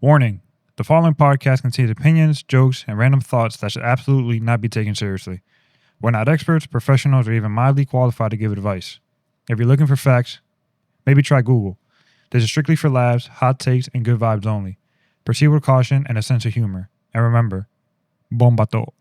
Warning: the following podcast contains opinions, jokes, and random thoughts that should absolutely not be taken seriously. We're not experts, professionals, or even mildly qualified to give advice. If you're looking for facts, maybe try Google. This is strictly for laughs, hot takes, and good vibes only. Proceed with caution and a sense of humor. And remember, Bombato.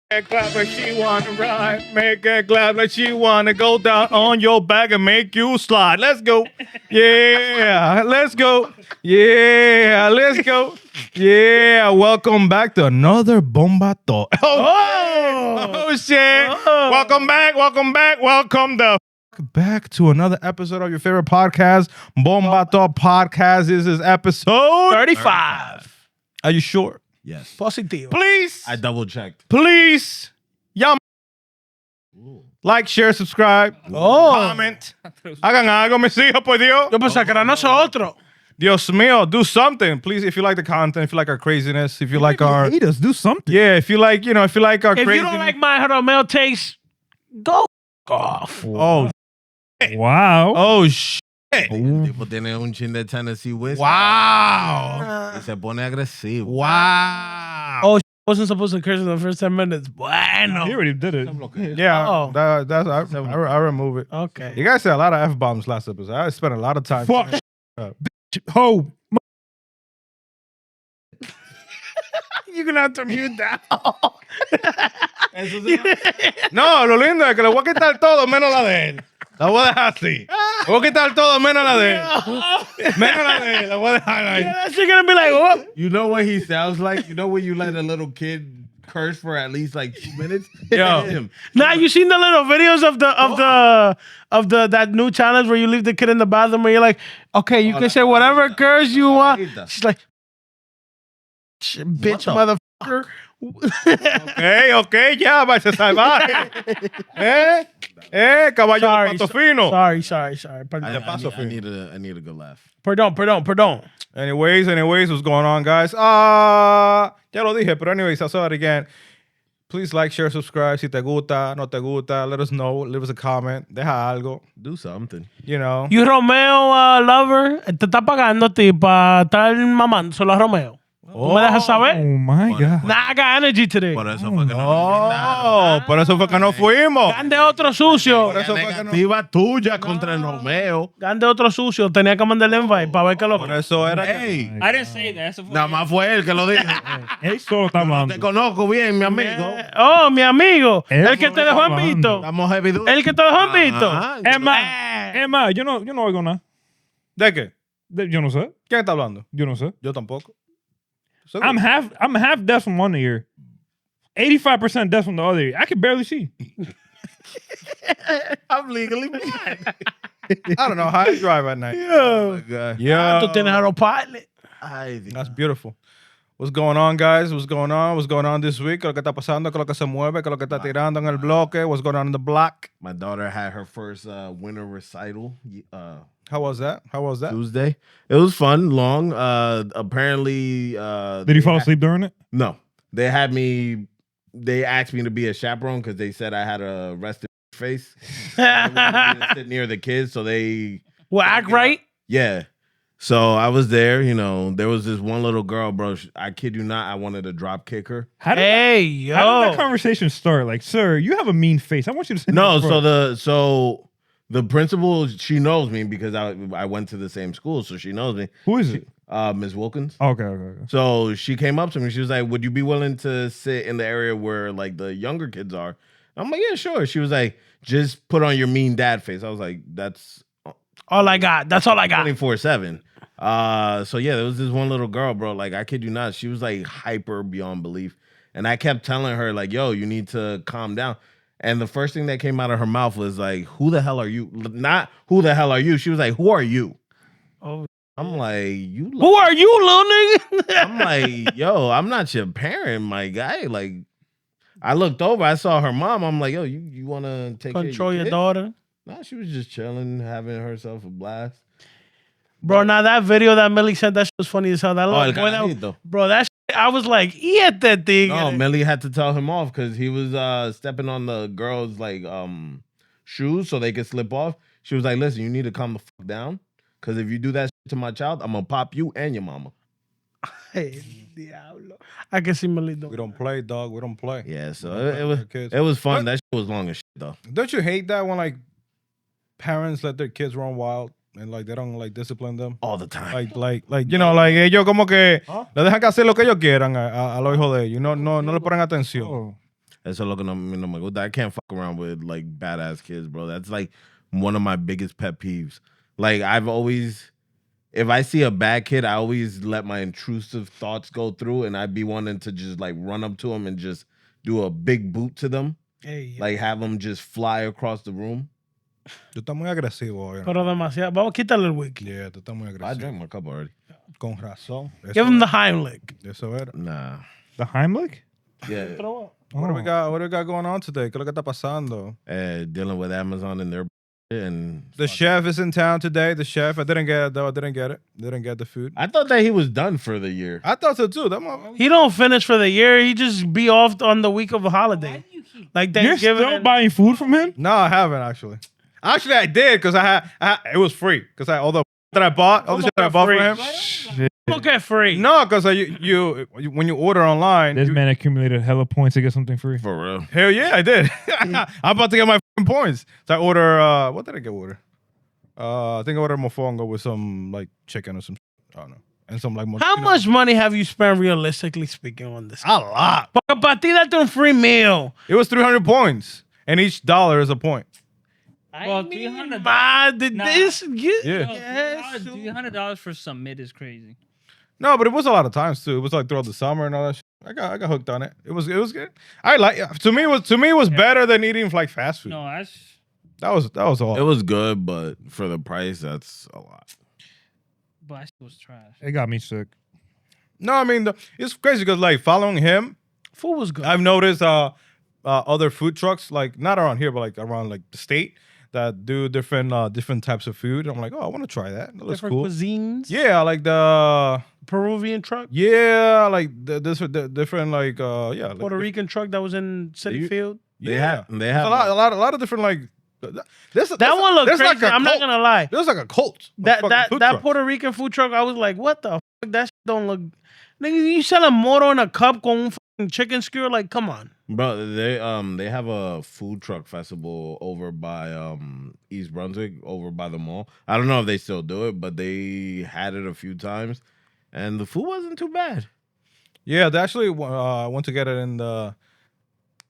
Make it clap like she wanna ride. Make it clap like she wanna go down on your back and make you slide. Let's go. Yeah, let's go. Yeah, let's go. Yeah, welcome back to another Bombato. Oh shit. Oh. Welcome back. Welcome the back to another episode of your favorite podcast, Bomba'to Podcast. This is episode 35. Are you sure? Yes. Positivo. Please. I double checked. Please, y'all like, share, subscribe, comment. Hagan algo, mis hijos, por Dios. Yo pensaba que era nosotros. Dios mío, do something. Please, if you like the content, if you like our craziness, if you like our... Hate us, do something. Yeah, if you like, if you like our If craziness. you don't like my Romeo takes, go off. Oh, Wow. oh, shit. El tipo tiene un chin de Tennessee whiskey. Wow. Y se pone agresivo. Wow. Oh, wasn't supposed to curse in the first 10 minutes. Bueno. He already did it. Yeah, Oh. that's I remove it. Okay. You guys said a lot of F-bombs last episode. I spent a lot of time. Fuck. Ho. You're going to have to mute that. No, lo lindo es que le voy a quitar todo menos la de él. La voy a dejar así. Le voy a quitar todo menos la de él. Menos la de él. La voy a dejar ahí. That shit going to be like, oh. You know what he sounds like? You know when you let a little kid curse for at least like 2 minutes? Yo. Him. Now you seen the little videos of the that new challenge where you leave the kid in the bathroom and you're like, okay, you can say whatever curse you want. She's like, bitch, the motherfucker. Ok, ya, va ese salvaje. Caballo de pato fino. Sorry. Perdón. I need a good laugh. Perdón. Anyways, what's going on, guys? Ya lo dije, pero anyways, I'll say it again. Please like, share, subscribe. Si te gusta, no te gusta, let us know. Leave us a comment. Deja algo. Do something. You know. You Romeo lover, te está pagando a ti para estar mamando solo a Romeo. ¿Tú me dejas Oh saber? my God. Nah, I got energy today. Por eso fue que Oh, por eso fue que no fuimos. Gande otro sucio. Por eso fue que no. negativa tuya contra el Romeo. Gande otro sucio. Tenía que mandarle invite para ver qué lo... Por eso era. Hey, I didn't say that. Eso fue nada más fue él que lo dijo. Él solo está hablando. Te conozco bien, mi amigo. Oh, mi amigo. Él El que solo te está dejó en hablando. visto. Estamos heavy duty. El que te dejó en visto. Ajá. Es más, yo no oigo nada. ¿De qué? Yo no sé. ¿Quién está hablando? Yo no sé. Yo tampoco. I'm half deaf from one ear. 85% deaf from the other ear. I can barely see. I'm legally blind. I don't know how I drive at night. Oh, God. Yeah. Tú tienes autopilot. Ay, Dios. That's beautiful. What's going on, guys? What's going on this week? ¿Qué es lo que está pasando? ¿Qué es lo que se mueve? ¿Qué es lo que está tirando en el bloque? What's going on in the block? My daughter had her first winter recital How was that? Tuesday. It was fun, long. Apparently, Did he fall asleep during it? No, they asked me to be a chaperone because they said I had a rested face. I didn't sit near the kids, so they Well, act right. yeah. So I was there. You know, there was this one little girl, bro. I kid you not, I wanted to drop kick her. How did Hey, yo. How did that conversation start? Like, sir, you have a mean face. I want you to sit No, in the front. so the principal, she knows me because I went to the same school, so she knows me. Who is it? Ms. Wilkins. Okay. So she came up to me. She was like, "Would you be willing to sit in the area where like the younger kids are?" I'm like, "Yeah, sure." She was like, "Just put on your mean dad face." I was like, "That's All I got. That's all I got. 24/7." So yeah, there was this one little girl, bro. Like I kid you not, she was like hyper beyond belief, and I kept telling her like, "Yo, you need to calm down." And the first thing that came out of her mouth was like, "Who the hell are you?" Not "Who the hell are you?" She was like, "Who are you?" Oh. I'm like, "You." Who are you, little nigga? I'm like, "Yo, I'm not your parent, my guy." Like, I looked over, I saw her mom. I'm like, "Yo, you want to take Control care of your kid?" daughter. No, she was just chilling, having herself a blast. Bro, now that video that Millie sent, that shit was funny as hell. That el little boy that, carajito. bro, that shit, I was like, este tigre. No, Millie had to tell him off because he was stepping on the girls' like shoes so they could slip off. She was like, "Listen, you need to calm the fuck down because if you do that shit to my child, I'm gonna pop you and your mama." Hey, diablo. I can see Millie doing. We don't play, dog. We don't play. Yeah, so Kids. it was fun. That shit was long as shit though. Don't you hate that when like parents let their kids run wild and like they don't like discipline them? All the time. Like You know, like ellos como que Huh? le dejan que hacer lo que ellos quieran a los hijos de ellos. No le ponen atención. Oh. Eso es lo que no me gusta. I can't fuck around with like badass kids, bro. That's like one of my biggest pet peeves. Like I've always, if I see a bad kid, I always let my intrusive thoughts go through, and I'd be wanting to just like run up to them and just do a big boot to them, Hey, like have them just fly across the room. tú estás muy agresivo hoy. pero demasiado. Vamos a quitarle el wiki. Yeah, tú estás muy I agresivo. drank my cup already. Con razón. Give him the Heimlich. Eso era. Nah. The Heimlich? Yeah. What do we got going on today? ¿Qué es lo que está pasando? Dealing with Amazon and their and The chef is in town today. The chef. I didn't get it though. I didn't get it. Didn't get the food. I thought that he was done for the year. I thought so too. That motherfucker. He don't finish for the year. He just be off on the week of a holiday. Like You're Thanksgiving. still buying food from him? No, I haven't actually. Actually, I did because I had it was free because all the that I bought, all the shit that I bought for him. Shit. Look at free. No, because you when you order online, This you- man accumulated hella points to get something free. For real. hell yeah, I did. I'm about to get my fucking points. So I order. What did I get? Order. I think I ordered mofongo with some like chicken or some. I don't know, and some like. How much money have you spent realistically speaking on this? A lot. Porque para ti darte un free meal. It was 300 points, and each dollar is a point. Well, $300. Nah. This Yeah. yes. $300 for some mid is crazy. No, but it was a lot of times too. It was like throughout the summer and all that shit. I got hooked on it. It was good. I like to me it was better than eating like fast food. No, that's That was all. It was good, but for the price, that's a lot. but that shit was trash. It got me sick. No, I mean it's crazy because like following him, Food was good. I've noticed other food trucks like not around here, but like around like the state that do different types of food. I'm like, oh, I want to try that. That looks Different cool. cuisines. Yeah, like the Peruvian truck. like the different like like Puerto Rican truck that was in City You- Field. They Yeah, have a lot of different like. That one looked crazy. Like I'm not gonna lie. There's like a cult. of That fucking food that trucks. Puerto Rican food truck, I was like, what the fuck? That shit don't look. Nigga, you selling moro in a cup con un fucking chicken skewer? Like, come on. Bro, they have a food truck festival over by East Brunswick, over by the mall. I don't know if they still do it, but they had it a few times, and the food wasn't too bad. Yeah, they actually went to get it in the.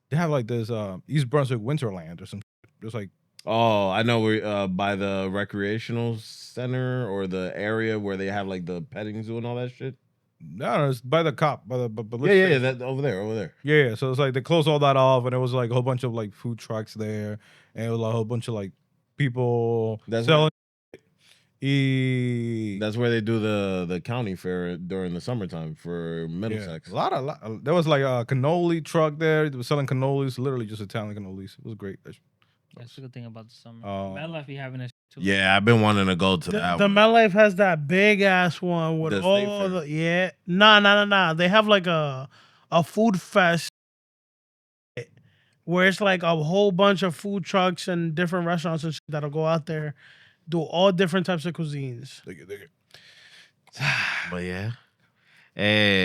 They have like this East Brunswick Winterland or something. There's like Oh, I know we're by the recreational center or the area where they have like the petting zoo and all that shit. no, it's by the cop by the Yeah, that over there. Yeah, so it's like they closed all that off, and it was like a whole bunch of like food trucks there, and it was a whole bunch of like people That's selling. That's where they do the county fair during the summertime for Middlesex. A lot. There was like a cannoli truck there. They were selling cannolis, literally just Italian cannolis. It was great. That's the good thing about the summer. Oh. MetLife be having this too. Yeah, I've been wanting to go to that The one. MetLife has that big ass one with The all state fair. the yeah. Nah. They have like a food fest where it's like a whole bunch of food trucks and different restaurants and shit that'll go out there, do all different types of cuisines. But yeah.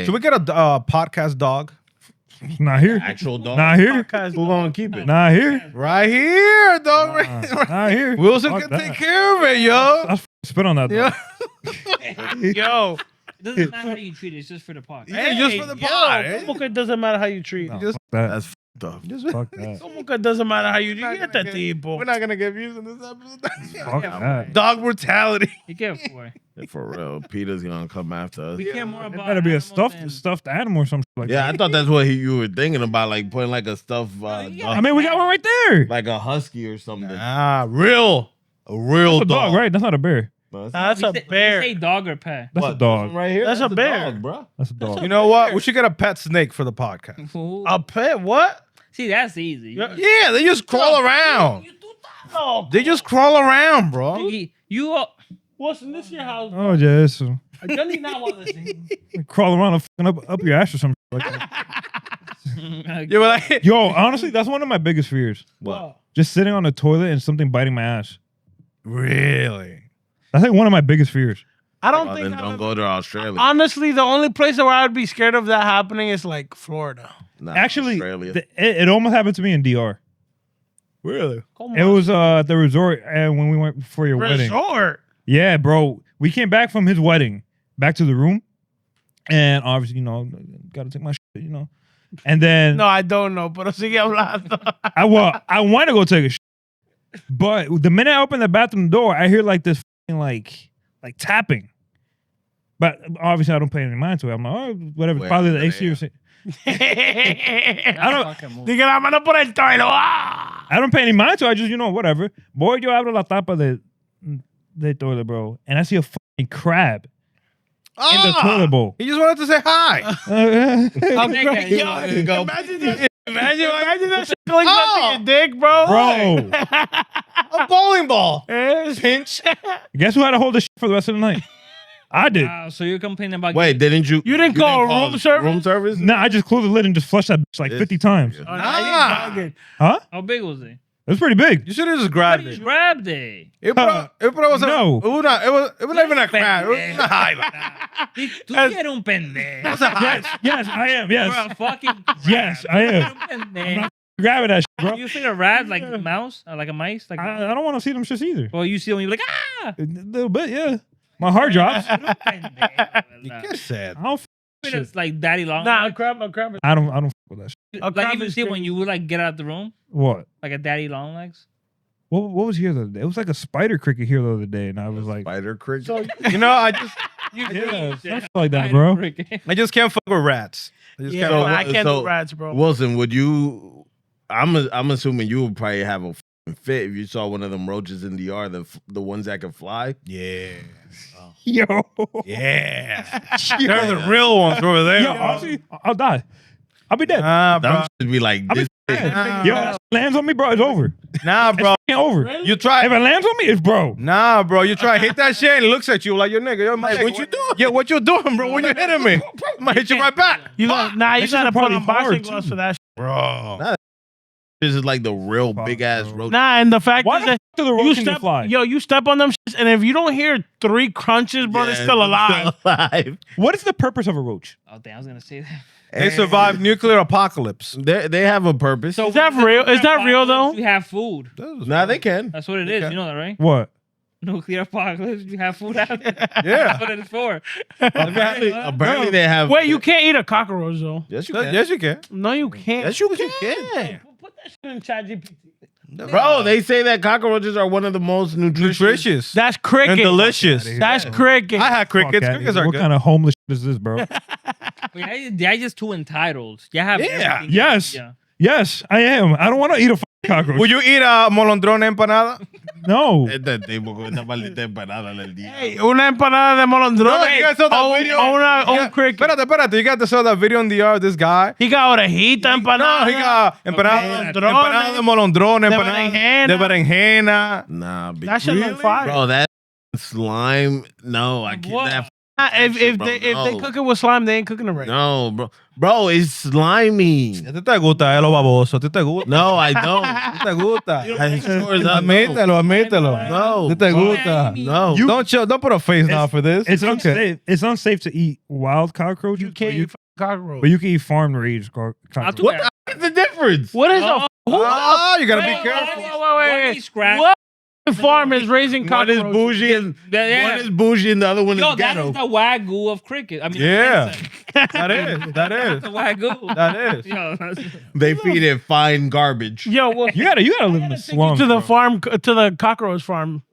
Should we get a podcast dog? Not here. Actual dog? Not here. Podcast- Who gonna keep it? Not here. Right here, dog. Not here. Wilson Fuck can that. take care of it, yo. I'll spit on that. Yeah. Yo, It doesn't matter how you treat it. It's just for the podcast. Yeah, just for the yo, pod, eh? como que it doesn't matter how you treat. No, Just- fuck that. That's f***ed up. Fuck that. Como que it doesn't matter how you We're treat. not Get gonna that get- tipo. We're not gonna get views in this episode. Fuck that. Dog brutality. You care for it. For real. Peter's gonna come after us. We care more It about better be a animals than- stuffed animal or something like Yeah, that. I thought that's what you were thinking about, like putting like a stuffed I dog, mean, we got one right there. like a husky or something. Ah, a real That's a dog, right? That's not a bear. No, it's Nah, that's We a say- bear. We say dog or pet. That's what, a dog. this one right here. That's a bear. dog, bro. That's a dog. You know what? We should get a pet snake for the podcast. Ooh. A pet? What? See, that's easy. Yeah, they just crawl around. Oh, They just crawl around, bro. You Wilson, this is your house. Oh, yeah. So I don't need not want to see. crawl around and fucking up your ass or something like that. You were like, Yo, honestly, that's one of my biggest fears. What? Just sitting on the toilet and something biting my ass. really? That's like one of my biggest fears. I don't Well, think then I've don't ever- go to Australia. Honestly, the only place where I would be scared of that happening is like Florida. Nah, Actually, Australia. it almost happened to me in DR. Really? It was at the resort and when we went for your wedding. Resort. Yeah, bro. We came back from his wedding, back to the room. And obviously, gotta take my shit, And then No, I don't know, pero sigue hablando. I want to go take a shit. But the minute I open the bathroom door, I hear like this fucking, like tapping. But obviously I don't pay any mind to it. I'm like, oh, whatever. Wait, Probably the yeah. AC or something. I don't. Diga la mano por el toilo. Ah! I don't pay any mind to it. I just, whatever. Boy, yo abro la tapa de toilet, bro. And I see a fucking crab in the toilet bowl. He just wanted to say hi. Imagine that shit going to your dick, bro. Bro, A bowling ball. Pinch. guess who had to hold this shit for the rest of the night? I did. Wow, so you're complaining about Wait, didn't you? You didn't call room service? Room service? Nah, I just closed the lid and just flushed that bitch like 50 times. Oh, nah. You bugging. Huh? how big was it? It was pretty big. You should have just grabbed You it. grabbed it. It was No. It was not even a crab. It was a highlight. Tú eres un pendejo. Yes, I am. You're Yes. a fucking Yes, I am. You're un pendejo. Grabbing that shit, bro. You see a rat like a mouse, like a mice, like. I don't want to see them shits either. Well, you see them, you're like ah. A little bit, yeah. My heart drops. Get sad. I don't. It's like daddy long. Nah, a crab. I don't fuck with that shit. A like crab even is see it when crazy. you would like get out of the room, What? like a daddy long legs. What was here the other day? It was like a spider cricket here the other day, and I was like, Spider cricket. You know, I just yeah, stuff like that, bro. I just can't fuck with rats. I just Yeah, can't. I can't so- do rats, bro. Wilson, would you? I'm assuming you would probably have a f***ing fit if you saw one of them roaches in DR, the ones that can fly. Yeah. Yo, Yeah. They're the real ones over there. yo, honestly, I'll die. I'll be dead. Nah, bro. That should be like I'll be this. big. Nah, Yo, if it lands on me, bro, it's over. nah, bro. It's over. You try. If it lands on me, it's bro. Nah, bro. You try hit that shit and it looks at you like your nigga. Yo, like, what you doing? Yeah, what you doing, bro? When you hitting me, I'm gonna hit you right back, You got you shit's gotta put probably on boxing hard, gloves too. for that. Shit. bro. This is like the real Fuck, big ass bro. roach. Nah, and the fact Why is the that fuck do the you roaches step, fly? you step on them shits, and if you don't hear 3 crunches, bro, they're Yeah, still alive. Still alive. What is the purpose of a roach? Oh damn, I was gonna say that. They survived nuclear apocalypse. They have a purpose. So Is that real? Is that real though? You have food. Now they can. That's what it is. You know that, right? What? Nuclear apocalypse. You have food out there. Yeah. That's what it's for. Apparently they have. Wait, you can't eat a cockroach though. Yes, you can. Yes, you can. No, you can't. Yes, you can. Put that shit in ChatGPT. Bro, they say that cockroaches are one of the most nutritious. Nutritious. That's cricket. And delicious. That's cricket. I had crickets. Fuck outta Crickets here. are What good. kind of homeless shit is this, bro? They're just too entitled. You have Yeah. everything. Yes. Yeah. Yes, I am. I don't want to eat a fucking cockroach. Would you eat a molondrón empanada? No. Este tipo con esta maldita empanada del día. Hey, una empanada de molondrón. No, you guys saw that O video? un cricket. Espérate. You got to saw that video in the yard. This guy. He got orejita, empanada. No, he got empanada de molondrón, empanada berenjena. de berenjena. Nah, big. That shit look fire. Bro, that slime. No, I can't. What? That, If bro, they if they no. cook it with slime, they ain't cooking it right. no, bro. Bro, it's slimy. A ti te gusta, lo baboso. A ti te gusta. No, I don't. A ti te gusta. I swear to God, no. Admítelo. No. A ti te gusta. No. Don't put a face now for this. It's unsafe. It's unsafe to eat wild cockroaches. You can't eat cockroach. But you can eat farm raised cockroaches. too What bad. the fuck is the difference? What is a Oh, you gotta be Wait, careful. Wait. what farm is raising One is cockroaches? bougie and Yeah. one is bougie and the other one Yo, is that ghetto. is the wagyu of cricket. I mean, Yeah. that's That is. the wagyu. That is. Yo, that's, They feed it fine garbage. Yo, well, You gotta live in the slums. to the bro. farm, to the cockroach farm.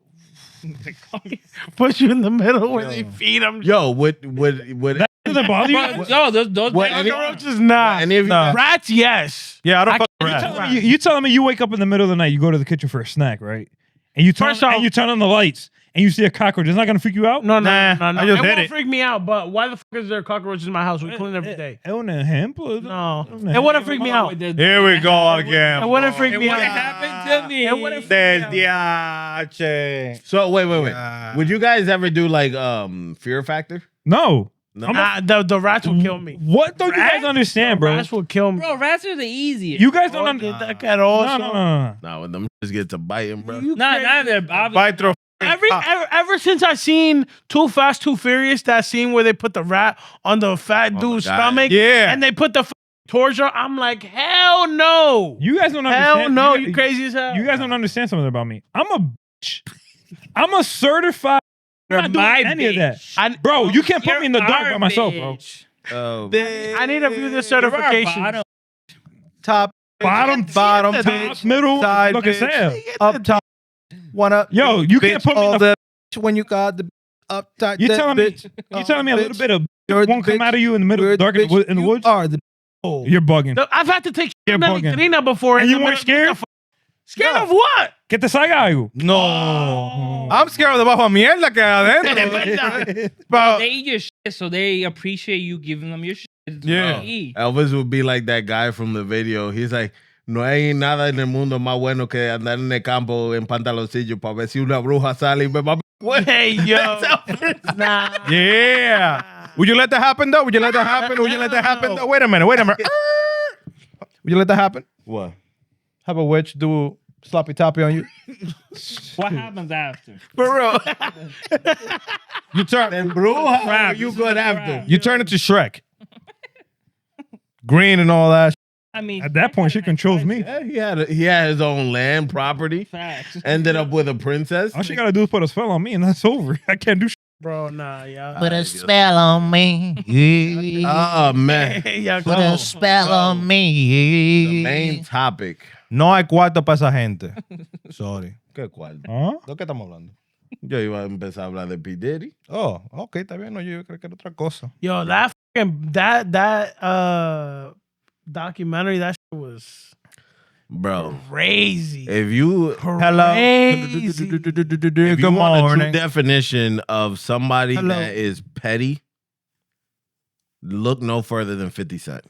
Put you in the middle where they feed them. Yo, would That doesn't bother you. yo, those What, any- Cockroaches, nah. any of you Nah. Rats, yes. Yeah, I don't I fuck can't with tell rats. you- You telling me you wake up in the middle of the night, you go to the kitchen for a snack, right? And you turn First off- on the lights, and you see a cockroach, it's not gonna freak you out? No, Nah, no, no. I just It hit won't it. freak me out, but why the fuck is there cockroaches in my house? We clean every day. Es un ejemplo. No, it wouldn't freak me out. Here we go again. It wouldn't freak It me wouldn't out. happen to me. It wouldn't freak Del me out. DH. So wait. Yeah. Would you guys ever do like Fear Factor? No. No. The rats will kill me. What don't you guys understand, bro? Rats will kill me. Bro, rats are the easiest. You guys don't Get understand. that cat also. No. Nah, when them just get to biting, bro. Neither. Bite through. Ever since I seen Too Fast, Too Furious, that scene where they put the rat on the fat dude's God. stomach, Yeah. and they put the torture, I'm like, hell no. You guys don't understand. Hell no, you crazy as hell. You guys don't understand something about me. I'm a bitch. I'm a certified. I'm not doing my any of that. bitch. Bro, you can't put me in the You're dark by myself, bro. garbage. Oh, I need to view the certification. Bottom. Top, Bottom, bottom, top, bitch, middle, side, look at bitch, Sam. up top, one up. Yo, you can't bitch, put me in all the. the when you got the up top. You that telling me? bitch, You telling me a little bitch, bit of you're the won't come bitch, out of you in the middle, you're dark the in the, bitch, in the you woods? are the. You're bugging. I've had to take You're una bugging. litrina before. And in you the weren't middle- scared? Scared of what? Que te salga algo. No, I'm scared of the bajo mierda que hay adentro. Bro, They eat your shit, so they appreciate you giving them your shit. Yeah. To eat. Elvis would be like that guy from the video. He's like, no hay nada en el mundo más bueno que andar en el campo en pantaloncillo para ver si una bruja sale y me va a... Hey, yo. Nah. yeah. Would you let that happen though? Would you let that happen? Would you let that happen though? Wait a minute. Would you let that happen? What? Have a witch do sloppy toppy on you? What happens after? For real. You turn. And bruja, Crap. you good after. You turn into Shrek. Green and all that. I mean, At that point, she controls me. Yeah, he had his own land property. facts. Ended up with a princess. All she gotta do is put a spell on me, and that's over. I can't do shit. Bro, nah, yeah. Put a spell on me. Oh man. Hey, yeah, Put come a on. spell on The me. main topic. No hay cuarto para esa gente. Sorry. ¿Qué cuál? Huh? ¿De qué estamos hablando? Yo iba a empezar a hablar de P. Diddy. Oh, ok, está bien. No, yo creo que era otra cosa. Yo, that fucking, that documentary, that shit was Bro. crazy. If you Hello. Crazy. if you Good want a true morning. definition of somebody Hello. that is petty, look no further than 50 Cent.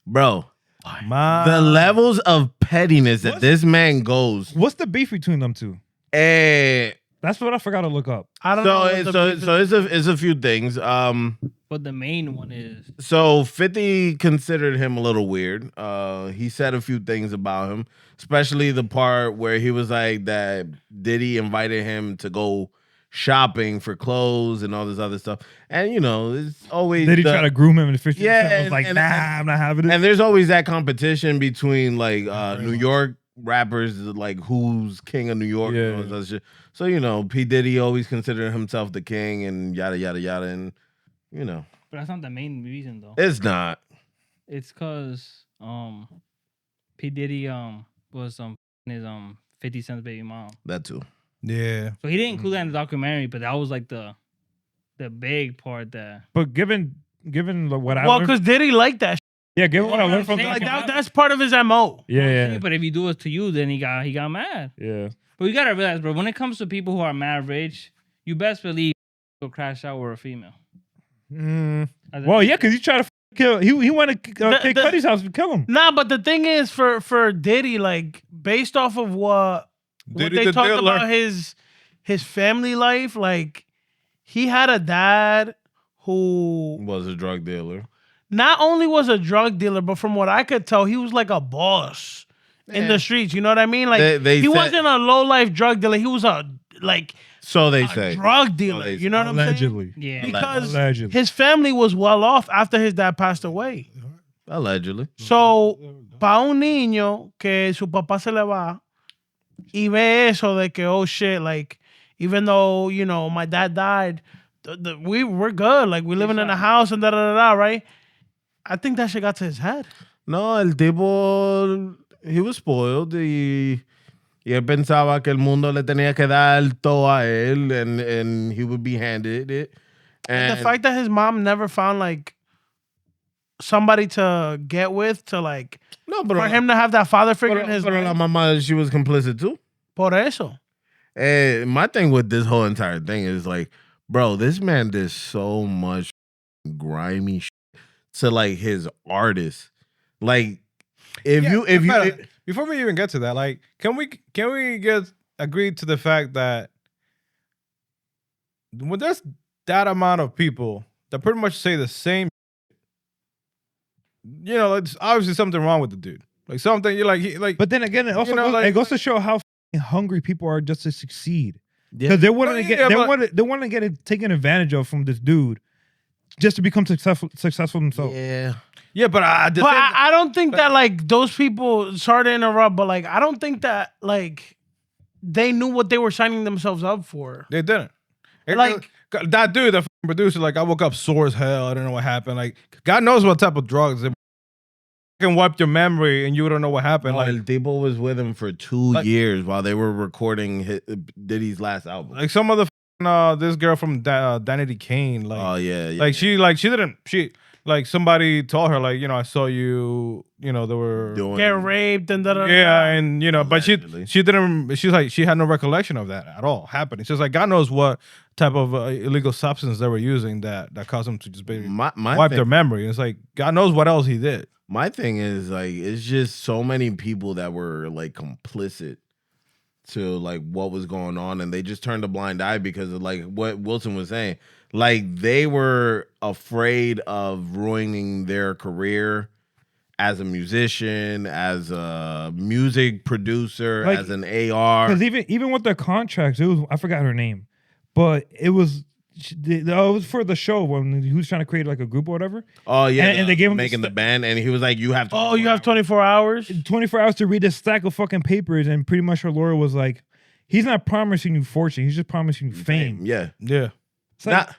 Bro, the levels of pettiness that this man goes. What's the beef between them two? Eh, That's what I forgot to look up. I don't know. what so the it's, so it's a few things. But the main one is So 50 considered him a little weird. He said a few things about him, especially the part where he was like that Diddy invited him to go shopping for clothes and all this other stuff. And you know, it's always Did he try to groom him in the 50? Yeah, I was like, and- nah, I'm not having it. and there's always that competition between like New York rappers, like who's king of New York and all this other shit. So you know, P. Diddy always considered himself the king and yada yada yada, and you know, but that's not the main reason though. it's not. It's cause P. Diddy was his 50 Cent's baby mom. That too. Yeah. So he didn't include that in the documentary, but that was like the big part that But given what I Well, learned, because Diddy liked that shit. yeah, given what I learned from saying, Like, that, that's part of his MO. yeah, But if you do it to you, then he got mad. yeah. But you gotta realize, bro, when it comes to people who are mad rich, you best believe he'll crash out with a female. Well, yeah, because he tried to kill. He went to kick The- Cuddy's house and kill him. Nah, but the thing is, for Diddy, like, based off of what Diddy they the talked dealer. about his family life, like, he had a dad who Was a drug dealer. not only was a drug dealer, but from what I could tell, he was like a boss in the streets. You know what I mean? Like, They he said- wasn't a low life drug dealer. He was a So they a say. drug dealer. they You know what I'm saying? Allegedly. Yeah. Because Allegedly. his family was well off after his dad passed away. Allegedly. So, para un niño que su papá se le va y ve eso de que, oh shit, like, even though, you know, my dad died, we're good. Like, we living in a house and da-da-da-da, right? I think that shit got to his head. No, el tipo, he was spoiled y él pensaba que el mundo le tenía que dar todo a él and he would be handed it. And The fact that his mom never found, like, somebody to get with, to, like, no, pero, for him to have that father figure in his pero la life. mamá, she was complicit too. Por eso. And my thing with this whole entire thing is like, bro, this man did so much grimy shit to like his artists. Like, before we even get to that, like, can we get agreed to the fact that when there's that amount of people that pretty much say the same, you know, it's obviously something wrong with the dude. Like something you're like. But then again, it also it goes to show how hungry people are just to succeed. Because they want to get taken advantage of from this dude just to become successful themselves. Yeah, but I don't think that like those people. Sorry to interrupt, but like I don't think that like they knew what they were signing themselves up for. They didn't. Like that dude, the producer, like I woke up sore as hell. I don't know what happened. Like God knows what type of drugs they can wipe your memory and you don't know what happened. Like El Tipo was with him for 2 years while they were recording Diddy's last album. Like some of the this girl from Danity Kane. Like, oh yeah. Like she didn't like somebody told her like, you know, I saw you, you know, they were get raped and and you know, allegedly. but she didn't. She's like she had no recollection of that at all happening. She's like God knows what type of illegal substance they were using that caused them to just wipe their memory. And it's like God knows what else he did. My thing is like it's just so many people that were like complicit to like what was going on, and they just turned a blind eye because of like what Wilson was saying. Like they were afraid of ruining their career as a musician, as a music producer, like, as an AR. Because even with their contracts, it was I forgot her name, but it was for the show when he was trying to create like a group or whatever. Oh yeah, and they gave him making the band, and he was like, "You have to." Oh, you have 24 hours. 24 hours to read this stack of fucking papers, and pretty much her lawyer was like, "He's not promising you fortune. He's just promising you fame." Yeah. It's like,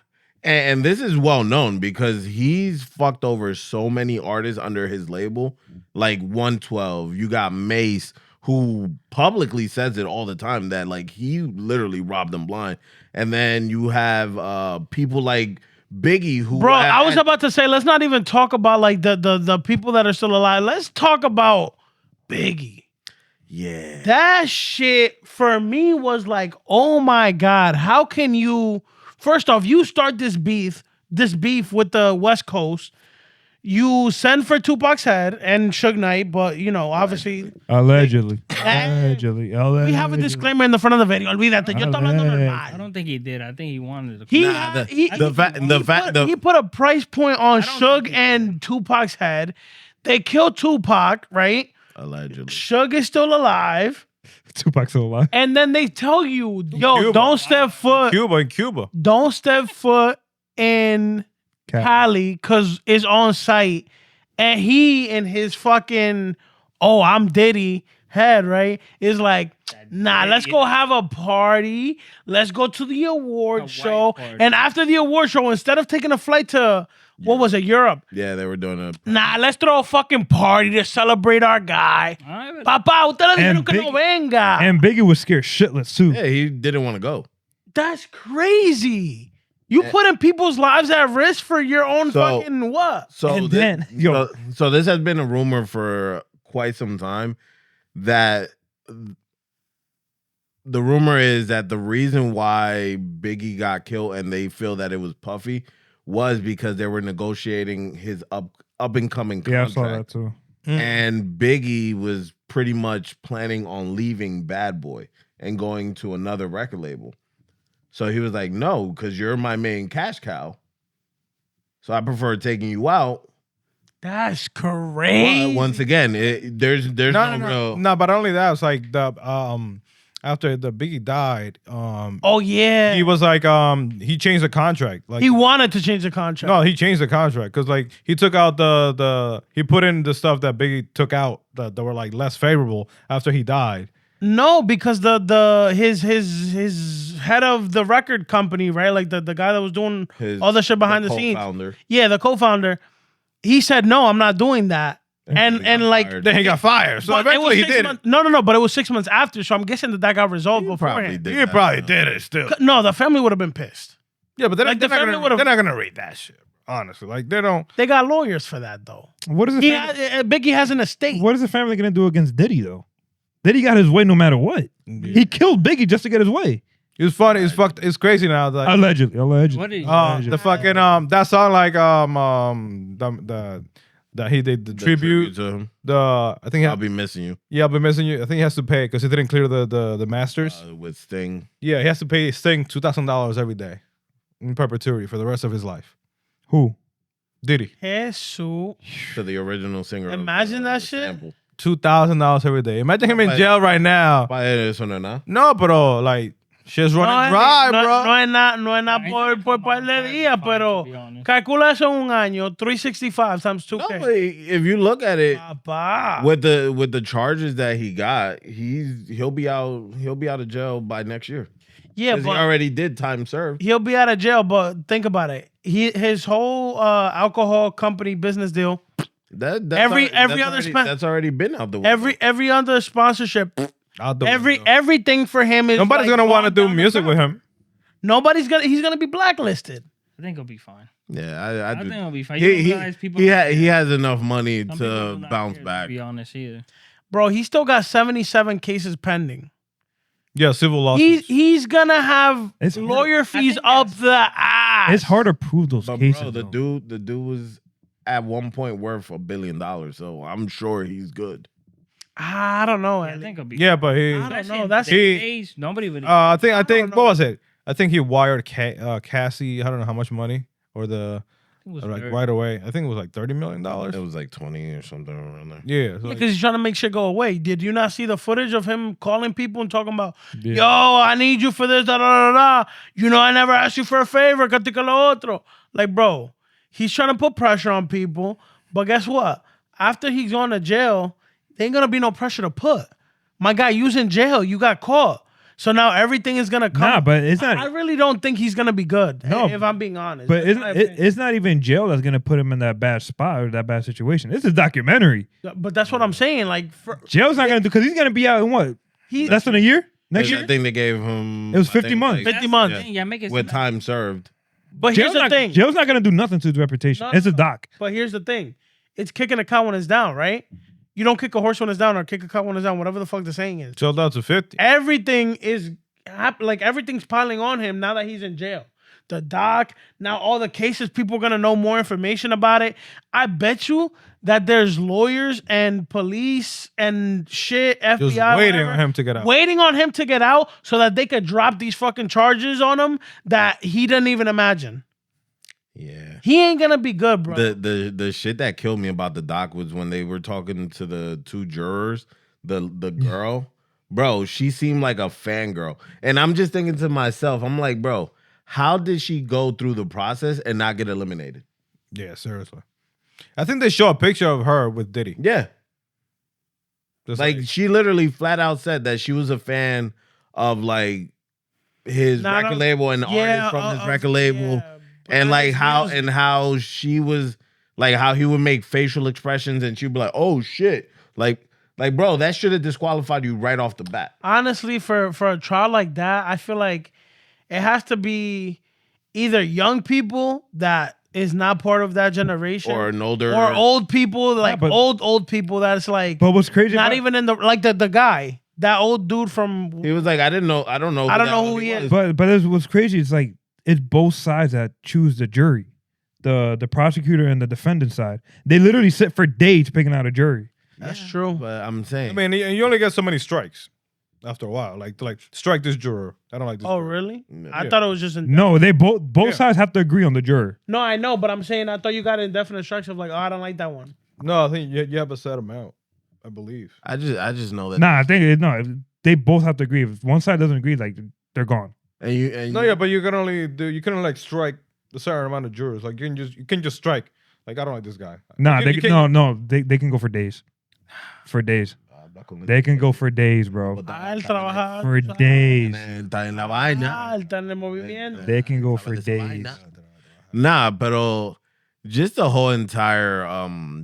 and this is well known because he's fucked over so many artists under his label, like 112. You got Mace, who publicly says it all the time that like he literally robbed them blind. And then you have people like Biggie, who I was about to say, let's not even talk about like the people that are still alive. Let's talk about Biggie. Yeah. That shit for me was like, oh my God, how can you first off, you start this beef with the West Coast. You send for Tupac's head and Suge Knight, but you know, obviously. Allegedly. We have a disclaimer in the front of the video. Olvídate, yo estoy hablando normal. I don't think he did. I think he wanted to. He put a price point on Suge and Tupac's head. They killed Tupac, right? Allegedly. Suge is still alive. Tupac's still alive. And then they tell you, yo, don't step foot. Cuba. Don't step foot in Cali because it's on site. And he in his fucking, I'm Diddy head, right? Is like, nah, let's go have a party. Let's go to the award show. And after the award show, instead of taking a flight to, what was it, Europe? Yeah, they were doing a... Nah, let's throw a fucking party to celebrate our guy. Papá, usted le dijeron que no venga. And Biggie was scared shitless too. Yeah, he didn't want to go. That's crazy. You putting people's lives at risk for your own fucking what? So this has been a rumor for quite some time that the rumor is that the reason why Biggie got killed and they feel that it was Puffy was because they were negotiating his up and coming contract. Yeah, I saw that too. And Biggie was pretty much planning on leaving Bad Boy and going to another record label. So he was like, no, because you're my main cash cow. So I prefer taking you out. That's crazy. But once again, there's no. No, but only that, it's like the after the Biggie died, he was like he changed the contract. Like he wanted to change the contract. No, he changed the contract because like he took out he put in the stuff that Biggie took out that were like less favorable after he died. No, because his head of the record company, right? Like the guy that was doing all the shit behind the scenes. Yeah, the co-founder. He said, no, I'm not doing that. And like then he got fired. So eventually he did it. No, but it was 6 months after. So I'm guessing that got resolved beforehand. He probably did it still. No, the family would have been pissed. Yeah, but they're not gonna read that shit. Honestly, like they don't. They got lawyers for that though. What is Biggie has an estate. What is the family gonna do against Diddy though? Diddy got his way no matter what. He killed Biggie just to get his way. It's funny. It's fucked. It's crazy now. Like, Allegedly. What did he the fucking that song like that he did the tribute. to him. I think I'll be missing you. I've been missing you. I think he has to pay because he didn't clear the masters. With Sting. Yeah, he has to pay Sting $2,000 every day in perpetuity for the rest of his life. Who? Diddy. Jesus. To the original singer. Imagine that shit. Sample. $2,000 every day. Imagine him in Like- jail right now. Pa eso no es nada. No, pero like shit's running dry, bro. No es nada por par de días, pero calcula eso en un año. 365 times 2K. No, but if you look at it, Papá. with the charges that he got, he'll be out of jail by next year. Yeah, 'Cause he but already did time served. he'll be out of jail. But think about it. His whole alcohol company business deal. That's Every already- other that's already been out the window. Every other sponsorship. Out the window. Everything for him is Nobody's like gonna want to gone do down the music with town. him. He's gonna be blacklisted. I think he'll be fine. Yeah, I do. think it'll be fine. He He has enough money some people to do not bounce care, back. To be honest, either. Bro, he still got 77 cases pending. Yeah, civil lawsuits. He's gonna have It's lawyer fees think up that's- the ass. It's hard to prove those But cases. bro, the though. dude was at one point worth $1 billion, so I'm sure he's good. I don't know. I Ellie. think it'll be. Yeah, but he. I don't know. Especially That's in he- days, nobody would. I think know. what was it? I think he wired Cassie. I don't know how much money or like right away. I think it was like $30 million. It was like 20 or something around there. Yeah, so like- Because he's trying to make shit go away. Did you not see the footage of him calling people and talking about, Yeah. yo, I need you for this, da da da da. You know, I never asked you for a favor, que te lo otro. Like, bro, he's trying to put pressure on people. But guess what? After he's gone to jail, there ain't gonna be no pressure to put. My guy, you was in jail. You got caught. So now everything is gonna come. Nah, but it's not. I really don't think he's gonna be good. No, if I'm being honest. But That's my opinion. it's not even jail that's gonna put him in that bad spot or that bad situation. It's a documentary. But that's what I'm saying. Like, Jail's not gonna do because he's gonna be out in what? he, Less than a year? Next I year? think they gave him. It was I 50 think, months. 50 months. Yeah, make it with time served. but here's Jail's the not, thing. Jail's not gonna do nothing to his reputation. No, It's a no. doc. But here's the thing. It's kicking a cow when it's down, right? You don't kick a horse when it's down or kick a cow when it's down, whatever the fuck the saying is. chilled out to 50. Everything is like everything's piling on him now that he's in jail. The doc, now all the cases, people are gonna know more information about it. I bet you that there's lawyers and police and shit, FBI, Just waiting whatever, on him to get out. waiting on him to get out so that they could drop these fucking charges on him that he didn't even imagine. Yeah. He ain't gonna be good, bro. The shit that killed me about the doc was when they were talking to the two jurors, the girl, bro, she seemed like a fangirl. And I'm just thinking to myself, I'm like, bro, how did she go through the process and not get eliminated? Yeah, seriously. I think they show a picture of her with Diddy. Yeah. Just Like she literally flat out said that she was a fan of like his Nah, record no. label and the artist from his record label. yeah, but And like it's how music. and how she was like how he would make facial expressions and she'd be like, oh shit. Like bro, that should have disqualified you right off the bat. honestly, for a trial like that, I feel like it has to be either young people that is not part of that generation, Or an older or old people, like but- old people that's like But what's crazy not about, even in the like the guy, that old dude from. He was like, I don't know I don't know who he is. but what's crazy is like it's both sides that choose the jury. The prosecutor and the defendant side. They literally sit for days picking out a jury. That's true. But I'm saying I mean, you only get so many strikes after a while. Like strike this juror. I don't like this. Oh juror. really? Yeah. I thought it was just No, they both Yeah. sides have to agree on the juror. No, I know, but I'm saying I thought you got indefinite strikes of like, oh, I don't like that one. No, I think you have a set amount. I believe. I just know that Nah, I think they both have to agree. If one side doesn't agree, like they're gone. and No, yeah, but you can only like strike a certain amount of jurors. Like you can just strike. Like I don't like this guy. Nah, You they can- can, you no, they can go for days. For days. They can go for days, bro. Ah, él trabaja. For days. Está en la vaina. Ah, él está en el movimiento. They can go for days. Nah, pero just the whole entire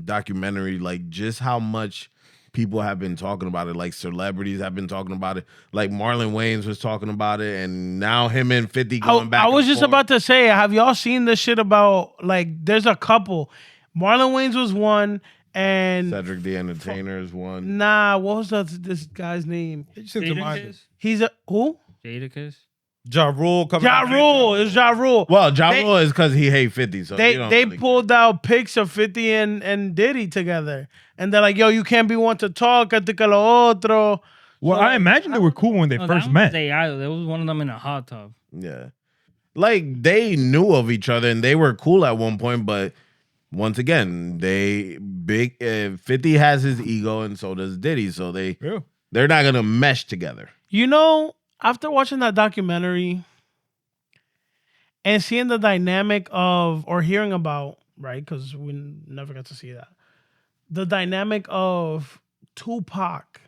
documentary, like just how much people have been talking about it, like celebrities have been talking about it, like Marlon Wayans was talking about it, and now him and 50 going back. I was and just forth. about to say, have y'all seen this shit about like there's a couple. Marlon Wayans was one, And Cedric the Entertainer is one. nah, what was this guy's name? It just seems to mind it. Jadakiss? He's a who? Jadakiss? Ja Rule coming. Ja Rule. It's Ja Rule. Well, Ja They- Rule is because he hate 50. So They you don't they really pulled out pics of 50 and Diddy together, and they're like, "Yo, you can't be one to talk. Este que lo otro." Well, So, I imagine they were cool when they No, first that met. was AI. There was one of them in a hot tub. Yeah. Like they knew of each other and they were cool at one point, but once again, 50 has his ego and so does Diddy, so Yeah. they're not gonna mesh together. You know, after watching that documentary and seeing the dynamic of, or hearing about, right? Because we never got to see that. The dynamic of Tupac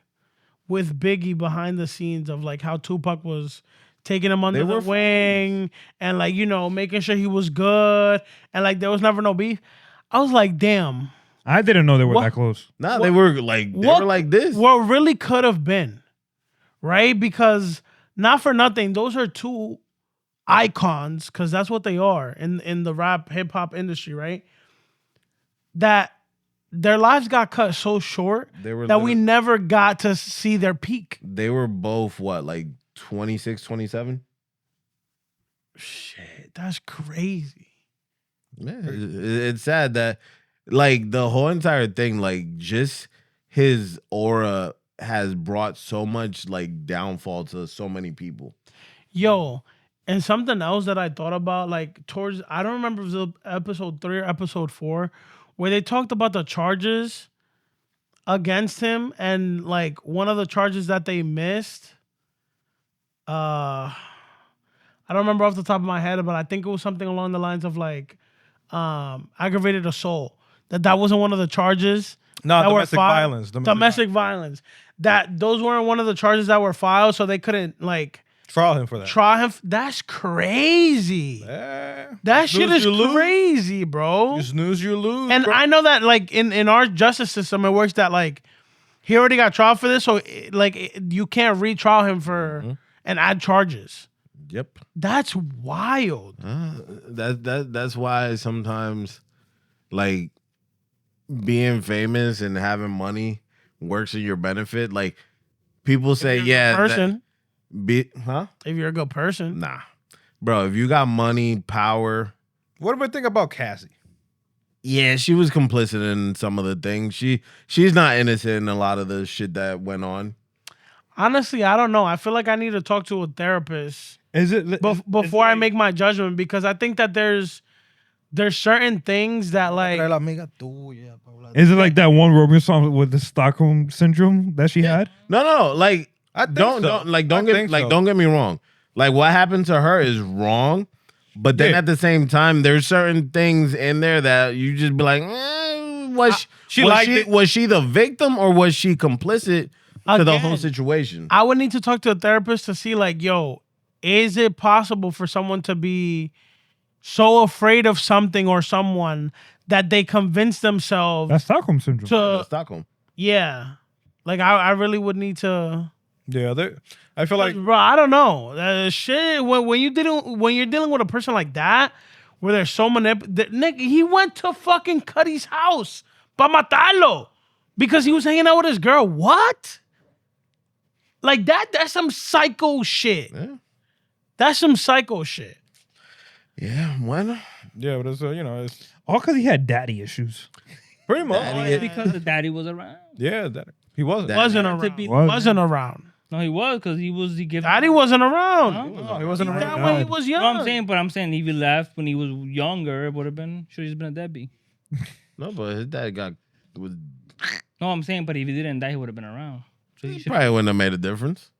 with Biggie behind the scenes of like how Tupac was taking him under They the were wing and like, you know, making sure he was good and like there was never no beef. I was like, damn. I didn't know they were What? that close. Nah, they were like this. What really could have been, right? Because not for nothing, those are two icons, because that's what they are in the rap hip hop industry, right? That their lives got cut so short They were that we never got to see their peak. They were both what, like 26, 27? Shit, that's crazy. Yeah, it's sad that like the whole entire thing, like just his aura has brought so much like downfall to so many people. Yo, and something else that I thought about, like towards, I don't remember if it was episode 3 or episode 4, where they talked about the charges against him, and like one of the charges that they missed, I don't remember off the top of my head, but I think it was something along the lines of like aggravated assault. That wasn't one of the charges. No, that were domestic filed. violence. Domestic violence. That those weren't one of the charges that were filed, so they couldn't like Trial him for that. try him. That's crazy. Yeah. That shit Snooze, is you lose. crazy, bro. You snooze, you lose. And bro. I know that like in our justice system, it works that like he already got trial for this, so you can't retrial him for and add charges. Yep. That's wild. That's why sometimes like being famous and having money works in your benefit. Like people say, yeah, Person, huh? if you're a good person. Nah, bro. If you got money, power, What do we think about Cassie? yeah, she was complicit in some of the things. She's not innocent in a lot of the shit that went on. Honestly, I don't know. I feel like I need to talk to a therapist Is it before I make my judgment, because I think that there's certain things that like Is it like that one Romeo song with the Stockholm syndrome that she had? No, like I think don't so. don't I think so. don't get me wrong. Like what happened to her is wrong, but then Yeah. at the same time, there's certain things in there that you just be like, was she the victim or was she complicit to the whole Again, situation? I would need to talk to a therapist to see like, yo, is it possible for someone to be so afraid of something or someone that they convince themselves That's Stockholm syndrome. to Stockholm. yeah. Like I really would need to. Yeah, I feel like Bro, I don't know. Shit, when you're dealing with a person like that, where they're so Nick, he went to fucking Cuddy's house para matarlo because he was hanging out with his girl. What? Like that's some psycho shit. Yeah. That's some psycho shit. Yeah, bueno. yeah, but it's it's All because he had daddy issues. pretty much. Oh, it's because the daddy was around. Yeah, he wasn't. That- Wasn't to around. be- Wasn't around. No, he was because he gave. Daddy wasn't around. Huh? No, he wasn't He around. died when he was No, young. I'm saying, if he left when he was younger, it would have been should have been a deadbeat. No, but his dad was No, I'm saying, but if he didn't die, he would have been around. So he should. probably wouldn't have made a difference.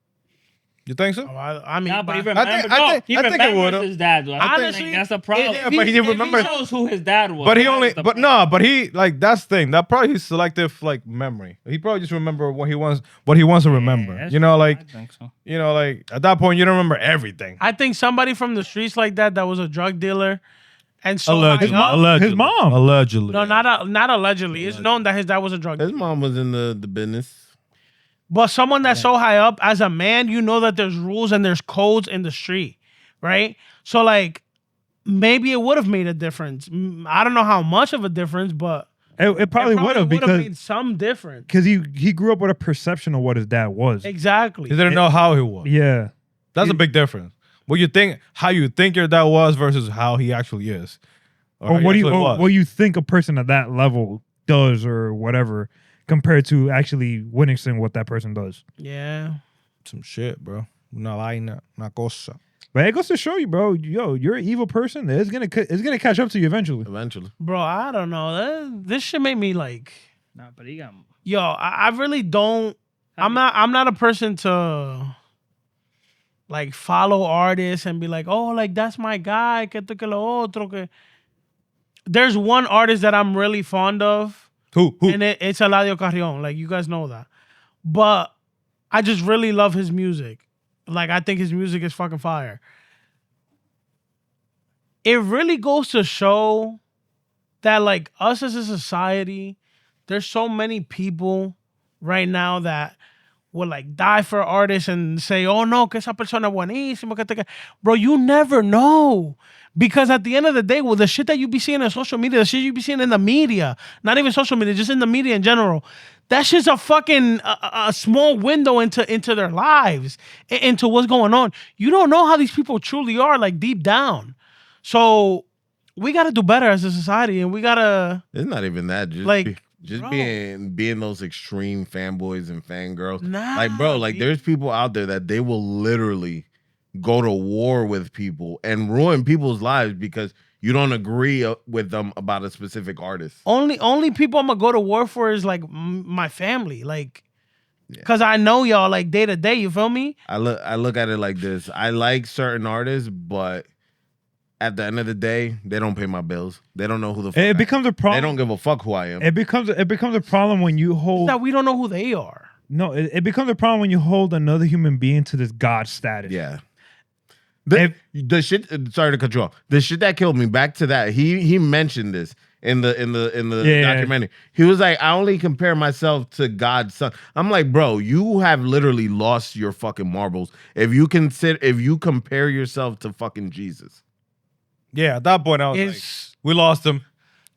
You think so? I mean, Nah, but he by- remembered. I think it remembers would've. his dad. Though. Honestly, That's the problem. Yeah, but he didn't remember- He knows who his dad was. But he That's only, the but problem. no, but he like that's the thing. That probably his selective like memory. He probably just remember what he wants to remember. that's You know, true. like I think so. like at that point you don't remember everything. I think somebody from the streets like that was a drug dealer, and so Allegedly. high up- Allegedly. His mom. Allegedly. No, not allegedly. It's known that his dad was a drug His dealer. mom was in the business. But someone that's so high up, as a man, you know that there's rules and there's codes in the street, right? So like, maybe it would have made a difference. I don't know how much of a difference, but It probably would have because made some difference. he grew up with a perception of what his dad was. Exactly. He didn't know how he was. Yeah. That's a big difference. How you think your dad was versus how he actually is. Or what you think a person at that level does or whatever compared to actually witnessing what that person does. Yeah. Some shit, bro. Una vaina, una cosa. But it goes to show you, bro. Yo, you're an evil person. It's gonna catch up to you eventually. Bro, I don't know. This shit made me like. Nah, but he got. Yo, I really don't. I'm not a person to like follow artists and be like, oh, like that's my guy. Que esto, que lo otro. Que... There's one artist that I'm really fond of. Who? And it's Eladio Carrion. Like, you guys know that. But I just really love his music. Like, I think his music is fucking fire. It really goes to show that, like, us as a society, there's so many people right now that would, like, die for artists and say, oh, no, que esa persona buenísimo. Bro, you never know. Because at the end of the day, well, the shit that you be seeing in social media, the shit you be seeing in the media, not even social media, just in the media in general, that shit's a fucking a small window into their lives, into what's going on. You don't know how these people truly are, like, deep down. So we got to do better as a society, and we got to... It's not even that. Just like... being those extreme fanboys and fangirls. Nah, like, bro, like, there's people out there that they will literally go to war with people and ruin people's lives because you don't agree with them about a specific artist. Only people I'm gonna go to war for is like my family, like, because I know y'all like day to day. You feel me? I look at it like this. I like certain artists, but at the end of the day, they don't pay my bills. They don't know who the fuck it becomes a problem. They don't give a fuck who I am. It becomes a problem when you hold that we don't know who they are. No, it becomes a problem when you hold another human being to this god status. Yeah. The shit. Sorry to cut you off. The shit that killed me. Back to that. He mentioned this in the documentary. He was like, I only compare myself to God's son. I'm like, bro, you have literally lost your fucking marbles if you compare yourself to fucking Jesus. Yeah, at that point I was like, we lost him.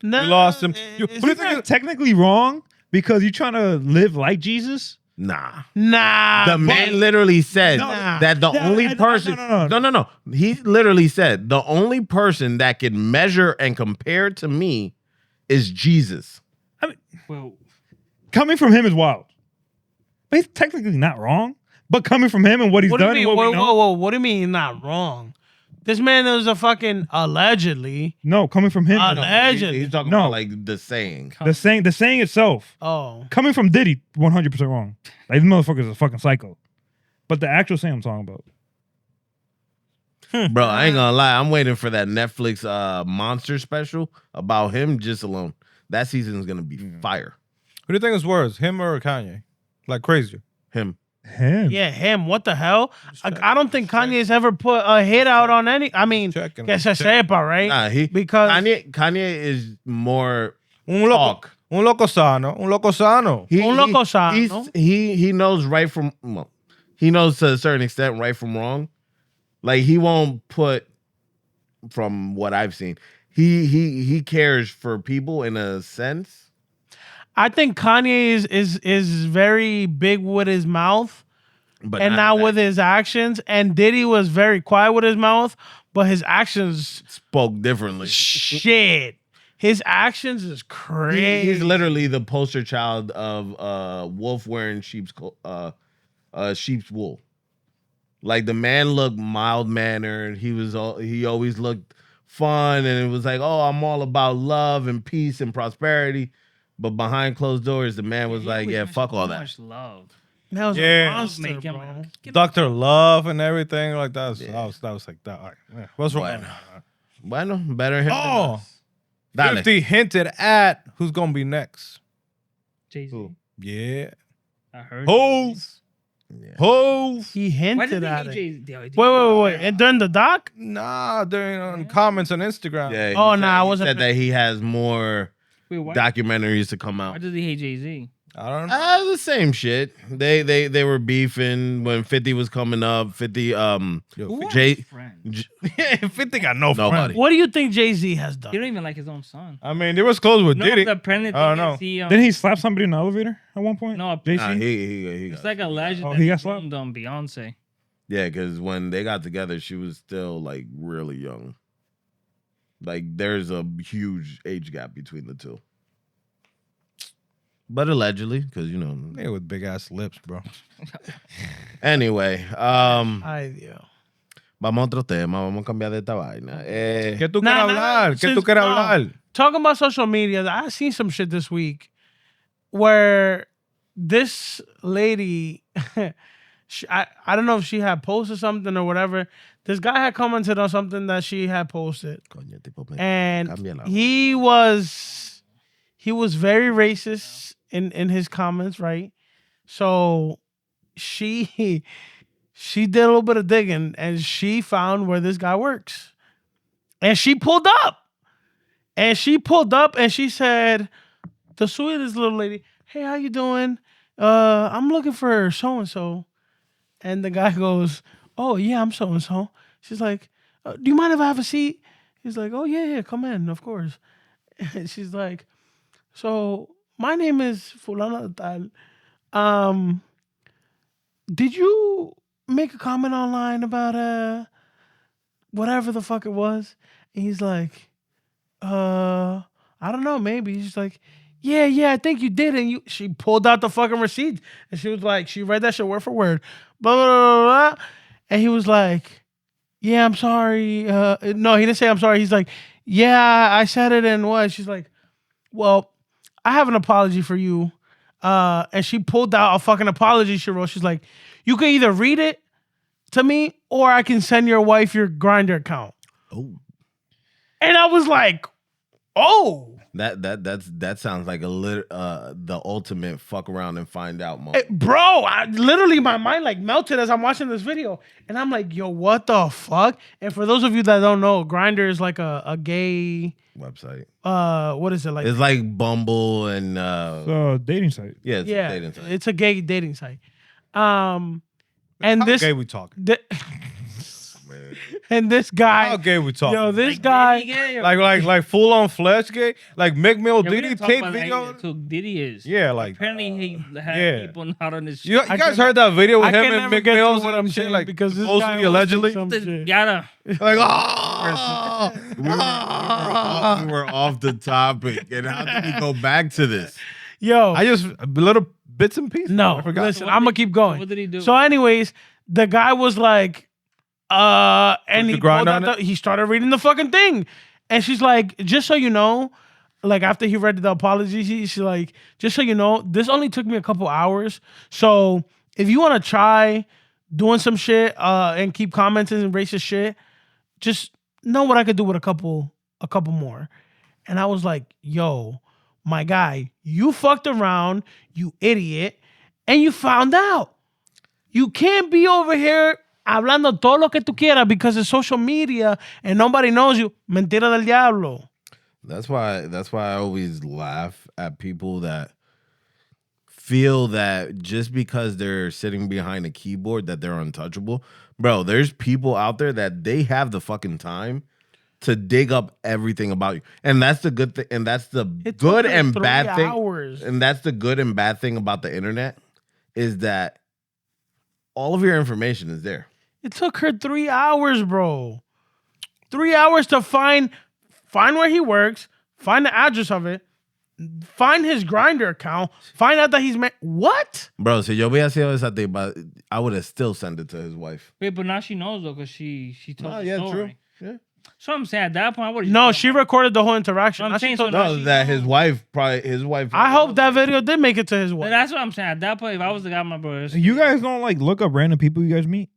Nah, we lost him. But it's technically wrong because you're trying to live like Jesus. Nah. The man literally said that the only person. No. He literally said the only person that can measure and compare to me is Jesus. I mean, coming from him is wild. But he's technically not wrong. But coming from him and what he's done, whoa, what do you mean not wrong? This man is a fucking allegedly. No, coming from him. Allegedly. He's talking about like the saying. The saying itself. Oh. Coming from Diddy, 100% wrong. Like, this motherfucker's a fucking psycho. But the actual saying I'm talking about. Bro, I ain't gonna lie. I'm waiting for that Netflix monster special about him just alone. That season is gonna be fire. Who do you think is worse, him or Kanye? Like crazier. Him. Yeah, him. What the hell? I don't think Kanye's ever put a hit out on any. I mean, que se sepa, right? Nah, because Kanye is more un loco sano. Un loco sano. He knows right from he knows to a certain extent right from wrong. Like, he won't put, from what I've seen, he cares for people in a sense. I think Kanye is very big with his mouth, but and not with his actions. And Diddy was very quiet with his mouth, but his actions spoke differently. Shit, his actions is crazy. He's literally the poster child of wolf wearing sheep's wool. Like, the man looked mild mannered. He always looked fun, and it was like, oh, I'm all about love and peace and prosperity. But behind closed doors, the man was like, yeah, fuck all that. Much love. That was a monster, bro. Dr. Love and everything like that. That was like that. All right. Yeah. What's wrong? Bueno, better him. Oh, 50 hinted at who's gonna be next. Jay-Z. Yeah. I heard. Hove. Yeah. Hove. He hinted at it. Wait. And during the doc? Nah, during comments on Instagram. Yeah. I wasn't. Said that he has more documentaries to come out. Why does he hate Jay-Z? I don't know. The same shit. They were beefing when 50 was coming up. 50 Who Jay are his friends? Yeah, 50 got no Nobody. friends. What do you think Jay-Z has He done? don't even like his own son. I mean, they was close with No, Diddy. the pregnant I thing don't is he, Didn't he slap somebody in the elevator at one point? No, JC? Nah, he it's got, like a legend. Oh, that he got slapped? filmed on Beyonce. yeah, because when they got together, she was still like really young. Like there's a huge age gap between the two. But allegedly, because you know. Yeah, with big ass lips, bro. Anyway, Ay, Dios. vamos a otro tema, vamos a cambiar de esta vaina. ¿Qué tú Nah, quieres nah, hablar? ¿Qué tú since- quieres no. hablar? Talking about social media, I seen some shit this week where this lady, I don't know if she had posted something or whatever. This guy had commented on something that she had posted, Coño, tipo, and cambia la- he was very racist in his comments, right? So she did a little bit of digging and she found where this guy works, and she pulled up. And she said, the sweetest little lady, hey, how you doing? I'm looking for so-and-so. And the guy goes, oh, yeah, I'm so-and-so. She's like, do you mind if I have a seat? He's like, oh, yeah, come in, of course. And she's like, so my name is Fulana Tal. Did you make a comment online about whatever the fuck it was? And he's like, I don't know, maybe. She's like, yeah, I think you did. And she pulled out the fucking receipt and she was like, she read that shit word for word. Blah, blah, blah, blah. And he was like, yeah, I'm sorry. No, he didn't say I'm sorry. He's like, yeah, I said it and what? She's like, well, I have an apology for you. And she pulled out a fucking apology she wrote. She's like, you can either read it to me or I can send your wife your Grindr account. Oh. And I was like, oh. That sounds like the ultimate fuck around and find out moment. Bro, I literally my mind like melted as I'm watching this video, and I'm like, yo, what the fuck? And for those of you that don't know, Grindr is like a gay Website. what is it like? It's like Bumble and Dating site. yeah, it's a Yeah, dating site. it's a gay dating site. And How this gay we talking? and this How guy, gay we talking? yo, this Like, guy, Diddy gay or- like full on flesh gay? Like Mick Mill Yeah, we Diddy didn't talk tape about that video? yet, so Diddy is. Yeah, like Apparently he had yeah. people not on his you I guys can- heard that video with I him can and never Mick get Mills through what and I'm shit, saying like because this supposedly guy allegedly? some shit. Yada. like oh, we were off the topic, and how did we go back to this? Yo, I just little bits and pieces. no, I forgot. listen, What I'm did- gonna keep going. What did he do? So, anyways, the guy was like, and Put he the grind pulled out on he started reading the fucking thing, and she's like, just so you know, like after he read the apology, she's like, just so you know, this only took me a couple hours. So if you want to try doing some shit and keep commenting and racist shit, just know what I could do with a couple more. And I was like, yo, my guy, you fucked around, you idiot, and you found out. You can't be over here hablando todo lo que tú quieras because it's social media and nobody knows you. Mentira del diablo. That's why I always laugh at people that feel that just because they're sitting behind a keyboard that they're untouchable. Bro, there's people out there that they have the fucking time to dig up everything about you. And that's the good thing, and that's the It took good like and 3 bad thing. hours. And that's the good and bad thing about the internet is that all of your information is there. It took her 3 hours, bro. 3 hours to find where he works, find the address of it, find his Grindr account, find out that he's what? Bro, si yo hubiera sido esa tipa, I would have still sent it to his wife. Wait, but now she knows though, because she told Oh, the yeah, story. true. Yeah. So I'm saying at that point, I would. No, she recorded the whole interaction. I'm Now she saying told- so now No, she that knows. his wife. I hope that video did make it to his wife. That's what I'm saying. At that point, if I was the guy, my brother. You guys don't like look up random people you guys meet?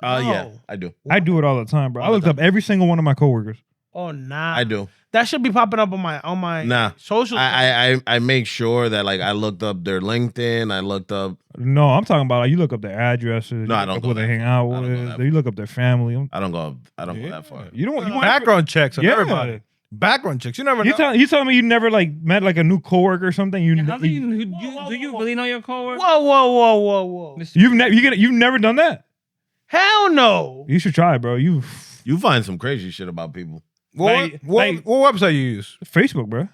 Yeah, No. I do. I do it all the time, bro. I looked up every single one of my coworkers. Oh nah. I do. That should be popping up on my Nah. social. I make sure that like I looked up their LinkedIn. I looked up. No, I'm talking about like, you look up their addresses. No, you I don't look go up who they that hang far. out I don't go with. that You look up their family. I don't go that far. You don't. You want background checks on yeah. everybody. Background checks. You never know. You telling me you never like met like a new coworker or something? How do you really know your coworker? Whoa. You've never done that? Hell no. You should try, bro. You find some crazy shit about people. What website you use? Facebook, bro.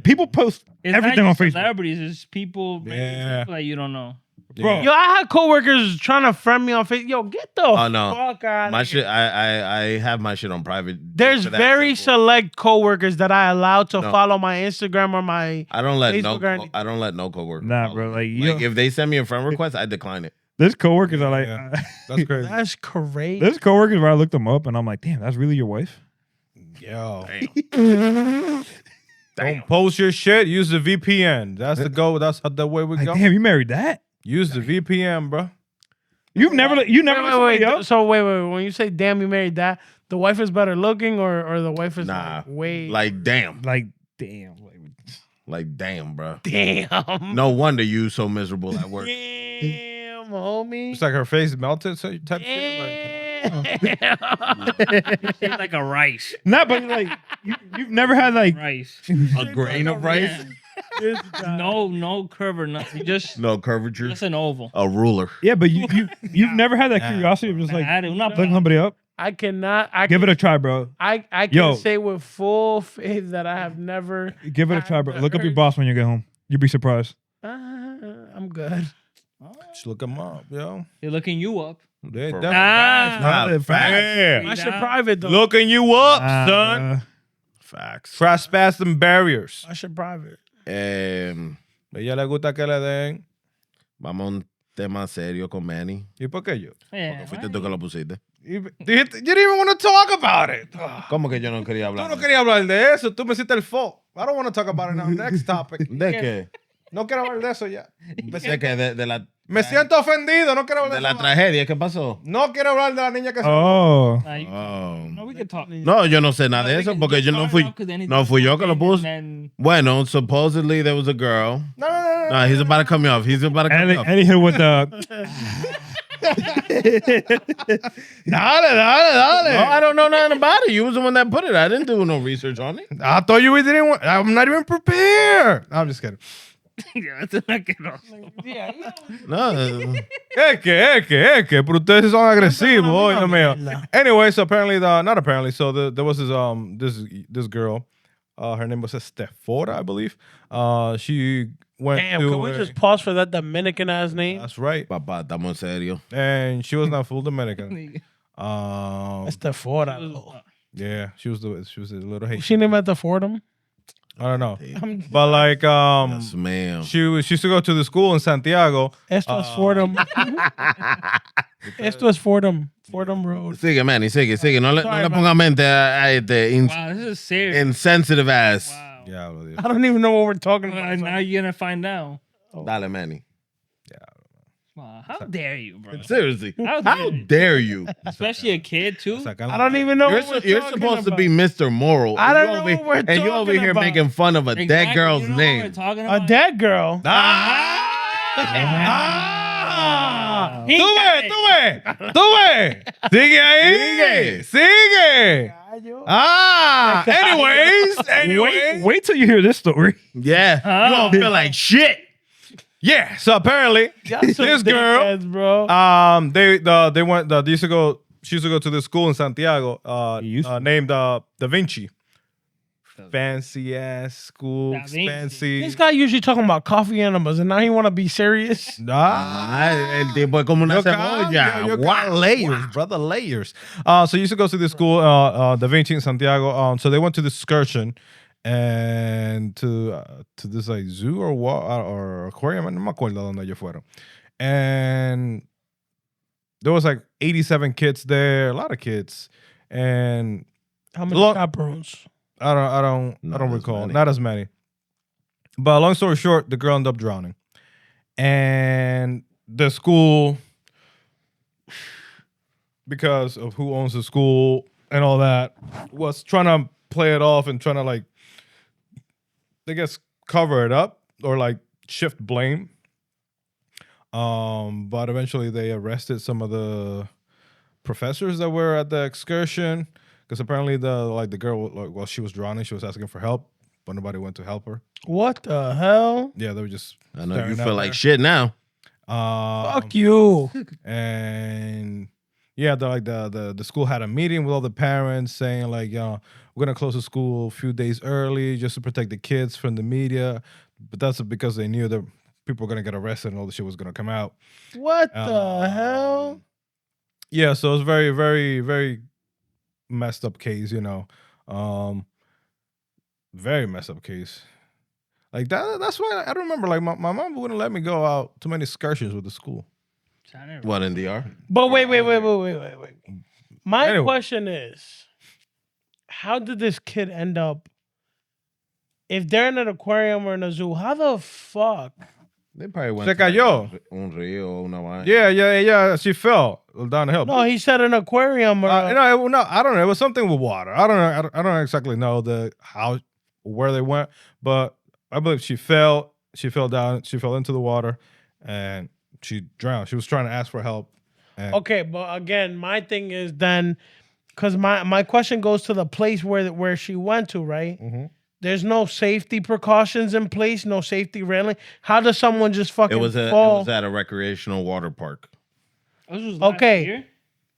People post It's everything not on just Facebook. Celebrities, it's people Yeah. that you don't know. Bro, Yo, I had coworkers trying to friend me on Facebook. Yo, get the Oh no, fuck out my of here. shit. I have my shit on private. There's for that very simple. select coworkers that I allow to No. follow my Instagram or my. I don't let Facebook or anything. I don't let no coworker. Nah, follow bro, me. like, yo- if they send me a friend request, I decline it. there's coworkers are like, Yeah. That's crazy. That's crazy. there's coworkers where I looked them up and I'm like, damn, that's really your wife? Yo. Damn. Don't post your shit. Use the VPN. That's the go. That's the way we Like, go. damn, you married that? Use the VPN, bro. You never let Wait. somebody else? So wait. When you say "damn, you married that," the wife is better looking, or the wife is Nah, like, way like damn, Like, damn. like damn, bro. damn. No wonder you so miserable at work. Damn, homie. It's like her face melted, so type shit. It's like a rice. Nah, but like, you've never had like, Rice. A grain of rice, No curve or nothing. Just no curvature, just an oval. a ruler. yeah, but you've never had that curiosity of just like, I had it. Not look somebody up? I cannot. I Give it a try, bro. I can Yo. say with full faith that I have never. Give it a try, bro. Look up your boss when you get home. You'll be surprised. I'm good. Just look them up, yo. They're looking you up. They For- definitely. Facts. I should private though. Looking you up, son. Facts. Trespass them barriers. I should private. Ella le gusta que le den. Vamos a un tema serio con Manny. ¿Y por qué yo? Yeah, Fuiste tú que lo pusiste. You didn't even want to talk about it. ¿Cómo que yo no quería Tú hablar? no querías hablar de eso. Tú me hiciste el fo. I don't want to talk about it now. Next topic. ¿De qué? No quiero hablar de eso ya. ¿De qué? De la, Me siento ofendido. No quiero hablar de de la eso. tragedia. ¿Qué pasó? No quiero hablar de la niña que se... Oh. No, we can talk. No, yo no sé nada de eso porque yo no fui yo que lo puse. Bueno, supposedly there was a girl. No, he's about to cut me off. He's about to cut me off. Eddie hit with the. Dale. No, I don't know nothing about it. You was the one that put it. I didn't do no research on it. I thought you didn't want... I'm not even prepared. I'm just kidding. No. Es que, pero ustedes son agresivos, oye mío. Anyway, so apparently, not apparently, so there was this girl, her name was Estefora, I believe. She went Damn, to... can we just pause for that Dominican ass name? That's right. Papá, estamos en serio. And she was not full Dominican. That's the Fordham. Yeah, she was a little Haitian. She named at the Fordham. I don't know. But like, Yes, ma'am. she used to go to the school in Santiago. Esto es Fordham. Esto es Fordham. Fordham Road. Sigue, Manny, sigue. No le Sorry, ponga mente a este Wow, this is serious. insensitive ass. Wow. Yeah, bro, I don't even know what we're talking about. Now you're gonna find out. Dale, Manny. Wow, how dare you, bro? Seriously. How How dare dare you? Especially a kid too. I don't even know what we're You're talking supposed to about. be Mr. Moral. I don't and know you what we're And you over talking here about. making fun of a dead Exactly, girl's you know what we're name. talking A about? dead girl. Tú ves. Sigue ahí. Sigue. Anyways. Wait till you hear this story. Yeah. You don't feel like shit. Yeah. So apparently, this girl, Dickheads, bro. they went. They used to go. She used to go to this school in Santiago, named Da Vinci. Fancy ass school, Da Vinci. fancy. This guy usually talking about coffee enemas, and now he want to be serious. Ah, el tipo es como una cebolla. Wow, layers, brother, layers. So he used to go to this school, Da Vinci in Santiago. So they went to this excursion and to this like zoo or aquarium. No me acuerdo donde ellos fueron. And there was like 87 kids there, a lot of kids, and How many Look- chaperones? I don't Not as recall. many. Not as many. But long story short, the girl ended up drowning. And the school, because of who owns the school and all that, was trying to play it off and trying to like, I guess, cover it up or like shift blame. But eventually they arrested some of the professors that were at the excursion because apparently the girl, like, while she was drowning, she was asking for help, but nobody went to help her. What the hell? Yeah, they were just. I know staring you out feel like there. shit now. Fuck you. And yeah, the school had a meeting with all the parents saying like, we're gonna close the school a few days early just to protect the kids from the media. But that's because they knew that people were gonna get arrested and all the shit was gonna come out. What the hell? Yeah, so it's very, very, very messed up case, very messed up case. Like that's why I don't remember. Like my mom wouldn't let me go out to many excursions with the school. What in DR? But wait. My Anyway. question is, how did this kid end up? If they're in an aquarium or in a zoo, how the fuck? They probably went Se to like, cayó. un río, una vaina. Yeah. She fell down the hill. No, he said an aquarium or. I don't know. It was something with water. I don't know. I don't exactly know where they went, but I believe she fell. She fell down. She fell into the water, and she drowned. She was trying to ask for help. And Okay, but again, my thing is then, because my question goes to the place where she went to, right? Mm-hmm. There's no safety precautions in place, no safety railing. How does someone just fucking It was fall? at a recreational water park. This was last Okay. year?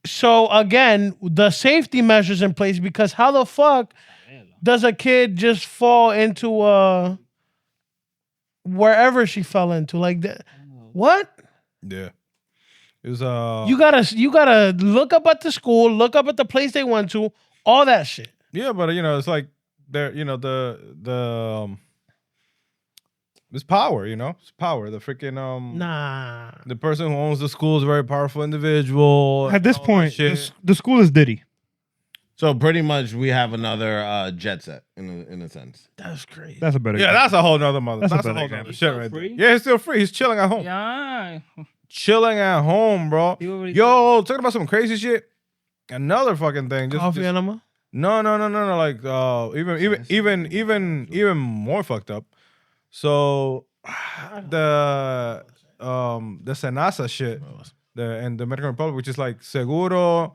So again, the safety measures in place, because how the fuck does a kid just fall into wherever she fell into? Like that? What? yeah, it was You gotta look up at the school, look up at the place they went to, all that shit. yeah, but it's like there, it's power, it's power. The freaking Nah. the person who owns the school is a very powerful individual. At this and all that point, shit. the school is Diddy. So pretty much we have another jet set in a sense. That's crazy. That's a better. Yeah, that's a whole nother mother. That's a That's a better whole example. nother shit Still right there. free? Yeah, he's still free. He's chilling at home. Yeah. Chilling at home, bro. He already- Yo, talking about some crazy shit. Another fucking thing. Coffee enema? No. Like even more fucked up. So the Senasa shit, in the Dominican Republic, which is like Seguro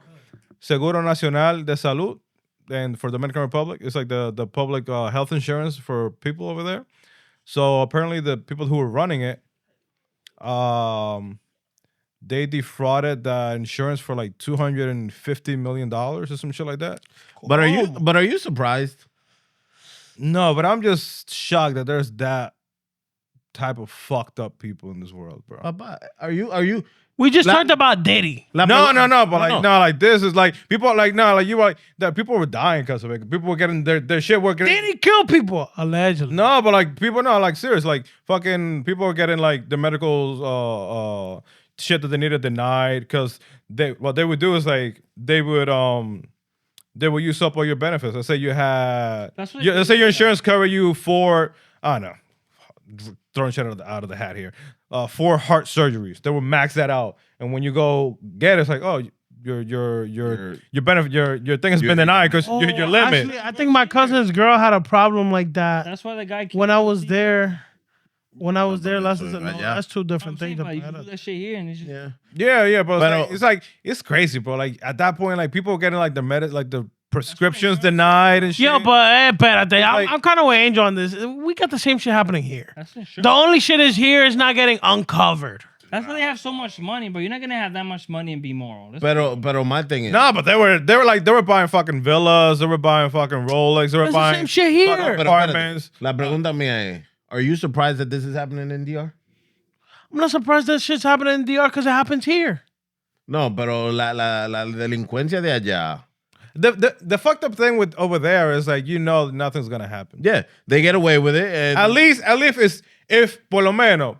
Nacional de Salud, and for the Dominican Republic, it's like the public health insurance for people over there. So apparently the people who were running it, they defrauded the insurance for like $250 million or some shit like that. But are you surprised? No, but I'm just shocked that there's that type of fucked up people in this world, bro. Papa, are you? We just La- talked about Diddy. No, but like this is like people like you were like that people were dying because of it. People were getting their shit working. Diddy kill people, allegedly. No, but like people like serious, like fucking people are getting like the medical shit that they needed denied because what they would do is like they would use up all your benefits. Let's say you had let's say your insurance cover you for I don't know, throwing shit out of the hat here. 4 heart surgeries. They will max that out, and when you go get it, it's like, oh, your benefit, your thing has been denied because your limit. Actually, I think my cousin's girl had a problem like that That's why the guy. when I was there. When I was there, so, yeah. that's two different things. You do that shit here and it's just. Yeah, but it's crazy, bro. Like at that point, like people were getting like the prescriptions denied and shit. Yo, but espérate, Like- I'm kind of with Angel on this. We got the same shit happening here. That's insurance. The only shit is here is not getting uncovered. That's why they have so much money, but you're not gonna have that much money and be moral. Pero my thing is No, but they were buying fucking villas, they were buying fucking Rolex, they were It's the buying same shit here. fucking Pero apartments. La pregunta mía es, are you surprised that this is happening in DR? I'm not surprised that shit's happening in DR because it happens here. No, pero la delincuencia de allá. The fucked up thing with over there is like nothing's gonna happen. Yeah, they get away with it. And At least if por lo menos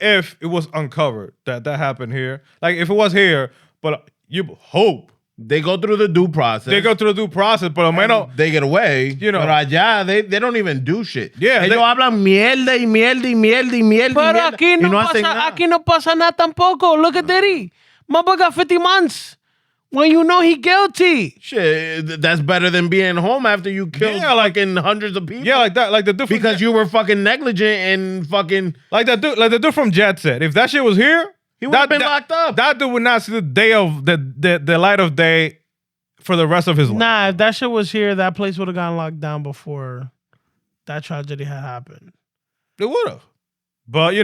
if it was uncovered that happened here, like if it was here, but you hope they go through the due process. they go through the due process, por lo menos. They get away. You know. Pero allá, they don't even do shit. Yeah, Ellos hablan mierda y mierda y mierda y mierda. Pero y mierda, aquí y no, hacen nada. aquí no pasa nada tampoco. Look at Diddy. Motherfucker got 50 months. When you know he guilty. Shit, that's better than being home after you killed fucking hundreds of people. Yeah, like that, like the dude from Because you were fucking negligent and fucking. like the dude from Jet Set. If that shit was here, He would have been locked up. That dude would not see the day of the light of day for the rest of his life. Nah, if that shit was here, that place would have gotten locked down before that tragedy had happened. It would have. But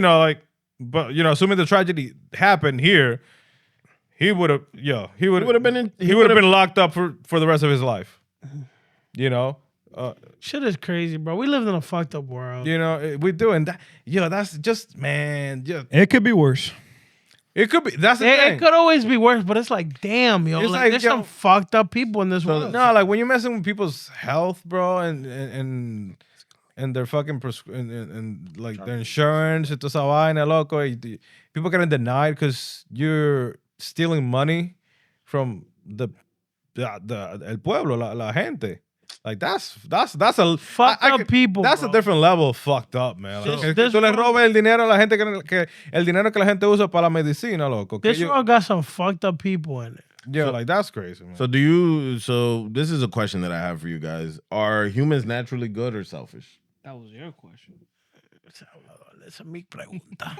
assuming the tragedy happened here, he would have been locked up for the rest of his life. You know? Shit is crazy, bro. We live in a fucked up world. You know, we do, and that, that's just, man. It could be worse. It could be. That's the thing. It could always be worse, but it's like, damn, yo. It's Like, like, there's yo, some fucked up people in this world. No, like when you're messing with people's health, bro, and their fucking and like their insurance, y toda esa vaina, loco. People getting denied because you're stealing money from the el pueblo, la gente. Like that's a Fucked up people. That's bro. a different level of fucked up, man. Like, que this tú le world- robes el dinero a la gente el dinero que la gente usa para la medicina, loco. This world got some fucked up people in it. Yeah, like that's crazy, man. So this is a question that I have for you guys. Are humans naturally good or selfish? That was your question. Esa es mi pregunta.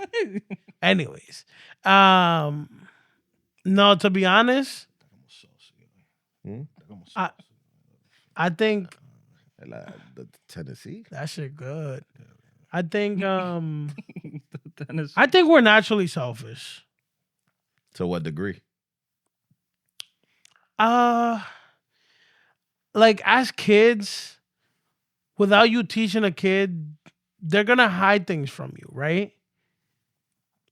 Anyways, no, to be honest, I think The Tennessee? that shit good. I think Dennis. I think we're naturally selfish. To what degree? Like as kids, without you teaching a kid, they're gonna hide things from you, right?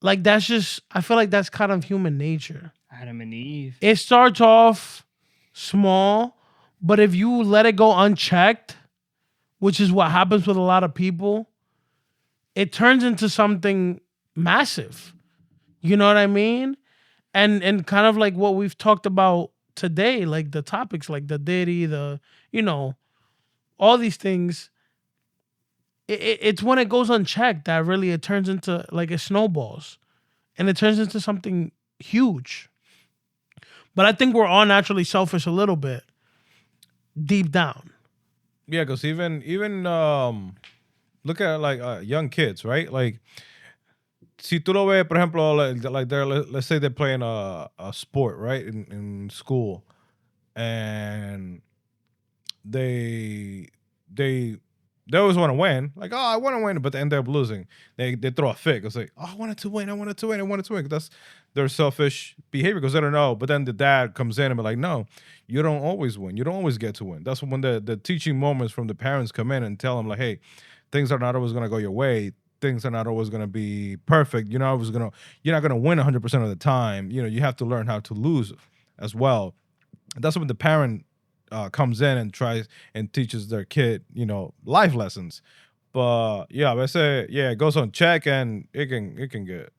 Like that's just, I feel like that's kind of human nature. Adam and Eve. It starts off small, but if you let it go unchecked, which is what happens with a lot of people, it turns into something massive. You know what I mean? And kind of like what we've talked about today, like the topics like the Diddy, all these things. It's when it goes unchecked that really it turns into, like, it snowballs. And it turns into something huge. But I think we're all naturally selfish a little bit. Deep down. Yeah, because even look at like young kids, right? Like, si tú lo ves, por ejemplo, like they're, let's say they're playing a sport, right, in school, and they always want to win. Like, oh, I want to win, but they end up losing. They throw a fit. It's like, oh, I wanted to win. That's their selfish behavior because they don't know. But then the dad comes in and be like, no, you don't always win. You don't always get to win. That's when the teaching moments from the parents come in and tell them, like, hey, things are not always going to go your way. Things are not always going to be perfect. You're not going to win 100% of the time. You know, you have to learn how to lose as well. And that's when the parent comes in and tries and teaches their kid, life lessons. But yeah, I say, yeah, it goes on check and it can get.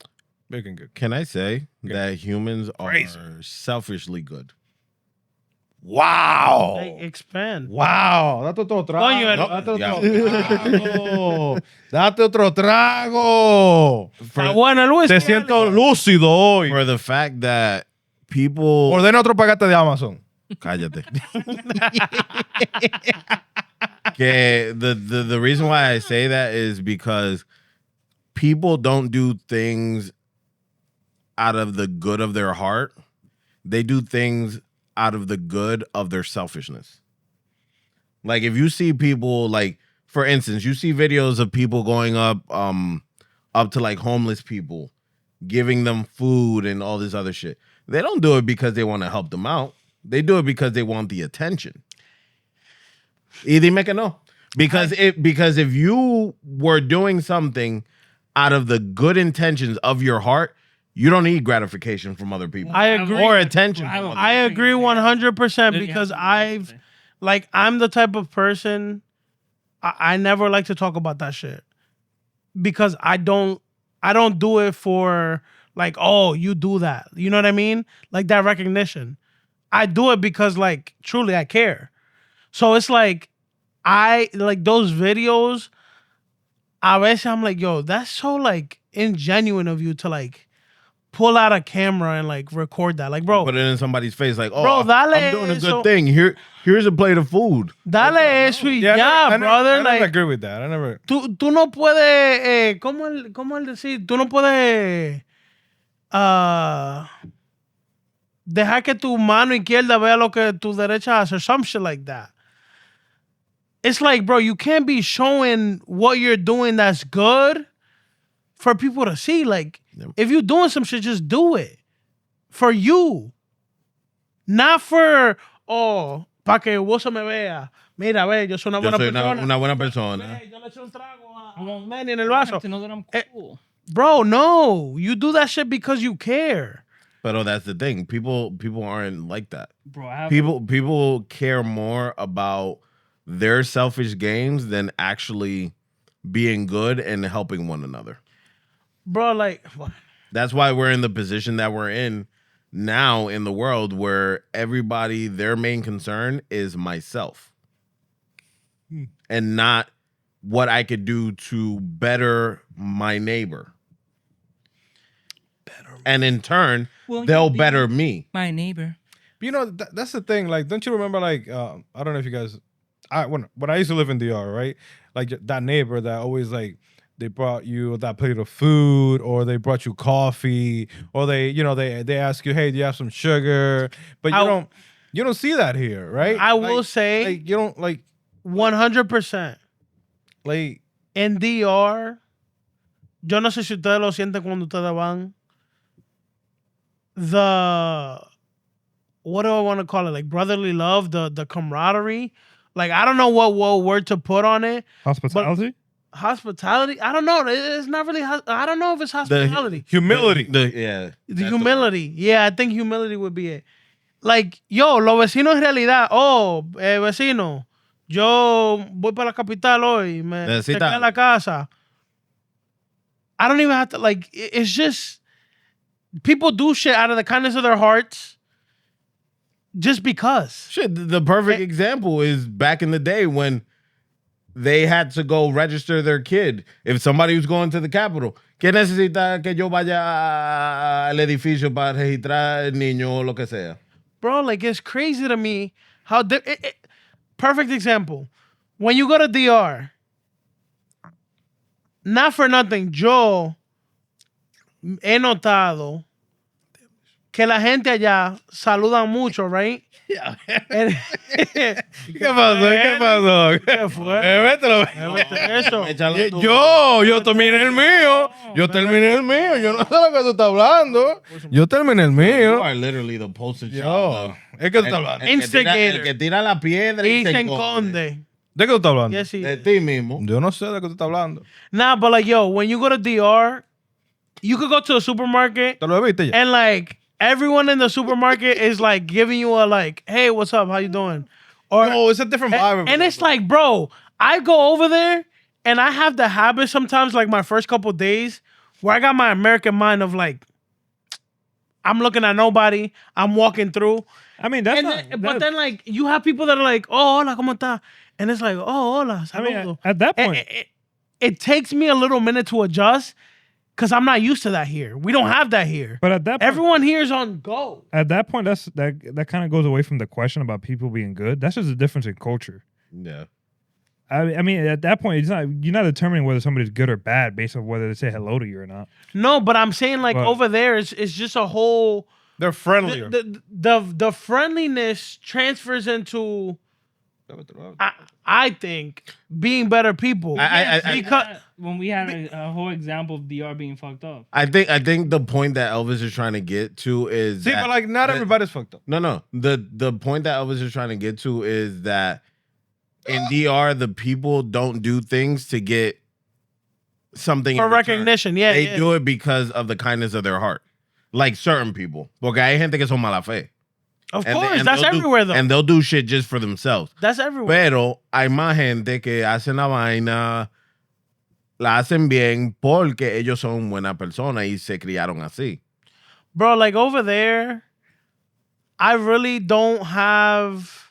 Can I say that humans are selfishly good? Wow. They expand. Wow. Date otro trago. Coño, Date otro trago. Está bueno el whisky. Te siento lúcido hoy. For the fact that people... Ordena otro paquete de Amazon. Cállate. Que the reason why I say that is because people don't do things out of the good of their heart. They do things out of the good of their selfishness. Like if you see people, like for instance, you see videos of people going up to like homeless people, giving them food and all this other shit. They don't do it because they want to help them out. They do it because they want the attention. Y dime que no. Because if you were doing something out of the good intentions of your heart, you don't need gratification from other people. I agree. Or attention. I agree 100% because I'm the type of person, I never like to talk about that shit because I don't do it for like, oh, you do that. You know what I mean? Like that recognition. I do it because like truly I care. So it's like I like those videos. A veces I'm like, yo, that's so like ingenuine of you to like pull out a camera and like record that. Like, bro, Put it in somebody's face like, oh, Bro, dale I'm doing a good eso. thing. Here's a plate of food. dale eso y ya, brother. I Like, never agree with that. I never. tú no puedes, ¿cómo el decir? Tú no puedes deja que tu mano izquierda vea lo que tu derecha hace, or some shit like that. It's like, bro, you can't be showing what you're doing that's good for people to see. Like, if you're doing some shit, just do it. For you. Not for, para que vos se me vea. Mira, ve, yo soy una buena persona. Una buena persona. Ve, yo le eché un trago a Manny en el vaso. To know that I'm cool. Bro, no. You do that shit because you care. But that's the thing. People aren't like that. Bro, I have People care more about their selfish gains than actually being good and helping one another. Bro, like... That's why we're in the position that we're in now in the world where everybody, their main concern is myself. And not what I could do to better my neighbor. And in turn, they'll better me. my neighbor. You know, that's the thing. Like, don't you remember, like, I don't know if you guys, when I used to live in DR, right? Like, that neighbor that always, like, they brought you that plate of food, or they brought you coffee, or they ask you, hey, do you have some sugar? But you don't see that here, right? I will say, like, you don't, like, 100%. like, En DR, yo no sé si ustedes lo sienten cuando ustedes van. What do I want to call it? Like brotherly love, the camaraderie. Like, I don't know what word to put on it. Hospitality? Hospitality? I don't know. It's not really, I don't know if it's hospitality. humility. The Humility. Yeah, I think humility would be it. Like, yo, los vecinos en realidad, vecino, yo voy para la capital hoy, me chequé en la casa. I don't even have to, like, it's just, people do shit out of the kindness of their hearts just because. Shit, the perfect example is back in the day when they had to go register their kid. If somebody was going to the Capitol, ¿qué necesita que yo vaya al edificio para registrar el niño o lo que sea? Bro, like, it's crazy to me how... perfect example. When you go to DR, not for nothing, yo he notado que la gente allá saludan mucho, right? ¿Qué pasó? ¿Qué pasó? ¿Qué fue? Mételo. Yo terminé el mío. Yo no sé lo que tú estás hablando. Yo terminé el You mío. are literally the poster child. Es que tú estás hablando. Instigator. El que tira la piedra Y y se esconde. ¿De qué tú estás hablando? Yes, he De is. ti mismo. Yo no sé de qué tú estás hablando. Nah, but like, yo, when you go to DR, you could go to a supermarket ¿Te lo viste ya? and like everyone in the supermarket is like giving you a like, hey, what's up? How you doing? Or No, it's a different vibe. and it's like, bro, I go over there and I have the habit sometimes, like my first couple days, where I got my American mind of like, I'm looking at nobody, I'm walking through. I mean, that's And not. then, but then like you have people that are like, oh, hola, ¿cómo está? And it's like, oh, hola, I mean, saludo. at that And point, it takes me a little minute to adjust because I'm not used to that here. We don't have that here. but at that point, Everyone here is on go. at that point, that kind of goes away from the question about people being good. That's just a difference in culture. Yeah. I mean, at that point, you're not determining whether somebody's good or bad based on whether they say hello to you or not. No, but I'm saying like But- over there, it's just a whole They're friendlier. the friendliness transfers into I think being better people. Because when we had a whole example of DR being fucked up. I think the point that Elvis is trying to get to is See, that- but like not that- everybody's fucked up. No. The point that Elvis is trying to get to is that in DR, the people don't do things to get something for in return. recognition, yeah. They yeah. do it because of the kindness of their heart. Like certain people. Porque hay gente que son mala fe. Of And course, they- and that's they'll do- everywhere though. And they'll do shit just for themselves. That's everywhere. Pero hay más gente que hacen la vaina, la hacen bien porque ellos son buenas personas y se criaron así. Bro, like over there, I really don't have,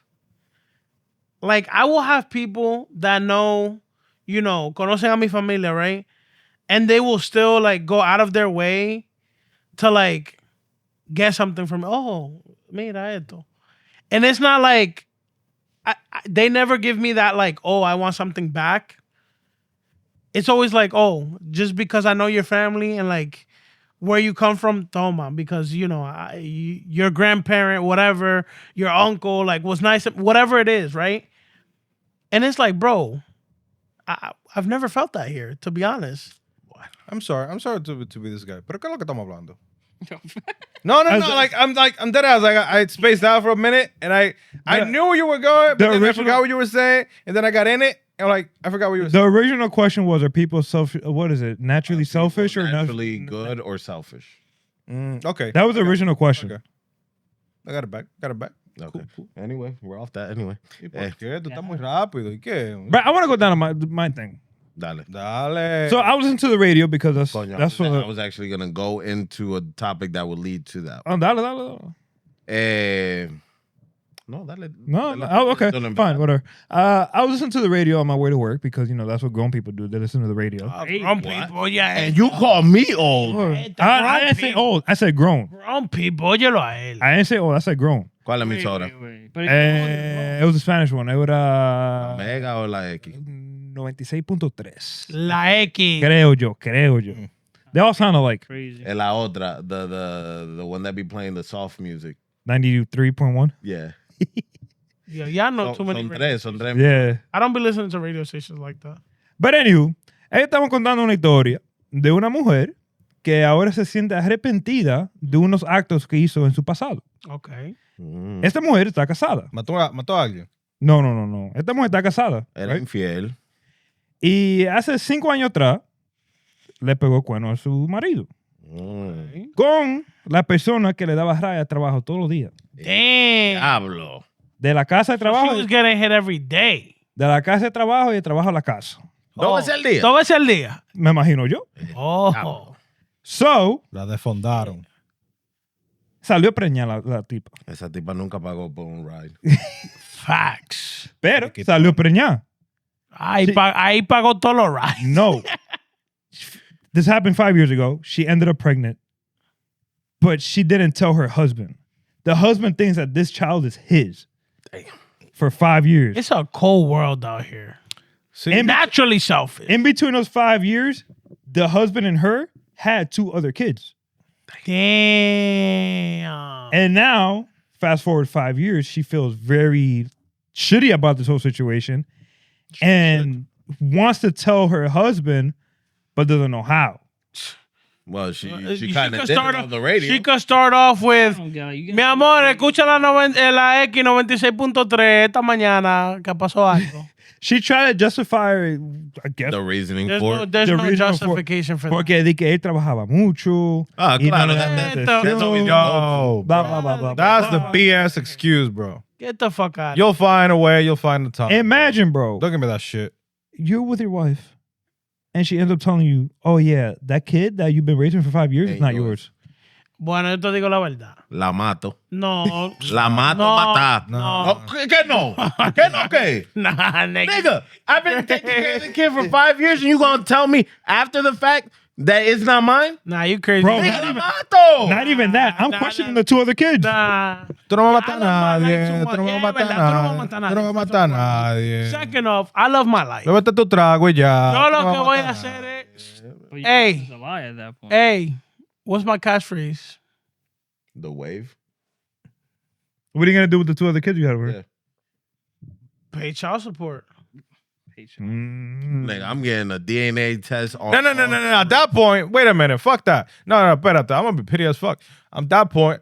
like, I will have people that know, conocen a mi familia, right? And they will still, like, go out of their way to, like, get something from, oh, mira esto. And it's not like, they never give me that, like, oh, I want something back. It's always like, oh, just because I know your family and, like, where you come from, toma, because your grandparent, whatever, your uncle, like was nice, whatever it is, right? And it's like, bro, I've never felt that here, to be honest. I'm sorry to be this guy. Pero ¿qué es lo que estamos hablando? No. Like I'm dead ass. Like I spaced out for a minute, and I knew where you were going, but then I forgot what you were saying, and then I got in it, and like I forgot what you were saying. The original question was: are people naturally selfish or naturally good or selfish? Okay, that was the original question. Okay. I got it back. Okay. Cool. Anyway, we're off that anyway. ¿Por qué? Tú estás muy rápido. ¿Y qué? But I want to go down to my thing. Dale. So I was into the radio because that's Coño, what I was actually gonna go into a topic that would lead to that. Dale. No, dale. No, Dale. oh, okay, Don't fine, whatever. I was listening to the radio on my way to work because that's what grown people do. They listen to the radio. Grown people, yeah. And you call me old. I didn't say old. I said grown. Grown people, óyelo a él. I didn't say old. I said grown. ¿Cuál emisora? It was a Spanish one. It was Mega or la X? 96.3. La X. Creo yo. They all sound alike. Crazy. And la otra, the one that be playing the soft music. 93.1. Yeah. Yeah, y'all know too many. Son tres. Yeah. I don't be listening to radio stations like that. But anywho, ellos estaban contando una historia de una mujer que ahora se siente arrepentida de unos actos que hizo en su pasado. Okay. Esta mujer está casada. ¿Mató a alguien? No. Esta mujer está casada. Era right? infiel. Y hace 5 años atrás le pegó cuerno a su marido. Con la persona que le daba raya de trabajo todos los días. Damn. Diablo. De la casa de She trabajo. was getting hit every day. De la casa de trabajo y de trabajo a la casa. ¿Dos veces al día? 2 veces al día. Me imagino yo. Oh. So, La desfondaron. salió preñada la tipa. Esa tipa nunca pagó por un ride. Facts. Pero salió preñada. Ahí pagó todos los rides. No. This happened 5 years ago. She ended up pregnant. But she didn't tell her husband. The husband thinks that this child is his. Damn. For 5 years. It's a cold world out here. Naturally selfish. In between those 5 years, the husband and her had 2 other kids. Damn. And now, fast forward 5 years, she feels very shitty about this whole situation and wants to tell her husband, but doesn't know how. Well, she She kind of could did start it off- on the radio. She could start off with, Oh, God, you mi amor, escucha la X 96.3 esta mañana que pasó algo. She tried to justify, I guess, The reasoning There's for no, it. there's The no reason justification for that. porque di que él trabajaba mucho. Ah, y claro, no le that- daban that's atención, always- Yo, blah, bro. blah, blah, blah, That's blah. the BS excuse, bro. Get the fuck out. You'll find a way. You'll find the time. Imagine, bro, Don't give me that shit. you're with your wife and she ends up telling you, oh, yeah, that kid that you've been raising for 5 years is Ain't not yours. yours. Bueno, yo te digo la verdad. La mato. No. La mato, No, mata. no. ¿Qué no? ¿Qué no qué? Nah, nigga. Nigga, I've been taking care of the kid for 5 years and you gonna tell me after the fact that it's not mine? Nah, you crazy. Bro, Nigga, not la even- mato. Not even that. I'm Nah, questioning nah. the 2 other kids. Nah. Tú no vas a I matar a love my life nadie. too Tú no much. vas a Yeah, matar a verdad, tú no vas a nadie. matar a Tú no vas a nadie. matar a nadie. Second off, I love my life. Bébete tu trago y ya. Yo Tú no lo vas que voy a matar hacer nadie. es, But you Hey. it's a lie at that point. hey, what's my catchphrase? The wave. What are you going to do with the 2 other kids you had over? Yeah. Pay child support. Nigga, I'm getting a DNA test on. No. At that point, wait a minute. Fuck that. No, espérate. I'm gonna be petty as fuck. At that point,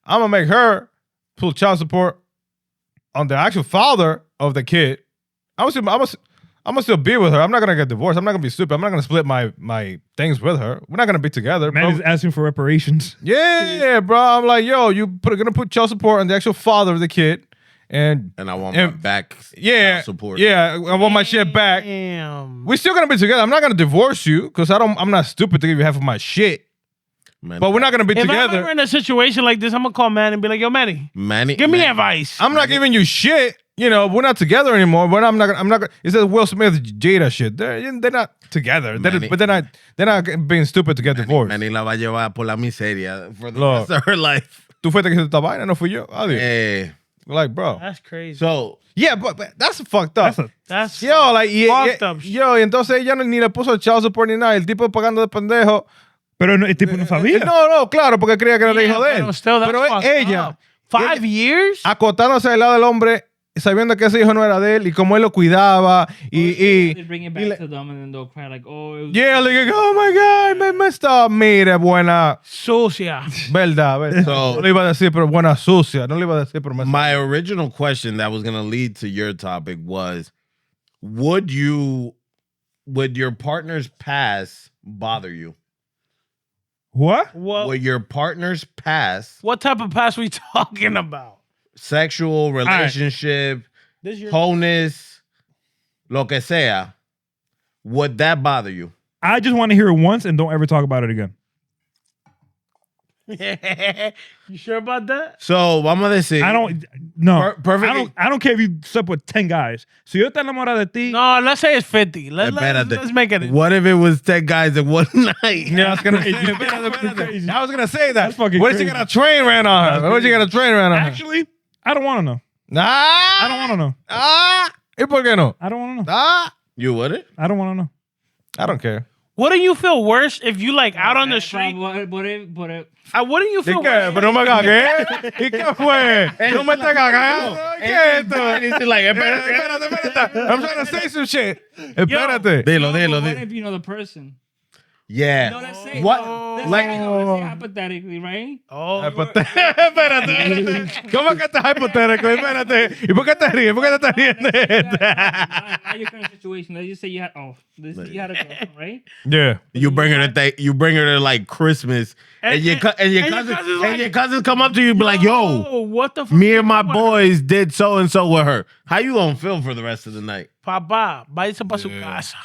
I'm gonna make her pull child support on the actual father of the kid. I'm gonna still be with her. I'm not gonna get divorced. I'm not gonna be stupid. I'm not gonna split my things with her. We're not gonna be together. Man bro. is asking for reparations. Yeah, bro. I'm like, yo, gonna put child support on the actual father of the kid, and And I want my back yeah, support. yeah, I want my shit back. Damn. We're still gonna be together. I'm not gonna divorce you because I'm not stupid to give you half of my shit. Man, But we're not gonna be If I'm together. ever in a situation like this, I'm gonna call Manny and be like, yo, Manny, Manny, give me Manny- advice. I'm not giving you shit. You know, we're not together anymore. But I'm not gonna. It's a Will Smith Jada shit. They're not together. Manny- But they're not being stupid to get divorced. Manny la va a llevar por la miseria for the Look. rest of her life. Tú fuiste que hiciste esta vaina, no fui yo. Adiós. Eh, Like, bro. That's crazy. so, Yeah, but that's fucked up. That's Yo, like, fucked up shit. yo, y entonces ella ni le puso el child support ni nada. El tipo pagando de pendejo Pero no, el tipo no sabía. No, claro, porque creía que era el hijo de él. Pero still, that's Pero fucked ella, up. 5 years? acostándose al lado del hombre, sabiendo que ese hijo no era de él y cómo él lo cuidaba They bring it back to them and then they'll cry like, oh, it was yeah, like, oh my God, me messed up. Mire, buena, Sucia. verdad. So- no le iba a decir, pero buena sucia. No le iba a decir, pero My original question that was going to lead to your topic was, would your partner's past bother you? What? Would your partner's past, What type of past we talking about? sexual relationship, This year. wholeness, lo que sea, would that bother you? I just want to hear it once and don't ever talk about it again. You sure about that? So, vamos a decir. I don't. No. Perfectly. I don't care if you slept with 10 guys. Si yo te enamorado de ti. No, let's say it's 50. Espérate. Let's make it. What if it was 10 guys in one night? Yeah, I was gonna say, Crazy. I was gonna say that. That's fucking What if she crazy. got a train ran on her? What if she got a train ran on her? Actually, I don't want to know. Nah. I don't want to know. ¿Y por qué no? I don't want to know. You wouldn't? I don't want to know. I don't care. Wouldn't you feel worse if you like out on the street? What if Wouldn't you ¿Y feel qué? worse? Pero no me cagué. ¿Y qué fue? No me está cagando. ¿Qué es esto? Like, Espérate. I'm trying to say some shit. Espérate. Dilo. What if you know the person? Yeah. No, let's say, What? let's say hypothetically, right? Oh, Espérate. ¿Cómo que está hipotético? Espérate. ¿Y por qué te ríes? ¿Por qué te estás riendo? Now your current situation. Let's just say you had a girlfriend, right? Yeah. You bring her to like Christmas, and your cousins come up to you and be like, "Yo, oh, what the fuck? me and my boys did so and so with her." How you gonna feel for the rest of the night? Papá, váyase para su casa.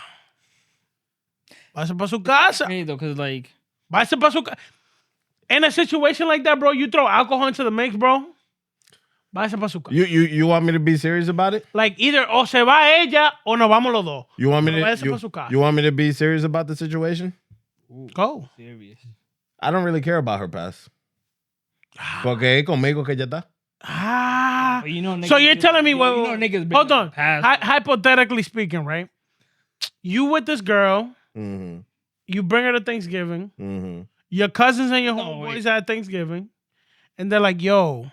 Váyase para su casa. Okay, though, because like, Váyase para su casa. In a situation like that, bro, you throw alcohol into the mix, bro. Váyase para su casa. You want me to be serious about it? Like either o se va ella o nos vamos los dos. You want me Pero váyase to pa' su casa. you want me to be serious about the situation? Go. serious. I don't really care about her past. Porque es conmigo que ella está. Ah. But you know, So you're telling me, you well, know niggas bring hold up on. the past. Hypothetically speaking, right? You with this girl, Mm-hmm. you bring her to Thanksgiving. Mm-hmm. Your cousins and your No, homeboys at Thanksgiving, and they're like, "Yo,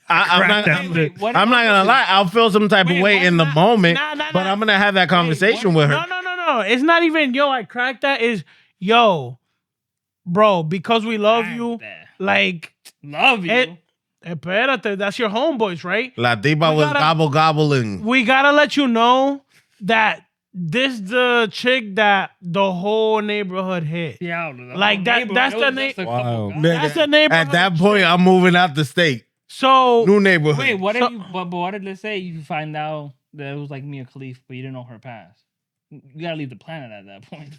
I'm not gonna lie. I'll feel some type of way in the moment, but I'm gonna have that conversation with her. no. It's not even yo. I cracked that. Is yo, bro? Because we love you, like Love you. espérate, that's your homeboys, right? La tipa was gobbling. We gotta let you know that this the chick that the whole neighborhood hit. Yeah, Like that- that's the name- Wow. That's the neighborhood. At that point, I'm moving out the state. So New neighborhood. Wait, what So- if you? But what if, let's say you find out that it was like Mia Khalifa, but you didn't know her past? You gotta leave the planet at that point.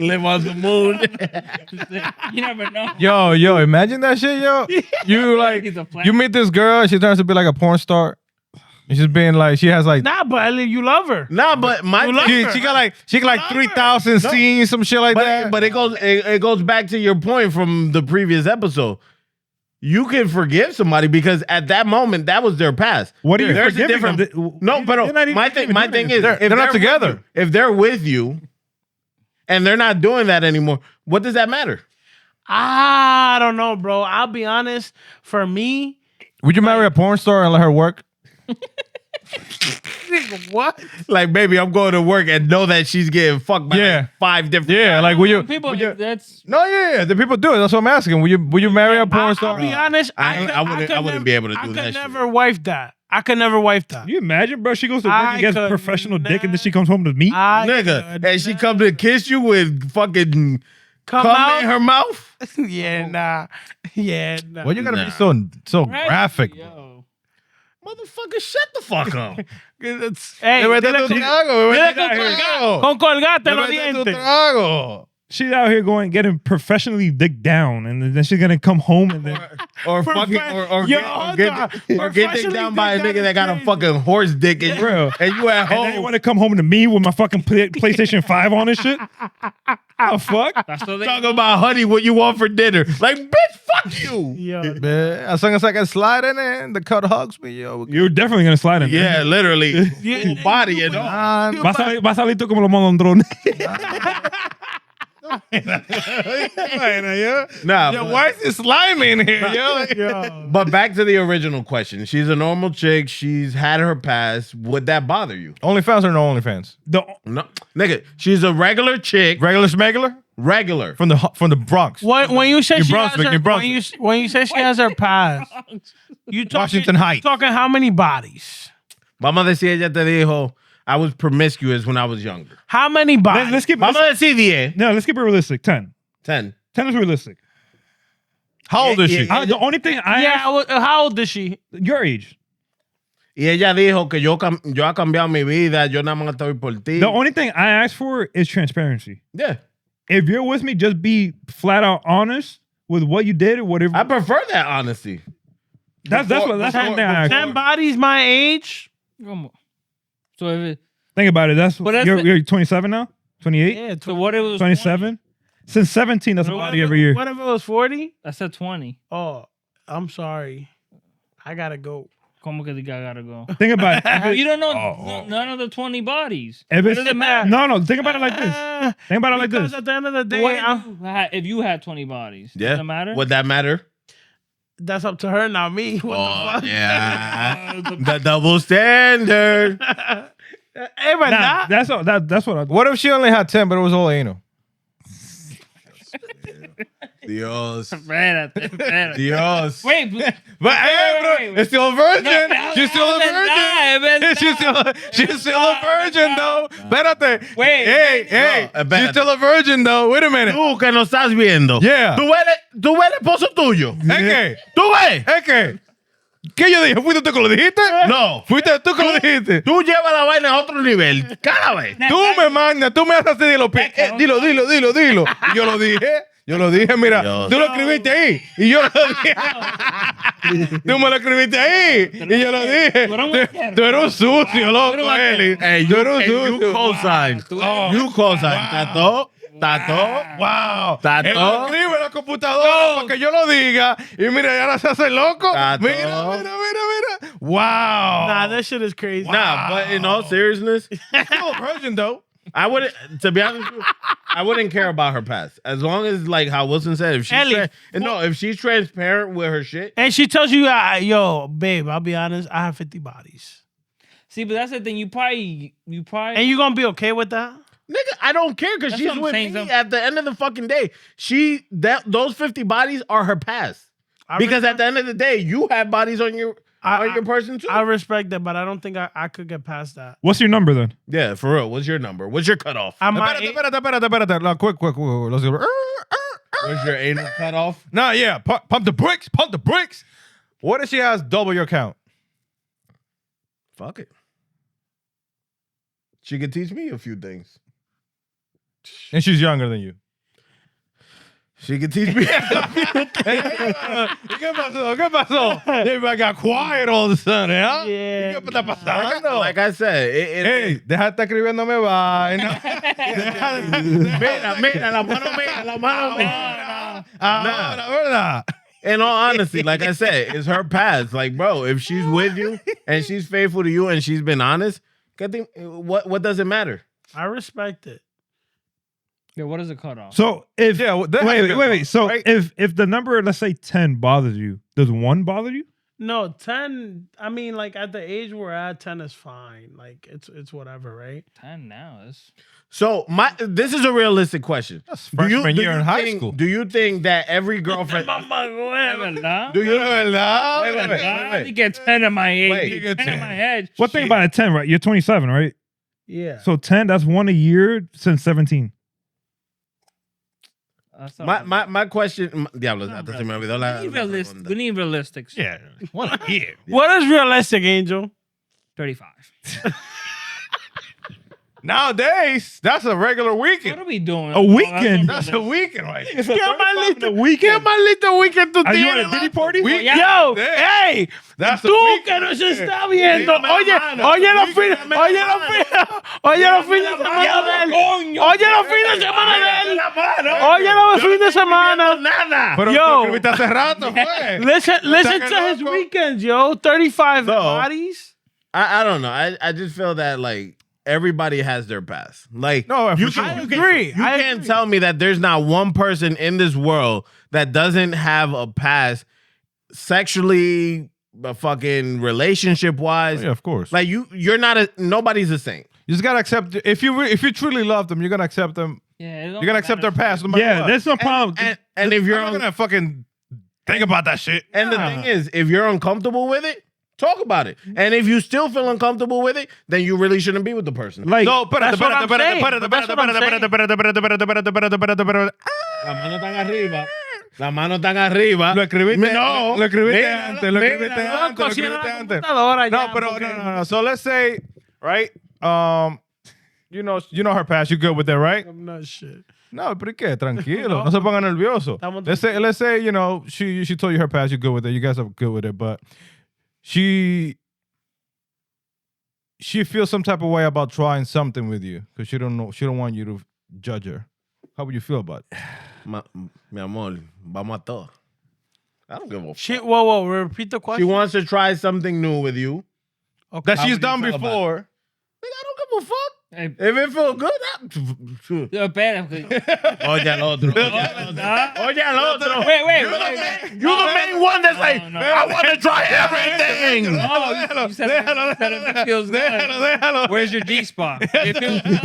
Live on the moon. You never know. Yo, imagine that shit, yo. You like, He's a planet. you meet this girl, she turns to be like a porn star. And she's being like, she has like, nah, but you love her. Nah, but my You love her. she got like 3,000 scenes, some shit like that. but it goes back to your point from the previous episode. You can forgive somebody because at that moment that was their past. What are you There's a forgiving different- them? No, but my thing is, if they're not with together. you- if they're with you, and they're not doing that anymore, what does that matter? I don't know, bro. I'll be honest. For me, Would you marry a porn star and let her work? what? Like, baby, I'm going to work and know that she's getting fucked by Yeah. like 5 different. Yeah, like, would you? People, would you- that's No, yeah, the people do it. That's what I'm asking. Would you marry a porn I'll star? be honest. I wouldn't be able to do I that could shit. never wife that. I could never wife that. Can you imagine, bro? She goes to work I and gets could professional dick, and then not- she comes home to me. Nigga, could and she not come to kiss you with fucking come cum out. in her mouth. Yeah, nah. Yeah, nah. Why you gotta Nah. be so graphic? Yo. Motherfucker, shut the fuck up. Hey, Vete dile tu con- trago, dile vete con tu trago. con colgate los Vete tu dientes. trago. She's out here getting professionally dick down, and then she's gonna come home and then Or fucking, or Yo, get hold on. dick down by a Professionally nigga that got a dick fucking horse dick and, Bro. and you at and then you home. want to come home to me with my fucking PlayStation 5 on and shit. The fuck? That's what they Talking about, honey, what you want for dinner. Like, bitch, fuck you. Yo, Man, as long as I can slide in there, the cut hugs me, yo. You're definitely gonna slide in. Yeah, literally. Full body and all. Man, Va a salir tú como los molondrones. Nah, Yo, but- why is this slime in here, yo? Yo. But back to the original question. She's a normal chick. She's had her past. Would that bother you? OnlyFans or no OnlyFans? No, nigga. She's a regular chick. Regular smuggler Regular. from the Bronx. When you say New she has Brunswick, her, New Brunswick. when you say she has her past, you talking, Washington Heights. talking how many bodies? Vamos a decir, ella te dijo, I was promiscuous when I was younger. How many bodies? Let's keep Vamos a decir 10. no. Let's keep it realistic. 10. 10. 10 is realistic. How old is she? Yeah. The only thing I Yeah, how old is she? your age. Y ella dijo que yo ha cambiado mi vida, yo nada más estoy por ti. The only thing I ask for is transparency. Yeah. If you're with me, just be flat out honest with what you did or whatever. I prefer that honesty. that's the only thing I ask 10 for. bodies my age? So if it, Think about it. That's But that's you're 27 now, 28, Yeah, so what if it was 27. Since 17, that's a What body if every year. What if it was 40? I said 20. Oh, I'm sorry. I gotta go. Como que I gotta go. Think about it. You don't know none of the 20 bodies. If What it's, does it matter? no. Think about it like this. Think about it like Because this. at the end of the day, What if you had 20 bodies? Yeah. Does it matter? Would that matter? that's up to her, not me. What the fuck? yeah. The double standard. Hey, but Nah, that's all. That's what I. What if she only had 10, but it was all anal? Dios. Espérate. Dios. Wait, but But hey, bro, wait. it's still a virgin. No, She's still a virgin. She's still a virgin though. Espérate. Wait, Hey, no, espérate. she's still a virgin though. Wait a minute. Tú que no estás viendo. Yeah. Tú eres esposo tuyo. ¿Es qué? Tú ves. ¿Es qué? ¿Qué yo dije? ¿Fuiste tú que lo dijiste? No. ¿Fuiste tú que lo dijiste? Tú llevas la vaina a otro nivel. Cada vez. Tú me mandas, tú me haces así de los pies. Dilo. Y yo lo dije, mira, Dios. tú lo escribiste ahí. Y yo lo dije. Tú me lo escribiste ahí. Y yo lo dije. Tú eres un sucio, loco, Eli. Hey, Tú eres un you sucio. co-sign. Oh. You co-sign. Tato. Wow. Tato. Él lo escribe en la computadora para que yo lo diga. Y mira, ya ahora se hace loco. Tato. Mira. Wow. Nah, that shit is crazy. Nah, but in all seriousness, Still a virgin, though. I wouldn't, to be honest with you, I wouldn't care about her past. As long as, like how Wilson said, if she's, Ellie, if she's transparent with her shit. And she tells you, yo, babe, I'll be honest, I have 50 bodies. See, but that's the thing. You probably. And you gonna be okay with that? Nigga, I don't care because That's she's what I'm with saying, me so- at the end of the fucking day. Those 50 bodies are her past. Because at the end of the day, you have bodies on your person too. I respect that, but I don't think I could get past that. What's your number then? Yeah, for real. What's your number? What's your cutoff? Espérate. No, quick. Let's go. What's your anal cutoff? Nah, yeah. Pump the bricks. What if she has double your count? Fuck it. She could teach me a few things. And she's younger than you. She could teach me. ¿Qué pasó? Everybody got quiet all of a sudden, ¿eh? Yeah. ¿Qué está pasando? Like I said, Hey, deja de estar escribiéndome vaina. mira, la mano. La verdad. In all honesty, like I said, it's her past. Like, bro, if she's with you and she's faithful to you and she's been honest, what does it matter? I respect it. Yeah, what is the cutoff? So if Yeah, wait. So right? if the number, let's say 10, bothers you, does 1 bother you? No, 10, I mean, like, at the age we're at, 10 is fine. Like, it's whatever, right? 10 now. That's So this is a realistic question. Freshman year in high school. Do you think that every girlfriend? verdad. Do you know verdad? I think get 10 in my age. Wait, Get 10 in my head. What thing about a 10, right? You're 27, right? Yeah. So 10, that's 1 a year since 17. That's not My question, diablos, hasta se me olvidó la. we need realistic. Yeah. One year. What is realistic, Angel? 35. Nowadays, that's a regular What weekend. are we doing? A weekend? That's a weekend, right? Qué maldito weekend tú Are you at tienes, a Diddy party? Yo, hey, That's tú a que weekend. nos está viendo. Oye los fines de semana de él. Oye los fines de semana de él. Oye los fines de semana. Nada. Pero Yo. tú escribiste hace rato, fue. Listen to his loco. weekends, yo. 35 No. bodies. I don't know. I just feel that like everybody has their past. Like, No, you for sure. can, I agree. You can't tell me that there's not one person in this world that doesn't have a past sexually, fucking relationship wise. Yeah, of course. Like you're not nobody's the same. You just gotta accept. If you truly love them, you're gonna accept them. Yeah, You're gonna accept their past. No matter Yeah, what. there's no problem. And if you're I'm not gonna fucking think about that shit. and the thing is, if you're uncomfortable with it, talk about it. And if you still feel uncomfortable with it, then you really shouldn't be with the person. like, No, That's what I'm saying. That's what I'm saying. La mano tan arriba. La mano tan arriba. Lo escribiste, No. lo escribiste Mira, antes, lo mira, escribiste no, antes, lo Cocina escribiste la antes. computadora No, ya, pero porque- no. So let's say, right? You know her past. You good with that, right? I'm not shit. No, pero ¿qué? Tranquilo. No se ponga nervioso. Let's say, you know, she told you her past. You're good with it. You guys are good with it, but she feels some type of way about trying something with you because she don't want you to judge her. How would you feel about it? Mi amor, vamos a todo. I don't give a fuck. Shit. Whoa. Repeat the She question. wants to try something new with you. Okay. That How she's would you done feel about before. Nigga, I don't give a fuck. Hey, If it feel good, espera. oye al otro. Oye al otro. Wait. You the main one that's like, no. I want to try everything. You said if it feels good. Déjalo. Where's your G spot? It feels good.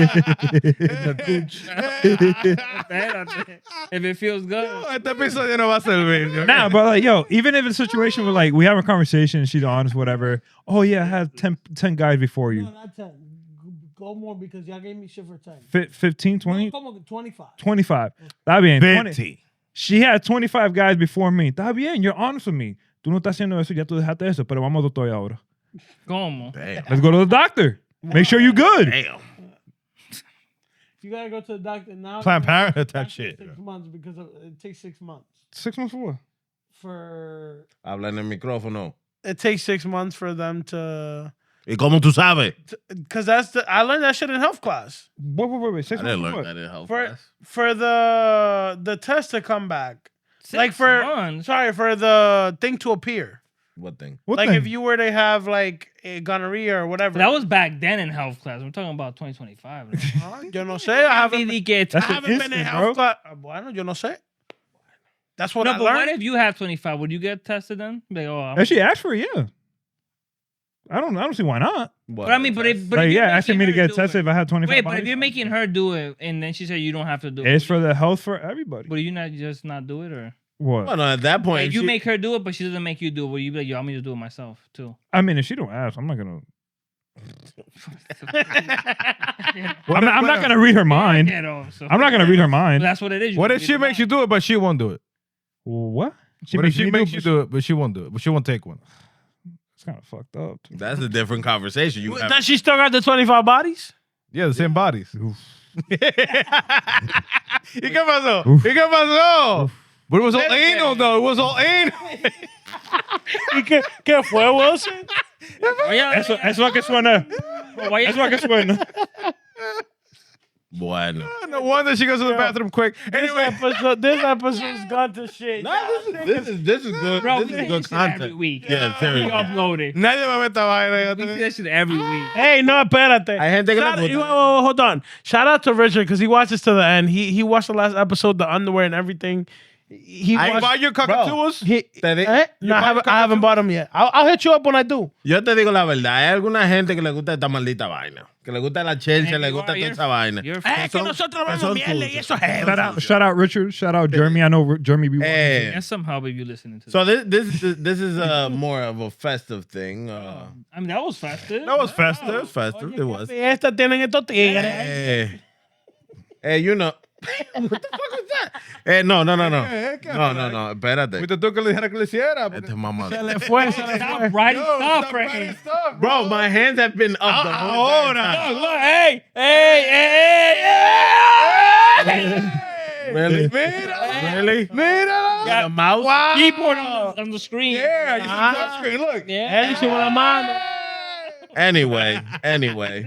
Espérate. If it feels good. Este episodio no va a servir. nah, but like, yo, even if it's a situation where like we have a conversation and she's honest, whatever. Oh yeah, I had 10 guys before you. No, not 10. Go more because y'all gave me shit for 10. 15, 20, Come on, 25. 25. Está bien. 20. 20. She had 25 guys before me. Está bien, you're honest with me. Tú no estás haciendo eso, ya tú dejaste eso, pero vamos al doctor ahora. ¿Cómo? Let's go to the doctor. Make sure you're good. Damn. You gotta go to the doctor now. Planned Parenthood type After shit. 6 months because it takes 6 months 6 months for what? for. Habla en el micrófono. It takes 6 months for them to. ¿Y cómo tú sabes? Because I learned that shit in health class. Wait. 6 I months didn't for learn what? that in health For class. for the test to come back. 6 Like for months? sorry for the thing to appear. What thing? What Like thing? if you were to have like a gonorrhea or whatever. That was back then in health class. We're talking about 2025. Yo no sé. I haven't That's I an haven't been in instant, health bro. class. Bueno, yo no sé. That's what No, I but learned. what if you have 25? Would you get tested then? Like, oh, I'm- If she asked for it, yeah. I don't see why not. What? but I mean, but if Like, you're yeah, asking making me to her get do tested it- if I had 25 Wait, but if bodies. you're making her do it and then she said you don't have to do it, It's for the health for everybody. would you not just not do it or? What? Well, no, at that point, Like you she- make her do it, but she doesn't make you do it. Will you be like, yo, I'm gonna do it myself too? I mean, if she don't ask, I'm not gonna. I'm not gonna read her mind. You know, so- I'm not gonna read her But mind. that's what it is. What if she makes you do it, but she won't do it? What? What if she me makes do you it, do it, but she won't do it? But she won't take one. It's kind of fucked up. that's a different conversation. You have, Does she still got the 25 bodies? Yeah, the same bodies. ¿Y qué pasó? Uf. ¿Y qué pasó? But it was all anal, though. It was all anal. ¿Y qué fue, Wilson? Eso es lo que suena. Es lo que suena. bueno. No wonder she goes to the bathroom quick. Anyway, This episode's gone to shit. No, this is good. Bro, this we is say good this shit every content. week. Yeah, We seriously. upload it. nadie va a ver esta vaina. We see that shit every week. Hey, no, espérate. Hay gente que le Shout- gusta. whoa, hold on. Shout out to Richard because he watched this to the end. He watched the last episode, the underwear and everything. He I watched. buy your cockatoos. He, Te di- No, I haven't bought them yet. I'll hit you up when I do. Yo te digo la verdad, hay alguna gente que le gusta esta maldita vaina. Que le gusta la chelcha, le gusta toda esa vaina. You're Es que nosotros vemos mierda y eso es. Shout out Richard. Shout out Jeremy. I know Jeremy be watching. Eh, and some help if you're listening to so this. this is more of a festive thing. I mean, that was festive. That was It festive. was festive. It was. Estas tienen estos tigres. You know. What the fuck was that? No. No. Espérate. Fuiste tú que le dijera que le hiciera. Este mamá. Se le fue. Stop writing stuff for him. Bro, my hands have been up the whole time. Look, hey. Really? Really? Got a mouse? Keyboard on the screen. Yeah, you see the screen. Look. Yeah. Él con la mano. Anyway.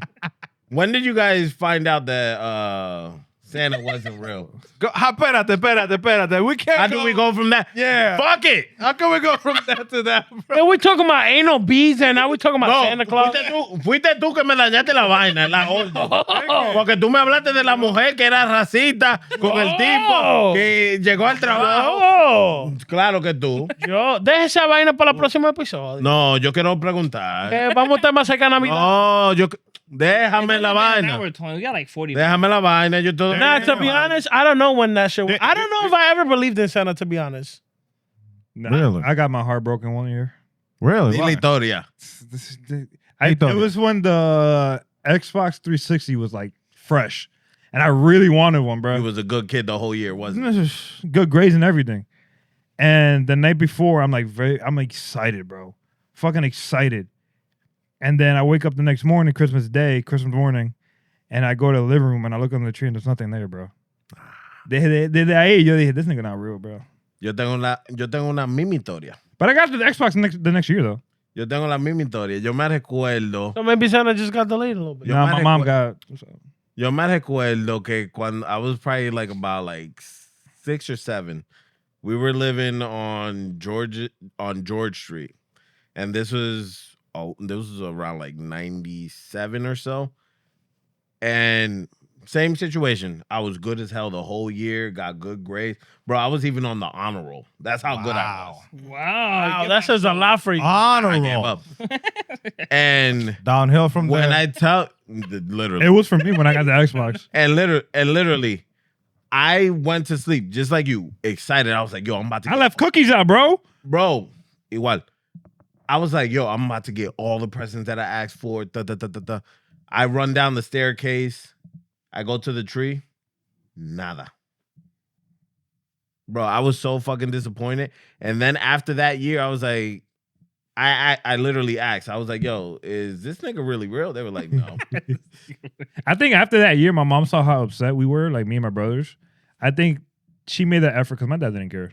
When did you guys find out that Santa wasn't real. Espérate. We can't. How do we go from that? Yeah. Fuck it. How can we go from that to that, bro? And we talking about anal bees and now we talking about Santa Claus. Fuiste tú que me dañaste la vaina, la orden. Porque tú me hablaste de la mujer que era racista con el tipo que llegó al trabajo. Oh, Claro que tú. yo, deja esa vaina para el próximo episodio. No, yo quiero preguntar. Vamos a estar más cerca de Navidad. No, déjame la Now vaina. we're 20. We got like 40. Déjame la vaina. Yo todo. Nah, to be honest, I don't know when that shit. I don't know if I ever believed in Santa. To be honest, Nah, Really? I got my heart broken one year. Really? Dile historia. It was when the Xbox 360 was like fresh, and I really wanted one, bro. He was a good kid the whole year, wasn't he? Good grades and everything. And the night before, I'm excited, bro. Fucking excited. And then I wake up the next morning, Christmas morning, and I go to the living room and I look under the tree and there's nothing there, bro. Desde ahí yo dije, this nigga not real, bro. Yo tengo una misma historia. But I got the Xbox the next year, though. Yo tengo la misma historia. Yo me recuerdo. so maybe Santa just got delayed a little bit. Yo Nah, me my mom recu- got... Yo me recuerdo que cuando I was probably like about like 6 or 7, we were living on George Street, and this was around like 97 or so, and same situation. I was good as hell the whole year, got good grades, bro. I was even on the honor roll. That's how good I was. Wow, that says a lot for you. Honor I gave roll. up. And Downhill from when there. I tell literally, It was for me when I got the Xbox. and literally, I went to sleep just like you, excited. I was like, yo, I'm about to. I left cookies out, bro. Bro, igual. I was like, yo, I'm about to get all the presents that I asked for. Da, da, da, da, da. I run down the staircase. I go to the tree. Nada. Bro, I was so fucking disappointed. And then after that year, I was like, I literally asked. I was like, yo, is this nigga really real? They were like, no. I think after that year, my mom saw how upset we were, like me and my brothers. I think she made that effort because my dad didn't care.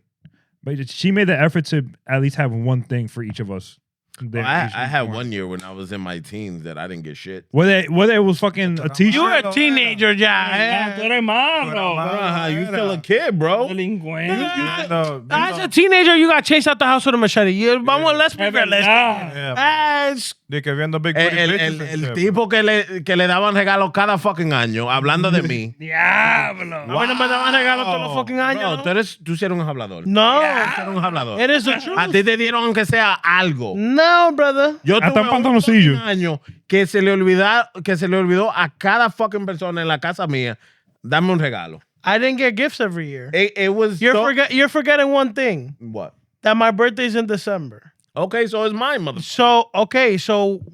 But she made the effort to at least have one thing for each of us. Well, I had one year when I was in my teens that I didn't get shit. Whether it was fucking a t-shirt. You were a teenager, ya. Tú eres malo. You still a kid, bro. Delincuente. As a teenager, you got chased out the house with a machete. Let's be realistic. De que viendo Big Booty Bitches and El shit, tipo que le daban regalos cada fucking año, hablando de mí. Diablo. A mí no me daban regalos todos los fucking años. Bro, tú sí eres un hablador. No. Tú eres un hablador. It is the truth. A ti te dieron aunque sea algo. No, brother. Yo Hasta tuve un un pantaloncillo. fucking año que se le olvidó a cada fucking persona en la casa mía darme un regalo. I didn't get gifts every year. It was You're forgetting one thing. What? That my birthday's in December. Okay, so it's mine, mother. So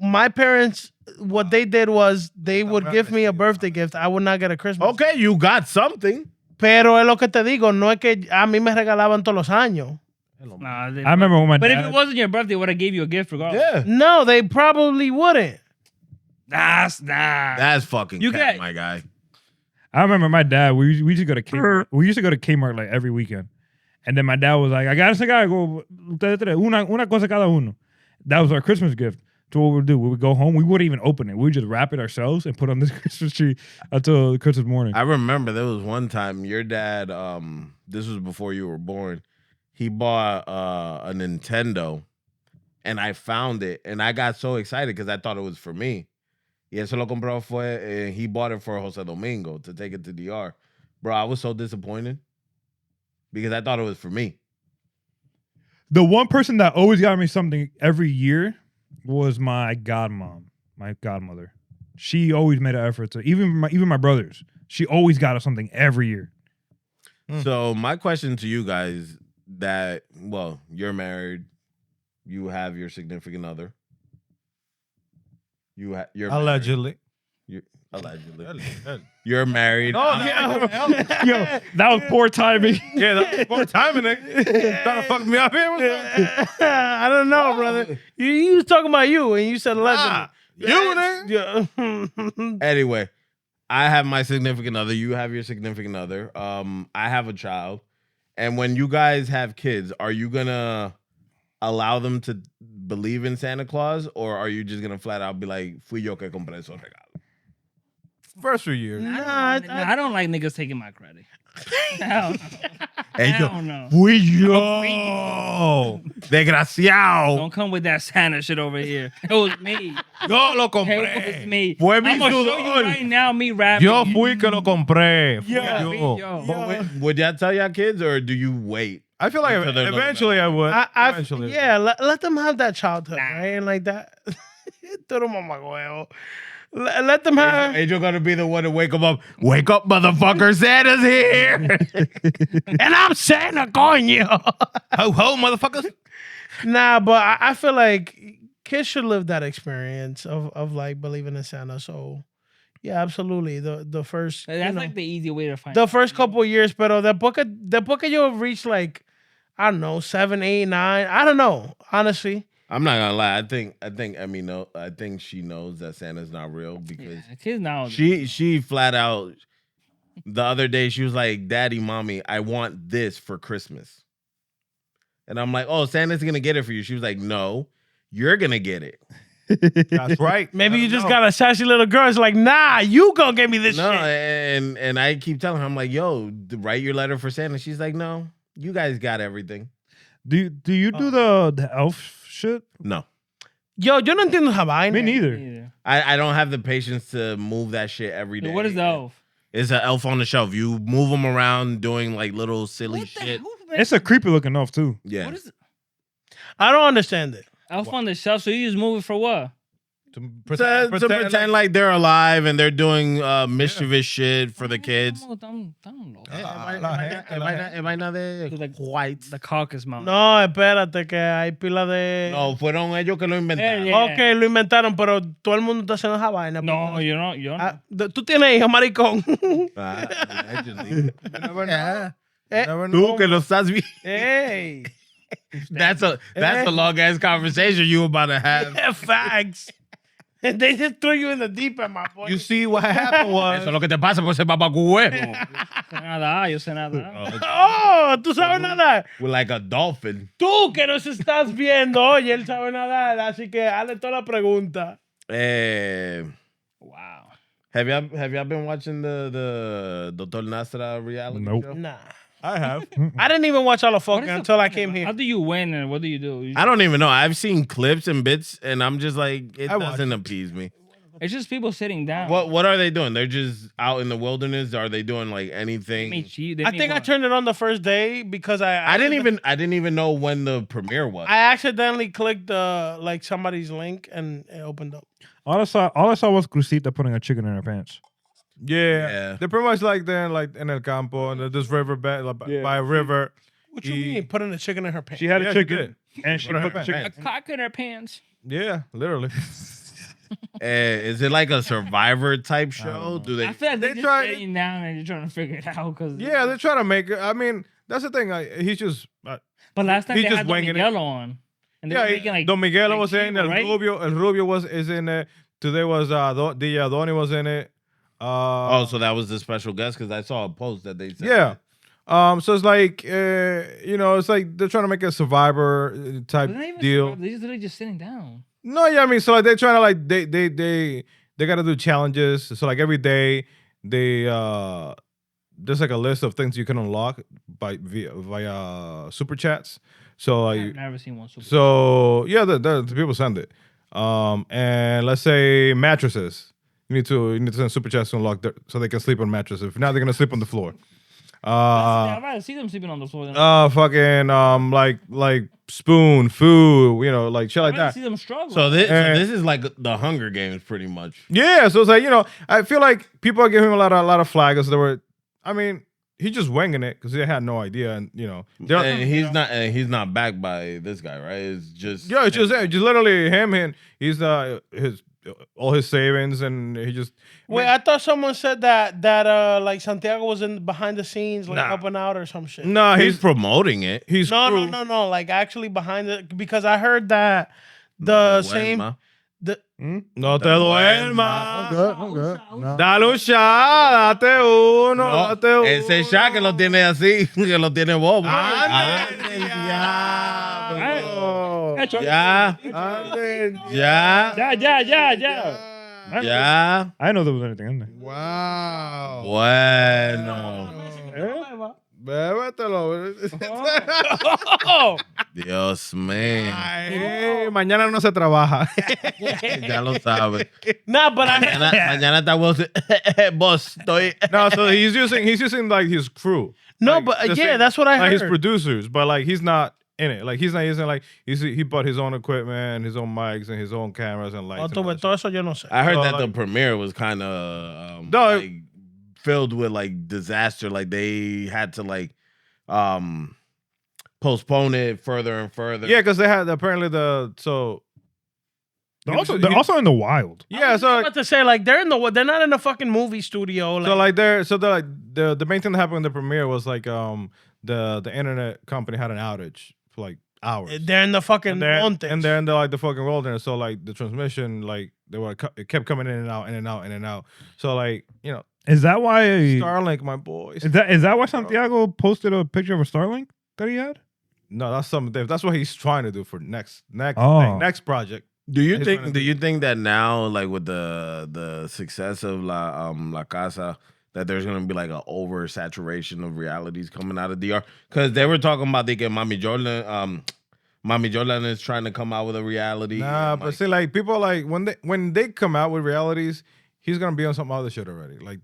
my parents, what they did was they would give me a birthday gift. I would not get a Christmas. Okay, you got something. Pero es lo que te digo, no es que a mí me regalaban todos los años. Nah, I remember when my But dad... if it wasn't your birthday, would have gave you a gift regardless? Yeah. No, they probably wouldn't. Nah. That's fucking You cat, get- my guy. I remember my dad, we used to go to Kmart. We used to go to Kmart like every weekend. And then my dad was like, I got us algo, ustedes tres, una cosa cada uno. That was our Christmas gift. So what we would do, we would go home, we wouldn't even open it. We would just wrap it ourselves and put on this Christmas tree until Christmas morning. I remember there was one time your dad, this was before you were born, he bought a Nintendo and I found it and I got so excited because I thought it was for me. Y eso lo compró fue, he bought it for Jose Domingo to take it to DR. Bro, I was so disappointed because I thought it was for me. The one person that always got me something every year was my godmother. She always made an effort to, even my brothers, she always got us something every year. So my question to you guys you're married, you have your significant other. You're allegedly. Allegedly. You're married. Yo, that was poor timing. Yeah, that's poor timing. Nigga. Trying to fuck me up here. I don't know, brother. You was talking about you and you said allegedly. You nigga. Anyway, I have my significant other. You have your significant other. I have a child. And when you guys have kids, are you gonna allow them to believe in Santa Claus, or are you just gonna flat out be like, "Fui yo que compré esos regalos"? first few years. I don't like niggas taking my credit. Hell no. Hell no. Fui yo. Desgraciado. Don't come with that Santa shit over here. It was me. Yo lo It was compré. me. Fue mi I'm gonna show you sudor. right now me rapping. Yo fui que lo compré. Fui Yeah, yo. yo. Would y'all tell y'all kids or do you wait? I feel like Until they're little eventually I would. Eventually. Yeah, let them have that childhood, right? And like that. Todo mamahuevo. Let them have. Angel gonna be the one to wake them up. Wake up, motherfucker! Santa's here. And I'm Santa, coño. Ho ho, motherfuckers. Nah, but I feel like kids should live that experience of like believing in Santa. So yeah, absolutely. The first That's like the easy way to find the out. first couple of years, pero después que yo reach like I don't know 7, 8, 9. I don't know, honestly. I'm not gonna lie. I think Emmy know. I think she knows that Santa's not real because Yeah, kids now. she flat out the other day she was like, "Daddy, mommy, I want this for Christmas," and I'm like, "Oh, Santa's gonna get it for you." She was like, "No, you're gonna get it." That's right. Maybe you just got a sassy little girl. It's like, nah, you gonna give me this No, shit. and I keep telling her, I'm like, "Yo, write your letter for Santa." She's like, "No, you guys got everything." Do you do the elf shit? No, Yo no entiendo esa vaina. Me neither. Either. I don't have the patience to move that shit every day. What is the elf? It's an elf on the shelf. You move them around doing like little silly What the shit. hell? It's a creepy looking elf too. Yeah. What is it? I don't understand it. Elf on the shelf. So you just move it for what? To pretend like they're alive and they're doing mischievous shit for the kids. I don't know. Vaina de Like white. the Caucasus Mountain. No, espérate que hay pila de. No, fueron ellos que lo inventaron. Yeah. Ok, lo inventaron, pero todo el mundo está haciendo esa vaina. No, you don't. You don't. Tú tienes hijos, maricón. Allegedly. Never Tú que lo estás viendo. Hey. That's a long ass conversation you about to have. Facts. They just threw you in the deep end, my boy. You see what happened was Eso es lo que te pasa por ser babacuevo. Yo sé nada. Oh, tú sabes nadar. We're like a dolphin. Tú que nos estás viendo, oye, él sabe nadar, así que hazle toda la pregunta. Wow. Have y'all been watching the Dotel Nastra reality Nope. show? Nah. I have. I didn't even watch all the What fucking is the until I point? came here. How do you win and what do you do? I don't even know. I've seen clips and bits, and I'm just like, it I watched doesn't it. appease me. It's just people sitting down. What are they doing? They're just out in the wilderness. Are they doing like anything? I think I turned it on the first day because I didn't even know when the premiere was. I accidentally clicked like somebody's link and it opened up. All I saw was Crucita putting a chicken in her pants. Yeah. They're pretty much like then, like in El Campo, and this river by a river. What you mean putting a chicken in her pants? She had Yeah, a she chicken, and she Put her put the pants. chicken. a cock in her pants. Yeah, literally. Is it like a Survivor type show? Do I they? feel like They they're just try- sitting down and they're trying to figure it out. Cause Yeah, they're trying to make it. I mean, that's the thing. He's just. But last time He's they just had Don winging it. Miguel on. And they were making like Don Miguel like was in it. cable, right? El Rubio is in it. Today was Donnie was in it. Oh, so that was the special guest because I saw a post that they said. Yeah. So it's like, it's like they're trying to make a Survivor type They're not even deal. surprised. They're just literally just sitting down. No, yeah, I mean, so like they're trying to like they got to do challenges. So like every day they there's like a list of things you can unlock via super chats. So I've like never seen one super. so yeah, the people send it. And let's say mattresses. You need to send super chats to unlock so they can sleep on mattresses. If not, they're gonna sleep on the floor. I'd rather see them sleeping on the floor than Fucking like spoon, food, like shit like I'd rather that. see them struggle. So this is like the Hunger Games, pretty much. Yeah, so it's like, I feel like people are giving him a lot of flags. I mean, he's just winging it because they had no idea, and And he's not backed by this guy, right? It's just it's just literally him, and he's all his savings, and he just Wait, I thought someone said that like Santiago was in behind the scenes, like helping out or some shit. nah, he's promoting it. he's No, like actually behind it because I heard that the same. No te duermas. I'm good. No. Dale un shot, date uno, No, date uno. ese Shaq que lo tiene así, que lo tiene bobo. Oh. Ya. Ande. Ya. Ya. Yeah. I didn't know there was anything in there. Wow. Bueno. Bébetelo. Dios mío. Ay, mañana no se trabaja. Ya lo sabes. Nah, but I Mañana está Wilson. Boss, estoy. No, so he's using like his crew. no, Like, but the yeah, same- that's what I like heard. his producers, but like he's not in it. Like he's not using like he bought his own equipment, his own mics, and his own cameras and lights. and all that Todo shit. eso yo no sé. I heard So, that the like- premiere was kind of No, like, filled with like disaster. Like they had to like postpone it further and further. Yeah, because they had apparently the so. They're also in the wild. Yeah, so I'm like, about to say like they're not in a fucking movie studio. Like, the main thing that happened in the premiere was like the internet company had an outage for like hours. they're in the fucking And they're mountains. and they're in the like the fucking wilderness. So like the transmission, like it kept coming in and out, in and out, in and out. So like Is that why? Starlink, my boys. Is that why Santiago posted a picture of a Starlink that he had? No, that's something. That's what he's trying to do for next Oh. thing, next project. Do you He's think? gonna Do do- you think that now, like with the success of La Casa, that there's gonna be like an oversaturation of realities coming out of DR? Because they were talking about they get Mommy Jordan. Mommy Jordan is trying to come out with a reality. Nah, and, but see, like people like when they come out with realities, he's gonna be on some other shit already. Like.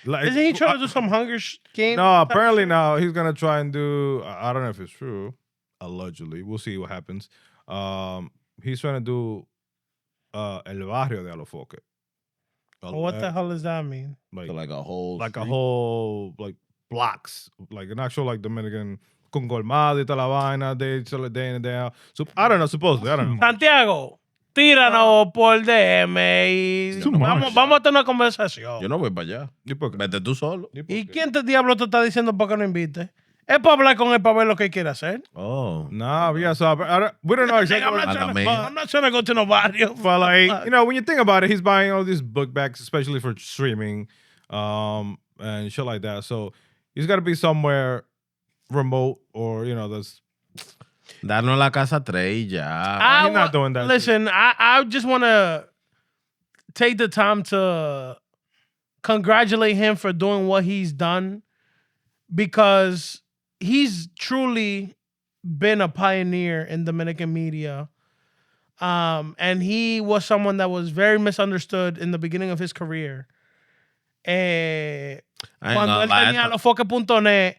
Isn't he trying to do some Hunger Games? No, apparently now he's gonna try and do. I don't know if it's true. Allegedly, we'll see what happens. He's trying to do El Barrio de Alofoque. What the hell does that mean? Like so like a whole like a street. whole like blocks, like an actual like Dominican con colmado y toda la vaina. They sell it day in and day out. So I don't know. Supposedly, I don't know. Santiago, tíranos por DM y too much. vamos a tener una conversación. Yo no voy para allá. ¿Y por qué? Vete tú solo. ¿Y quién te diablo te está diciendo para que no invite? Es para hablar con él para ver lo que él quiere hacer. Oh. Nah, yeah. So we don't know exactly. I'm what- not trying to go to no barrio. But like, when you think about it, he's buying all these book bags, especially for streaming, and shit like that. So he's got to be somewhere remote, or that's. Darnos la casa 3 ya. I He's not wa- doing that Listen, I just want to take the time to congratulate him for doing what he's done, because he's truly been a pioneer in Dominican media. And he was someone that was very misunderstood in the beginning of his career. I ain't Cuando gonna él lie, tenía lofoque.net,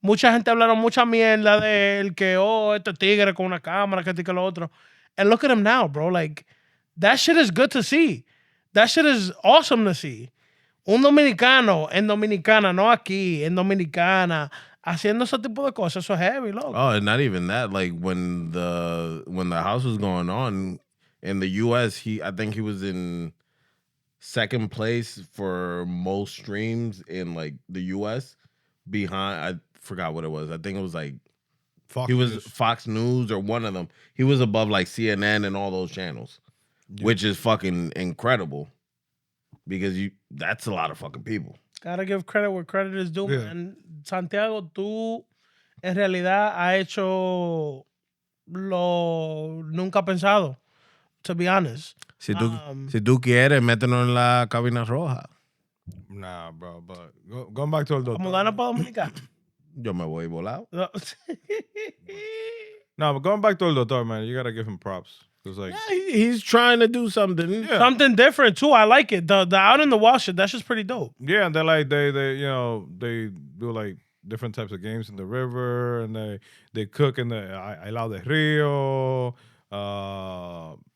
mucha gente hablaron mucha mierda de él, que este tigre con una cámara, que este que lo otro. And look at him now, bro. Like, that shit is good to see. That shit is awesome to see. Un dominicano en Dominicana, no aquí, en Dominicana, haciendo ese tipo de cosas, eso es heavy, loco. Oh, and not even that. Like when the house was going on in the U.S., I think he was in second place for most streams in like the U.S. behind. I forgot what it was. I think it was like Fox he was News. Fox News or one of them. He was above like CNN and all those channels, which is fucking incredible because that's a lot of fucking people. Gotta give credit where credit is due, Yeah. man. Santiago, tú en realidad has hecho lo nunca pensado, to be honest. Si tú quieres, métenos en la cabina roja. Nah, bro. But going back to el doctor. Mudana para Dominicana. Yo me voy volado. No, but going back to el doctor, man, you gotta give him props. Cause like, He's trying to do something. yeah, Something different too. I like it. The out in the wild shit, that's just pretty dope. yeah, and they're like they they do like different types of games in the river, and they cook in the Aislado de Rio.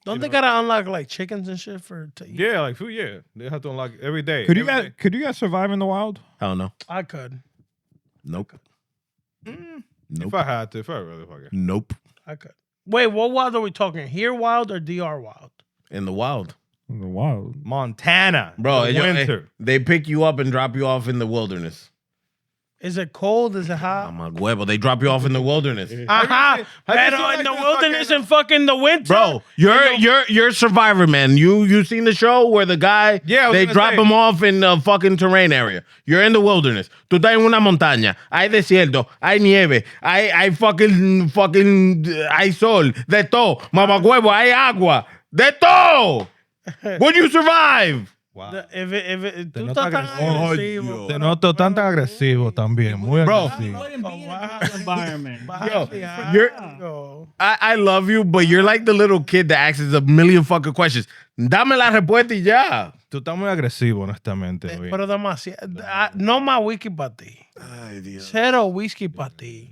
Don't they gotta unlock like chickens and shit to eat? Yeah, like food. Yeah, they have to unlock every day. Could you every guys could you guys survive in the wild? Hell no. I could. Nope. day. Nope. If I had to, if I really fucking. Nope. I could. Wait, what wild are we talking? Here wild or DR wild? In the wild. In the wild. Montana, Bro, the winter. they pick you up and drop you off in the wilderness. Is it cold? Is it hot? I'm like, huevo, they drop you off in the wilderness. Ajá. have you Pero seen, like, in the this wilderness fucking- and fucking the winter. Bro, you're a survivor, man. You seen the show where the guy Yeah, I was they gonna drop say. him off in the fucking terrain area. You're in the wilderness. Tú estás en una montaña. Hay desierto, hay nieve, hay fucking hay sol, de todo. Mamacuevo, hay agua, de todo. Would you survive? Wow. If Te tú noto estás tan agresivo. agresivo. Te noto tan agresivo también. Muy Bro. agresivo. Wouldn't be in a house environment. You're- I love you, but you're like the little kid that asks a million fucking questions. Dame la respuesta y ya. Tú estás muy agresivo, honestamente. hoy. Pero demasiado. No más whisky para ti. Ay, Dios. Cero whisky para ti.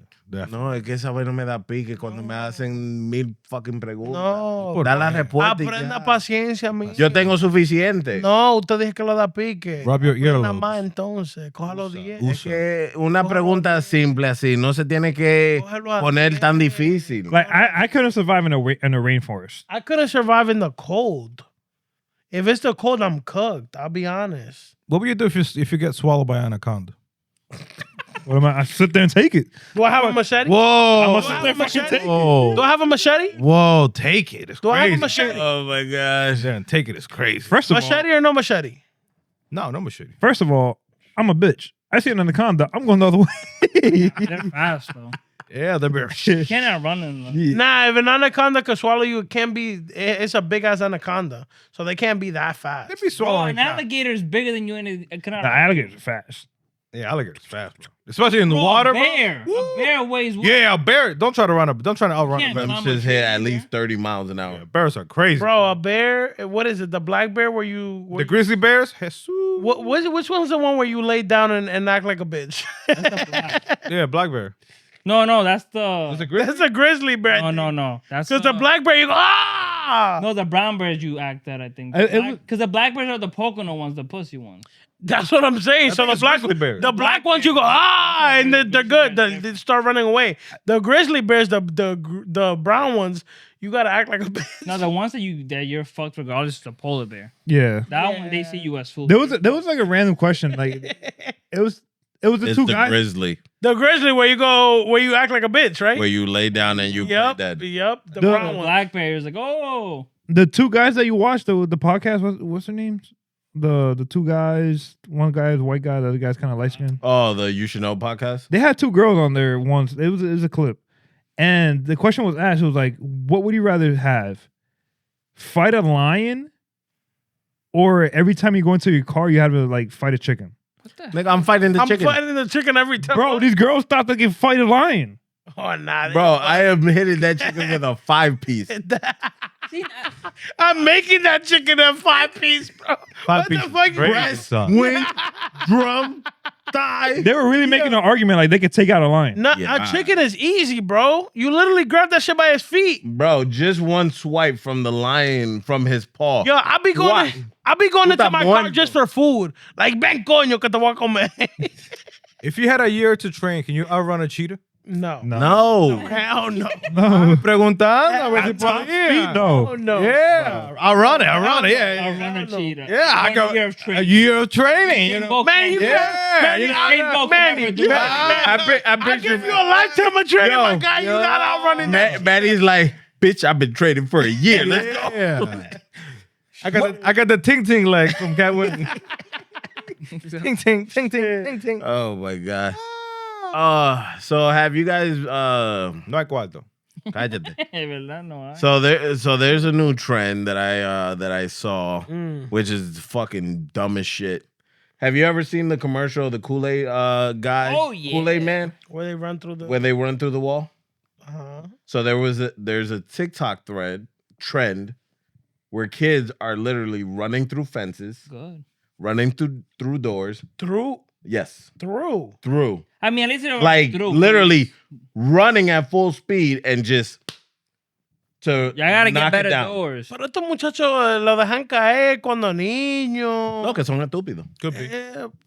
No, es que esa vez no me da pique cuando me hacen 1000 fucking preguntas. No. Da la respuesta y Aprenda ya. paciencia, mi. Yo tengo suficiente. No, usted dice que lo da pique. Rub your Nada earlobes. más entonces. Cójalo 10. Es que una pregunta simple así no se tiene que Cógelo a poner tan difícil. Like I couldn't survive in a rainforest. I couldn't survive in the cold. If it's the cold, I'm cooked. I'll be honest. What would you do if you get swallowed by an anaconda? What am I sit there and take it? Do I have a machete? Whoa. I'm gonna sit there and fucking take it. Whoa. Do I have a machete? Whoa, take it. It's Do I have a crazy. machete? Oh my gosh. Yeah, take it. It's crazy. First of all, Machete or no machete? No machete. first of all, I'm a bitch. I see an anaconda, I'm going the other way. They're fast though. Yeah, they're very You can't outrun them. Though. Yeah. Nah, if an anaconda could swallow you, it can't be. It's a big ass anaconda, so they can't be that fast. They'd be Bro, swallowing. an alligator is bigger than you and it cannot. The alligators are fast. Yeah, alligators fast, bro. Especially in the Bro, water, a bro. bear. A bear weighs. what? Yeah, a bear. Don't try to run up. Don't try to outrun Yeah, a bear. no. Them shits hit at least 30 miles an hour. Yeah, bears are crazy. Bro, a bear. What is it? The black bear where you? The grizzly bears? Jesus. Which one's the one where you lay down and act like a bitch? Yeah, black bear. No, that's the. It's a grizzly. That's a grizzly bear. No. That's Because the black bear, you go ah. No, the brown bears you act that I think. It Because the black bears are the Pocono ones, the pussy ones. That's what I'm saying. So think the it's black grizzly bears. the black ones, you go ah, and they're good. They start running away. The grizzly bears, the brown ones, you gotta act like a bitch. No, the ones that you're fucked regardless is the polar bear. Yeah. That one they see you as food. There was like a random question. Like it was the It's two the guys. grizzly The grizzly where you act like a bitch, right? where you lay down and you Yep, play dead. yep. The The brown The one. black bear is like, oh, The two guys that you watched the podcast, what's their names? The two guys, one guy is a white guy, the other guy's kind of light skinned. Oh, the You Should Know podcast? They had two girls on there once. It was a clip. And the question was asked, it was like, what would you rather have? Fight a lion? Or every time you go into your car, you have to like fight a chicken? what the? Nigga, I'm fighting the I'm chicken. fighting the chicken every time. Bro, these girls thought they could fight a lion. Oh, nah. Bro, I am hitting that chicken with a 5-piece. See, I'm making that chicken a 5-piece, bro. What the fuck? Breast, Wing, drum, thigh. They were really making an argument like they could take out a lion. No, Yeah. a chicken is easy, bro. You literally grab that shit by his feet. Bro, just one swipe from the lion from his paw. Yo, I be going Puta into my car muerto. just for food. Like, ven coño que te voy a comer. If you had a year to train, can you outrun a cheetah? No. No. Hell no. No. Preguntando a ver At si top podía. No. Oh, no. Yeah, I'll run it. Yeah. I'll run a cheetah. Yeah, I go Year of a training. year of training. You know. Man, you Yeah, Manny, I give you a lifetime of training, Yo, my guy. You not outrunning that. Manny's like, bitch, I've been trading for a year. Let's go. Yeah. I got the ting ting leg from Cat Witten. ting ting ting ting ting ting. Oh my god. So have you guys No hay cuarto. cállate. ¿Verdad? No, So there's a new trend that I saw, which is fucking dumb as shit. Have you ever seen the commercial of the Kool-Aid guy? Oh, yeah. Kool-Aid Man, Where they run through the. where they run through the wall. Uh-huh. So there's a TikTok trend where kids are literally running through fences, good. running through doors. Through. Yes, Through. through. I mean, at least they're Like through. literally running at full speed and just to Ya gotta knock get it better down. doors. Pero estos muchachos lo dejan caer cuando niños. No, que son estúpidos. Could be.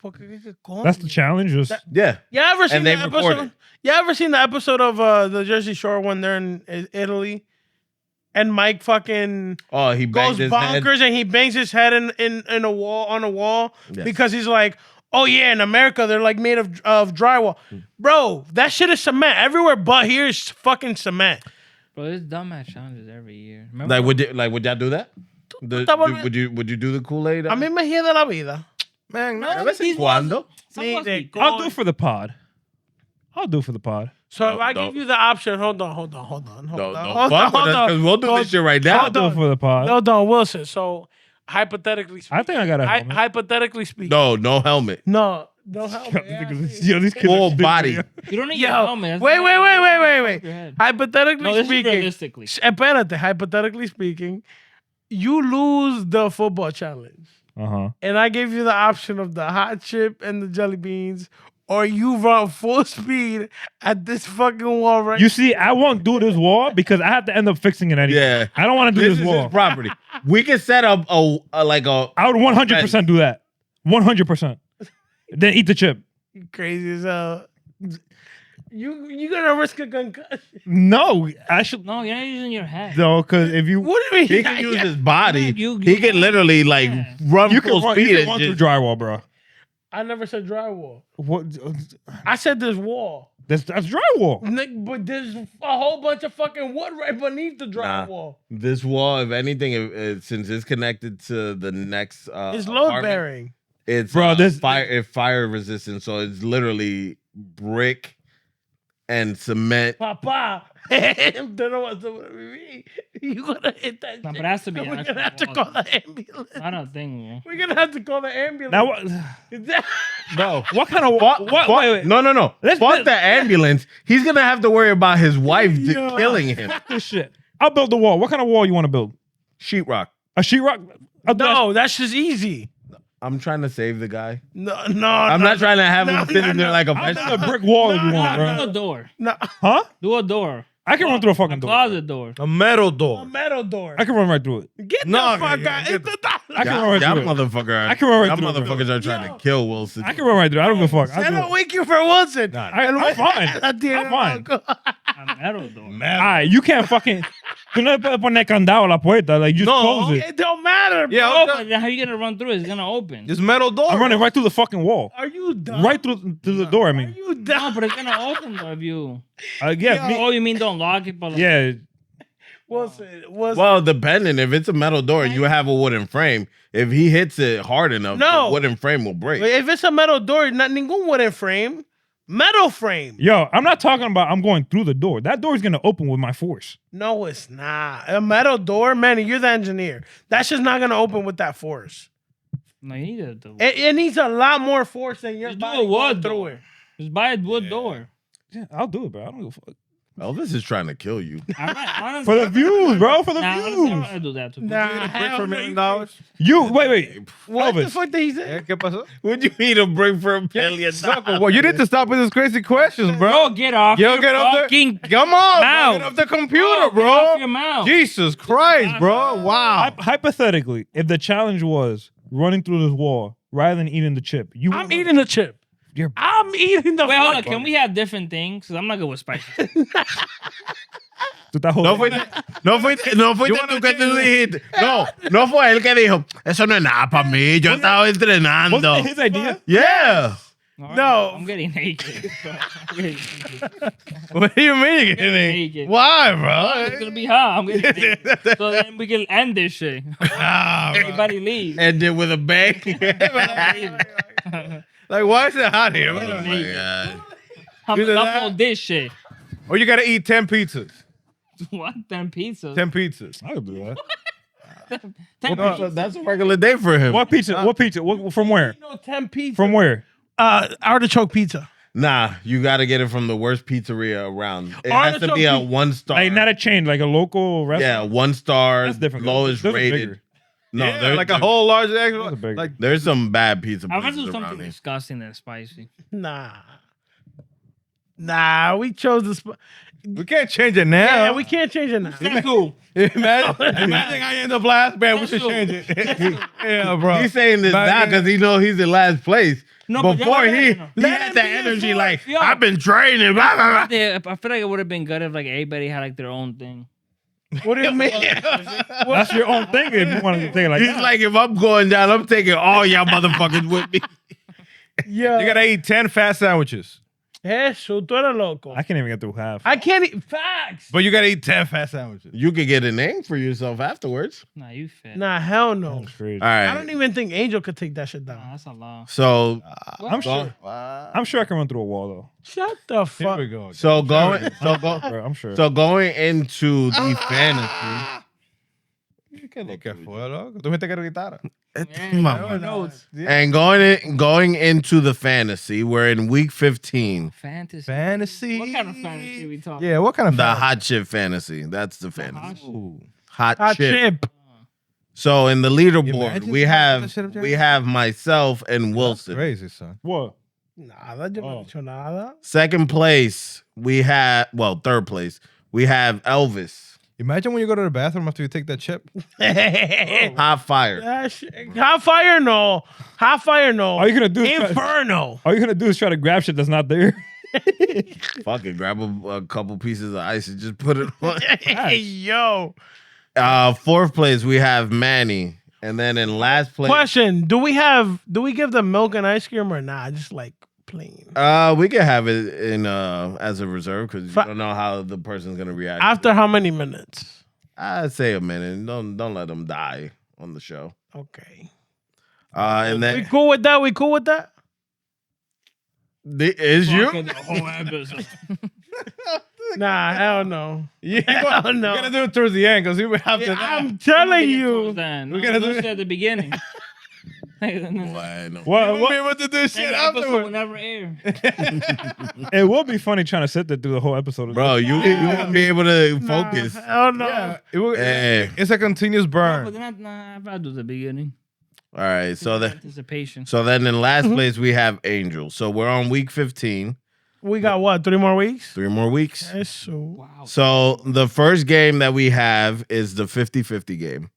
Porque qué coño. That's the challenge. Just Yeah. You ever seen And the they record episode? it. You ever seen the episode of the Jersey Shore when they're in Italy, and Mike fucking Oh, he goes banged his head. bonkers and he bangs his head in a wall on a wall Yes. because he's like, oh yeah, in America they're like made of drywall, bro. That shit is cement everywhere, but here is fucking cement. Bro, there's dumbass challenges every year. Remember? Like would y'all do that? Would you do the Kool-Aid? A mí me jode la vida. Man, No, De vez en these cuando. ones- some Ni must de be co- I'll do it for the pod. I'll do it for the pod. So if I don't. give you the option, hold on. Don't fuck with us because we'll do this shit right now. I'll do it for the pod. Hold on, Wilson. So Hypothetically speaking. I think I got a helmet. Hypothetically speaking. No helmet. No helmet. Yo, these kids Full are stupid, body. yo. You don't need Yo, your helmet. wait. Your head. Hypothetically No, this is speaking. realistically. Espérate, hypothetically speaking, you lose the football challenge. Uh-huh. And I gave you the option of the hot chip and the jelly beans, or you run full speed at this fucking wall right You see, I won't do this wall because I have to end up fixing it anyway. Yeah. I don't want to do This this is wall. his property. We can set up I would 100% do that. 100%. Then eat the chip. crazy as hell. You gonna risk a concussion? No, I should. No, you're not using your head. No, because if you What do you mean? He can use his body. You- He can literally like Yeah. run you full can run, speed. you can and run through just- drywall, bro. I never said drywall. What? I said this wall. That's drywall. But there's a whole bunch of fucking wood right beneath the drywall. This wall, if anything, since it's connected to the next, It's load apartment, bearing. It's Bro, this- fire resistant, so it's literally brick and cement. Papa, don't know what to mean. You gonna hit that No, shit. but it has to be And an we're gonna actual have to wall. call the ambulance. I don't think. We're gonna have to call the ambulance. Now what? No, What kind of what? Wait, wait. no. Let's- Fuck the ambulance. He's gonna have to worry about his wife killing him. Fuck this shit. I'll build the wall. What kind of wall you want to build? Sheetrock. A sheetrock? No, that's just easy. I'm trying to save the guy. No, I'm not trying to have him No, sitting there like a I'll build vegetable. a brick wall if you want, Do bro. a door. No, Huh? Do a door. I can run through a fucking door. Closet door. A metal a door. metal door. I can run right through it. Get No, the fuck yeah, out. get It's the I can run right Y'all through it. motherfucker. I can run right y'all through it. motherfuckers are trying to kill Wilson. I can run right through it. I don't give a fuck. I I'll do don't it. wake you for Wilson. I'm fine. I'm fine. A metal door. Alright, you can't fucking. Tú no le puedes poner candado a la puerta. Like, just close it. It don't matter, bro. Yeah, Oh, but how you gonna run through it? It's gonna open. Just metal door. I'm running right through the fucking wall. Are you dumb? Right through the door, I Are mean. you No, dumb? but it's gonna open though if you. Yeah, Oh, you mean don't lock it? But like, yeah. Wilson. Well, depending. If it's a metal door, you have a wooden frame. If he hits it hard enough, No. the wooden frame will break. If it's a metal door, not ningún wooden frame. Metal frame. Yo, I'm not talking about I'm going through the door. That door is gonna open with my force. No, it's not. A metal door, Manny, you're the engineer. That's just not gonna open with that force. no, you need a door. It needs a lot more force than your Just do body a going wood through door. it. Just buy a wood door. Yeah, I'll do it, bro. I don't give a fuck. Elvis is trying to kill you. Honestly, For the views, bro. For the Nah, honestly, I'm views. gonna do that too. Nah, Brick hell for $1 no, million. You wait. What the Elvis. fuck did he say? ¿Qué pasó? Would you eat a brick for $1 million? Sucker, well, you need to stop with these crazy questions, bro. Bro, get off Yo, your get up there. fucking Come on, mouth. bro. Get off the computer, Get off bro. your mouth. Jesus Christ, bro. Wow. Hypothetically, if the challenge was running through this wall rather than eating the chip, you I'm eating the chip. You're- I'm eating the Wait, hold on. fuck- Can we have different things? Because I'm not good with spices. Tú estás No jodiendo. fuiste tú que tú dijiste. No fue él que dijo, eso no es nada para mí, yo estaba entrenando. Wasn't it his idea? Yeah. No. I'm getting naked. I'm getting naked. What do you mean you're getting Naked. Why, bro? It's gonna be hot. I'm getting naked. So then we can end this shit. Everybody leave. And then with a bang. Like, why is it hot here? Oh my God. I'm Either up that- on this shit. Or you gotta eat 10 pizzas. What? 10 pizzas? 10 pizzas. I could do that. 10 So pizzas. that's a regular day for him. What pizza? What pizza? From where? No, 10 pizza. From where? Artichoke pizza. Nah, you got to get it from the worst pizzeria around. It has to be a Artichoke 1-star. Like not a chain, like a local Yeah, restaurant. 1-star, That's different. lowest Those are rated. bigger. No, Yeah, there- like a whole large egg. Those are bigger. Like, There's some bad pizza I want to places do around something here. disgusting and spicy. Nah, we chose the spot. we can't change it now. Yeah, we can't change it now. That's cool. Imagine I end up last, man. We That's should cool. change it. Yeah, bro. He's saying this Back now in- because he know he's in last place. No, but Before yeah, he no. had that energy like, Yo. I've been training. Blah, blah, blah. Yeah, I feel like it would have been good if like everybody had like their own thing. What do you mean? That's your own thing if you want to take it like He's that. like, if I'm going down, I'm taking all y'all motherfuckers with me. Yeah. You gotta eat 10 fast sandwiches. Eso, tú eres loco. I can't even get through half. I can't eat facts. But you gotta eat 10 fast sandwiches. You could get a name for yourself afterwards. Nah, you fit. Nah, hell no. That's crazy. All right. I don't even think Angel could take that shit Nah, down. that's a lot. So, I'm sure. I'm sure I can run through a wall though. Shut the Here fuck. we go. so going, so go, Bro, I'm sure. so going into the fantasy. ¿Qué fue, loco? Tú me te quiero quitar. Man, notes. And going into the fantasy, we're in week 15. Fantasy. Fantasy. What kind of fantasy we talking? Yeah, what kind of The fantasy? hot chip fantasy. That's the fantasy. Ooh. Hot Hot chip. chip. So in the leaderboard, Imagine we that have shit up there. we have myself and That's Wilson. crazy, son. What? Nada, yo no he hecho nada. Second place, we have third place, we have Elvis. Imagine when you go to the bathroom after you take that chip. Hot fire. Hot fire, no. Hot fire, no. All you gonna do is try, Inferno. all you gonna do is try to grab shit that's not there. Fuck it, grab a couple pieces of ice and just put it on. Hey, yo. Fourth place, we have Manny. And then in last place, Question: Do we give them milk and ice cream or not? Just like plain. we can have it in as a reserve because you don't know how the person's gonna react. After how many minutes? I'd say a minute. Don't let them die on the show. Okay. And We then cool with that? We cool with that? is you? Fucking the whole episode. Nah, hell no. Yeah, Hell no. We're gonna do it towards the end because we have to. I'm telling you. Then We're gonna do it it. at the beginning. Bueno. What? Be able to do shit That episode will afterward. never air. It will be funny trying to sit there through the whole episode. Of Bro, you won't be able to focus. Hell no. Yeah, Eh. it's a continuous But burn. then I'll do the beginning. All right, so Anticipation. then in last place we have Angel. So we're on week 15. We got what? 3 more weeks? 3 more weeks. Eso. Wow. So the first game that we have is the 50-50 game.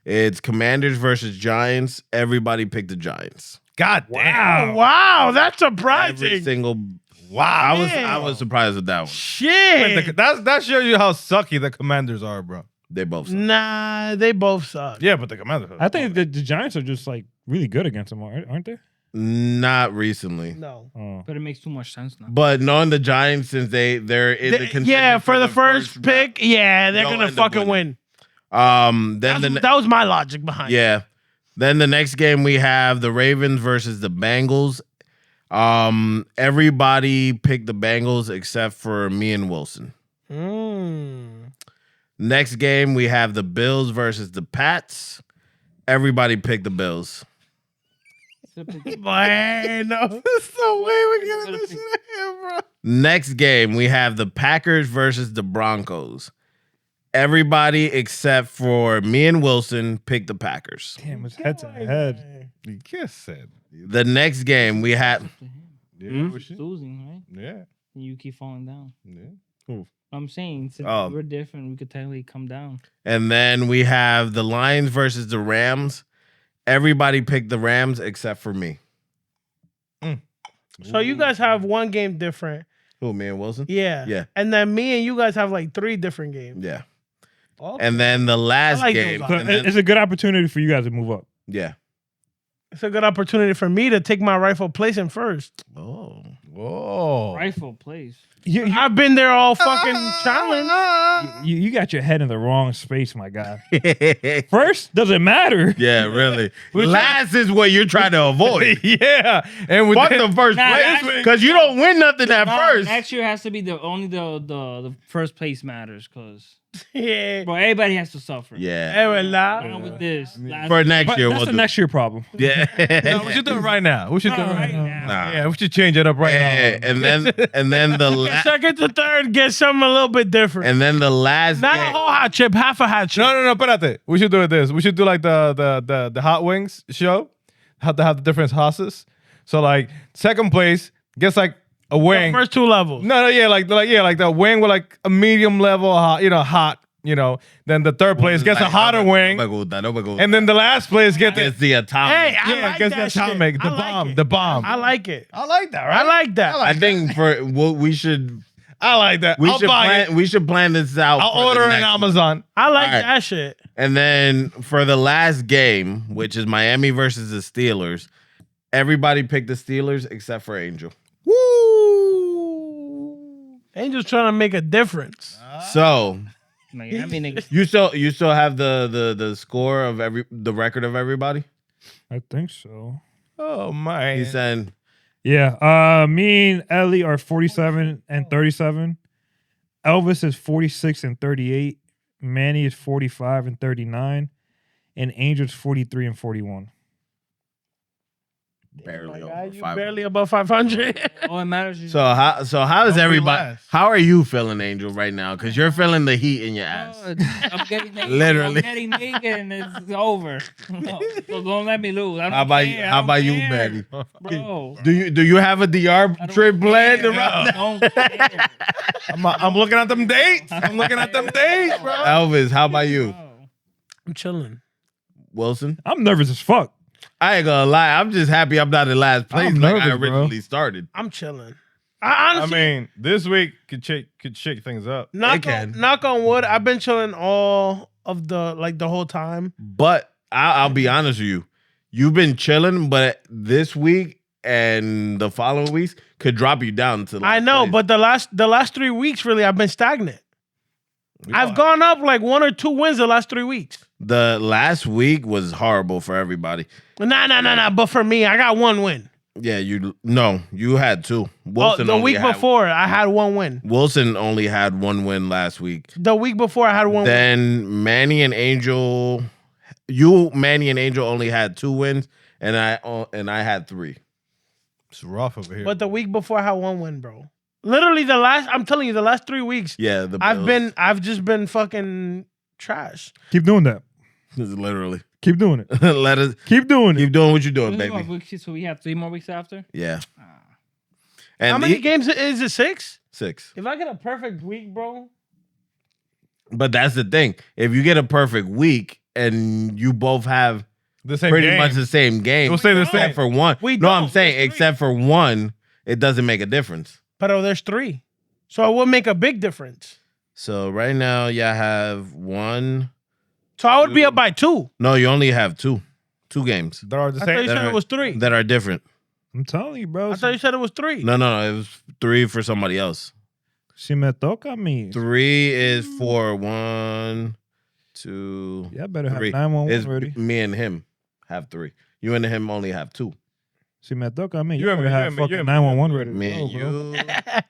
It's Commanders versus Giants. Everybody pick the Giants. God damn. Wow, that's Every surprising. single Wow. I was surprised with that one. Shit. That shows you how sucky the Commanders are, bro. They both suck. Nah, they both suck. Yeah, but the Commanders. I think the Giants are just like really good against them, aren't they? Not recently. No. Oh. But it makes too much sense now. But knowing the Giants, since they're in the contention Yeah, for the first round, pick, yeah, they're they'll gonna end up fucking win. Then That was my logic behind it. yeah. Then the next game we have the Ravens versus the Bengals. Everybody picked the Bengals except for me and Wilson. Next game we have the Bills versus the Pats. Everybody picked the Bills. Bueno. That's the way we're gonna do shit here, bro. Next game we have the Packers versus the Broncos. Everybody except for me and Wilson picked the Packers. Damn, it's head to head. You just said. The next game we have Yeah, Losing, right? yeah. And you keep falling down. Yeah. I'm saying since Oh. we're different, we could technically come down. and then we have the Lions versus the Rams. Everybody picked the Rams except for me. So you guys have one game different. Who, me and Wilson? Yeah. Yeah. And then me and you guys have like 3 different games. Yeah. Okay. And then the last I like those game. odds. So and then- it's a good opportunity for you guys to move up. yeah. It's a good opportunity for me to take my rightful place in first. Oh. Whoa. Rifle plays. I've been there all fucking challenge. You got your head in the wrong space, my guy. First doesn't matter. Yeah, really. Last is what you're trying to avoid. Yeah. And with Fuck that- the first Nah, place actually- because you don't win nothing at No, first. next year has to be the first place matters because Yeah. bro, everybody has to suffer. Yeah. Es verdad. Down with this. Last For next But year, that's we'll the do. next year problem. Yeah. No, we should do it right now. We should do it right now. Nah. Yeah, we should change it up right Yeah, now. and then the Second to third, get something a little bit different. and then the last Not a game. whole hot chip, half a hot chip. No, espérate. We should do it this. We should do like the hot wings show. Have to have the different sauces. So like second place gets like a wing. First 2 levels. No, yeah, like the wing with like a medium level hot, Then the third place gets a hotter wing. No me gusta. And then the last place gets It's the atomic. Hey, I yeah, like gets that the atomic, shit. the I like bomb, it. the bomb. I like it. I like that, I like that. I think for what we should I'll buy it. we should plan this out. I'll for the order it next on one. Amazon. I like All right. that shit. And then for the last game, which is Miami versus the Steelers, everybody picked the Steelers except for Angel. Woo! Angel's trying to make a difference. So Miami niggas. you still have the score of the record of everybody? I think so. Oh my. He said Yeah. Me and Ellie are 47 and 37. Elvis is 46 and 38. Manny is 45 and 39. and Angel's 43 and 41. Barely over God, you 500. barely above 500. All that matters is So how is Don't be everybody? last. How are you feeling, Angel, right now? Because you're feeling the heat in your ass. I'm getting naked. Literally. I'm getting naked and it's over. No, so don't let me lose. I don't How about you? care. I How don't about you, care, Manny? Bro. Do you have a DR I don't trip planned? care. around- Don't care. I'm looking at them dates. I'm looking at them dates, bro. Elvis, how about you, Bro. I'm chilling. Wilson? I'm nervous as fuck. I ain't gonna lie. I'm just happy I'm not in last place I'm like I nervous, bro. originally started. I'm chilling. I Honestly, mean, this week could shake things up. knock can. on wood. I've been chilling all of the whole time. But I'll be honest with you. You've been chilling, but this week and the following weeks could drop you down to. I know, but the last 3 weeks really I've been stagnant. I've gone up like 1 or 2 wins the last 3 weeks. the last week was horrible for everybody. Nah. But for me, I got 1 win. Yeah, you had 2. Wilson The only week had- before, I had 1 win. Wilson only had 1 win last week. The week before, I had 1 win. Then Manny and Angel only had 2 wins, and I had 3. It's rough over here. But the week before, I had 1 win, bro. Literally I'm telling you, the last 3 weeks, Yeah, I've just been fucking trash. Keep doing that. literally. Keep doing it. Let us Keep doing it. keep doing what you're doing, This is baby. what week- So we have 3 more weeks after. Yeah. Ah. And How many games is it? 6? 6. If I get a perfect week, bro. But that's the thing. If you get a perfect week and you both have the same pretty game. much the same game, We'll say the except same. for one. We No, I'm don't. saying There's 3. except for one, it doesn't make a difference. But there's 3. So it would make a big difference. So right now, y'all have 1. So I would be up by 2. No, you only have 2 games There are the I thought you same. said that it was 3. that are different. I'm telling you, bro. I thought you said it was 3. No, it was 3 for somebody else. Si me toca a mí. 3 is for 1, 2. Yeah, I better have 3. 911 It's ready. me and him have 3. You and him only have 2. Si me toca a mí. You You and better me, have you and me, you fucking and me. 911 ready. Me and to go, bro. you.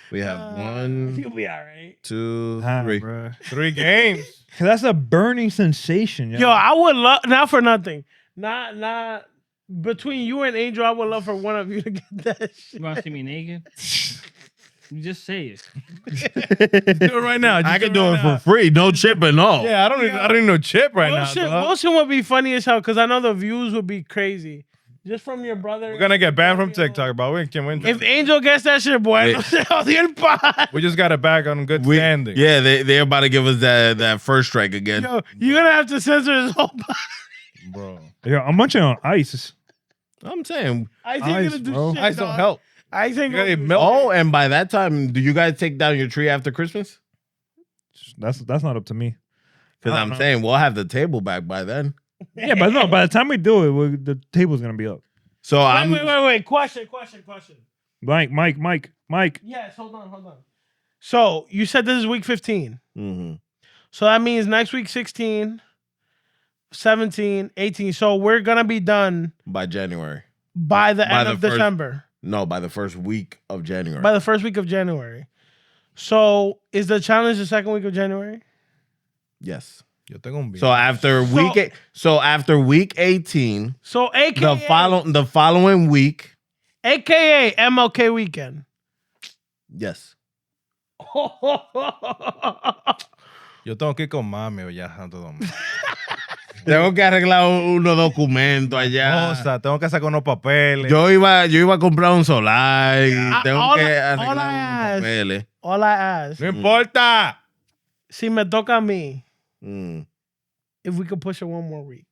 We have 1, You'll be all right. 2, Nah, 3. bro. 3 games. That's a burning sensation, Yo, I would love, not for nothing. Not between you and Angel, I would love for one of you to get that shit. You want to see me naked? You just say it. Do it right now. I Just can do right it now. for free, no chip and all. Yeah, I don't even know chip right now. dog. Wilson would be funny as hell because I know the views would be crazy. Just from your brother. We're gonna get banned from TikTok, but we can win. If Angel gets that shit, boy, We just got it back on good standing. Yeah, they're about to give us that first strike again. yo, you're gonna have to censor his whole body. bro. Yeah, I'm munching on ice. I'm saying. I ain't Ice, gonna do bro. shit. Ice don't dog. help. I ain't You gonna gotta do eat milk. Oh, and by that time, do you guys take down your tree after Christmas? That's not up to me. Because I I'm don't know. saying we'll have the table back by then. Yeah, but no, by the time we do it, the table's gonna be up. So I'm. Wait. Question. Mike. Yes, hold on. So you said this is week 15. Mhm. So that means next week 16, 17, 18. So we're gonna be done By January. by the By end the of first- December. No, by the first week of January. By the first week of January. So is the challenge the second week of January? yes. Yo tengo un So after after week 18, So AKA the following week, AKA MLK weekend. yes. Yo tengo que ir con mami o ya. Santo Domingo. Tengo que arreglar unos documentos allá. O sea, tengo que sacar unos papeles. Yo iba a comprar un solar y tengo all que I arreglar unos ask. papeles. All I ask, No importa. si me toca a mí, Mm. if we could push it one more week.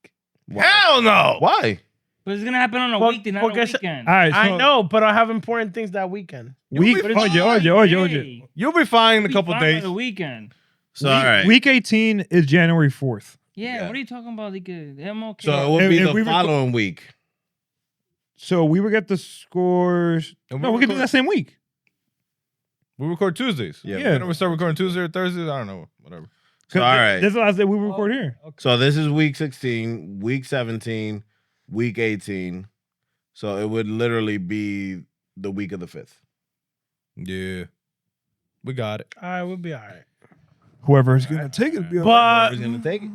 Hell no. Why? But it's gonna happen on a Por- weekday, not a porque se- weekend. All right, so I know, but I have important things that weekend. Week, But it's oye. Friday. You'll be fine in a Be couple fine by days. The weekend. So all right. Week 18 is January 4th. Yeah, Yeah. what are you talking about? Like, I'm okay. So it would be If the we reco- following week. So we would get the scores. And No, we can do that same week. We record Tuesdays. Yeah. Yeah. When we start recording Tuesday or Thursdays, I don't know. Whatever. So, all right. This is the last day we record here. So this is week 16, week 17, week 18. So it would literally be the week of the 5th. Yeah. We got it. All right, we'll be all right. Whoever is gonna take it, be But Whoever's gonna take it.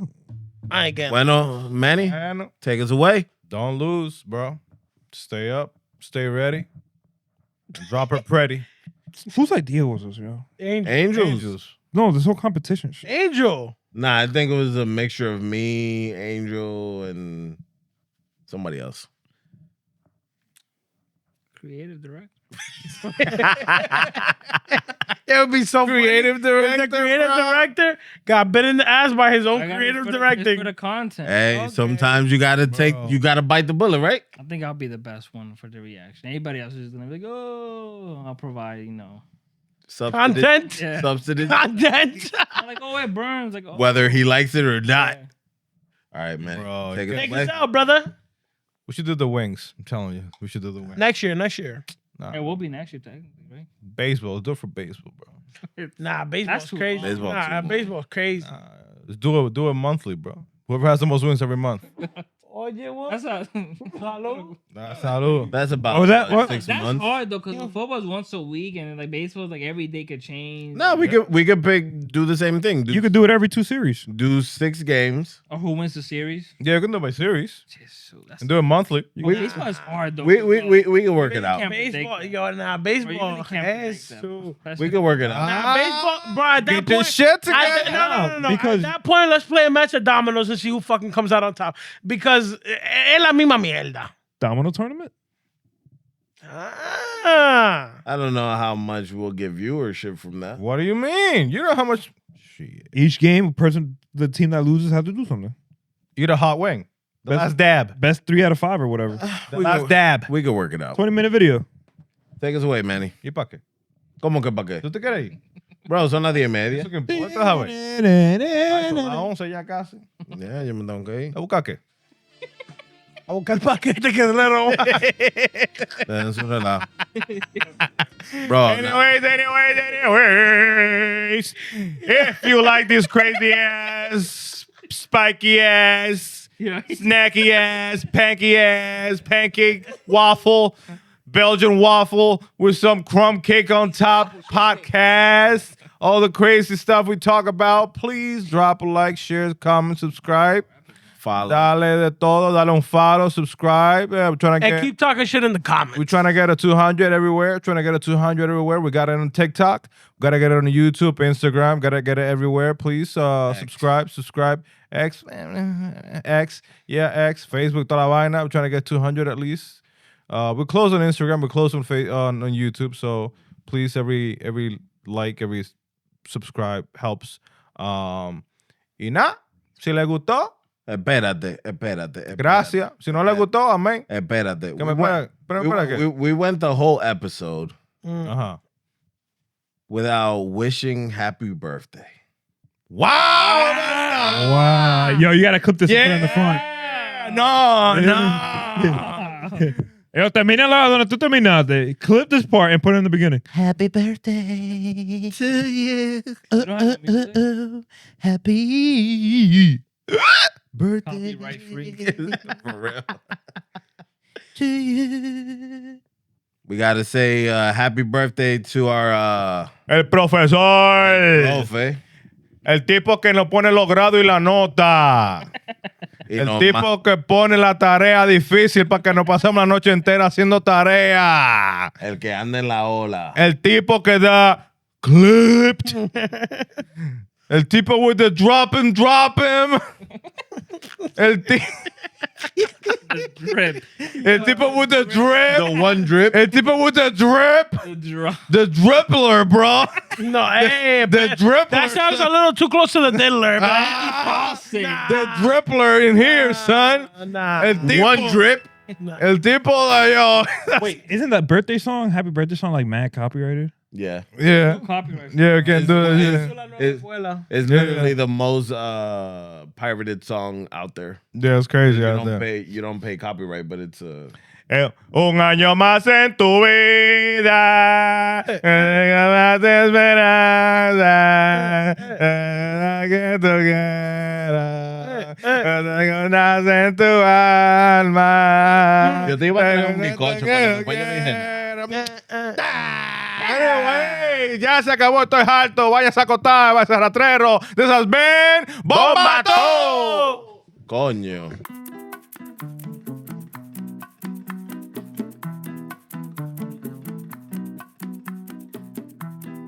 I ain't getting. Bueno, Manny, Man, take us away. don't lose, bro. Stay up. Stay ready. Drop her pretty. Whose idea was this, yo? Angels. No, this whole competition shit. Angel. Nah, I think it was a mixture of me, Angel, and somebody else. Creative director. It would be so Creative funny. director, The creative bro. director got bit in the ass by his own I got it creative for the- it's directing. for the content. Hey, Okay. sometimes you gotta Bro. you gotta bite the bullet, right? I think I'll be the best one for the reaction. Anybody else is gonna be like, oh, I'll provide, Content. Yeah. Substance. Content. I'm like, oh, it burns. Like, oh, Whether he likes it or not. yeah. All right, man. Bro, Take Take it us away. out, brother. We should do the wings. I'm telling you. We should do the wings. Next year. Nah. It will be next year, technically, right? Baseball. Let's do it for baseball, bro. Nah, baseball's That's too crazy. long. Baseball Nah, too long. baseball's crazy. Let's do it monthly, bro. Whoever has the most wins every month. Oye, what? That's a, Salud. That's about Oh, that- like, what? 6 that's months. hard though, because football's once a week, and like baseball's like every day could change. No, we could do the same thing. You could do it every 2 series. do 6 games. Or who wins the series? Yeah, we can do it by series. Jeez, so that's And do it monthly. baseball is hard though. We can work it out. can't Baseball, predict yo, nah, Or you baseball. really can't has predict to. them. We can work it out. Nah, baseball, bro. At that Get this point, shit together. No. Because- At that point, let's play a match of dominoes and see who fucking comes out on top. Because es la misma mierda. Domino tournament? Ah. I don't know how much we'll get viewership from that. What do you mean? You know how much shit. Each game, the team that loses have to do something. Eat a hot wing. The Best- last dab. Best 3 out of 5 or whatever. The last dab. We can work it out. 20-minute video. Take us away, Manny. ¿Y pa' qué? ¿Cómo que pa' qué? ¿Tú te quieres ir? Bro, son las 10:30. Eso que importa, ¿sabes? Son las 11 ya casi. Ya, yo me tengo que ir. ¿A buscar qué? A buscar el paquete que se le robó. Es un relajo. Bro, Anyways. If you like this crazy ass, spiky ass, Yeah. snacky ass, pancake waffle, Belgian waffle with some crumb cake on top podcast. All the crazy stuff we talk about, please drop a like, share, comment, subscribe. follow. Dale de todo, dale un follow, subscribe. We're trying to And get keep talking shit in the comments. we're trying to get a 200 everywhere. Trying to get a 200 everywhere. We got it on TikTok. Got to get it on YouTube, Instagram. Got to get it everywhere. Please subscribe. X, Facebook, toda la vaina. We're trying to get 200 at least. We're close on Instagram. We're close on on YouTube. So please, every like, every subscribe helps. Y nada, si le gustó, Espérate. gracias. Si no le gustó, amén. Espérate. Que me espera que. We went the whole episode Ajá. without wishing happy birthday. Wow. Yo, you got to clip this and put it in the front. No. Yo, termina donde tú terminaste. Clip this part and put it in the beginning. Happy birthday to you. Happy birthday Copyright free. For real. to you. We got to say happy birthday to our El profesor. profe. El tipo que nos pone los grados y la nota. Y El nos tipo que pone la tarea difícil para que nos pasemos la noche entera haciendo tarea. el que anda en la ola. El tipo que da clipped. El tipo with the drop him. El Drip. tipo with the drip. The one drip. El tipo with the drip. The drop. The drippler, bro. No, hey, The drippler. that sounds a little too close to the diddler, man. The drippler in here, son. Nah. El tipo, One drip. El tipo, yo. Wait, isn't that birthday song, happy birthday song, like mad copyrighted? Yeah. Yeah. Copyright. Yeah, we can't do it. It's literally the most pirated song out there. Yeah, it's crazy You out don't there. pay copyright, but it's Un año más en tu vida. Más de esperanza. Que tú quieras. Más en tu alma. Yo te iba a traer un bizcocho, pero después yo dije, Anyway, ya se acabó, estoy harto. Váyase a acotar, váyase a rastrero. This has been Bombato. Coño.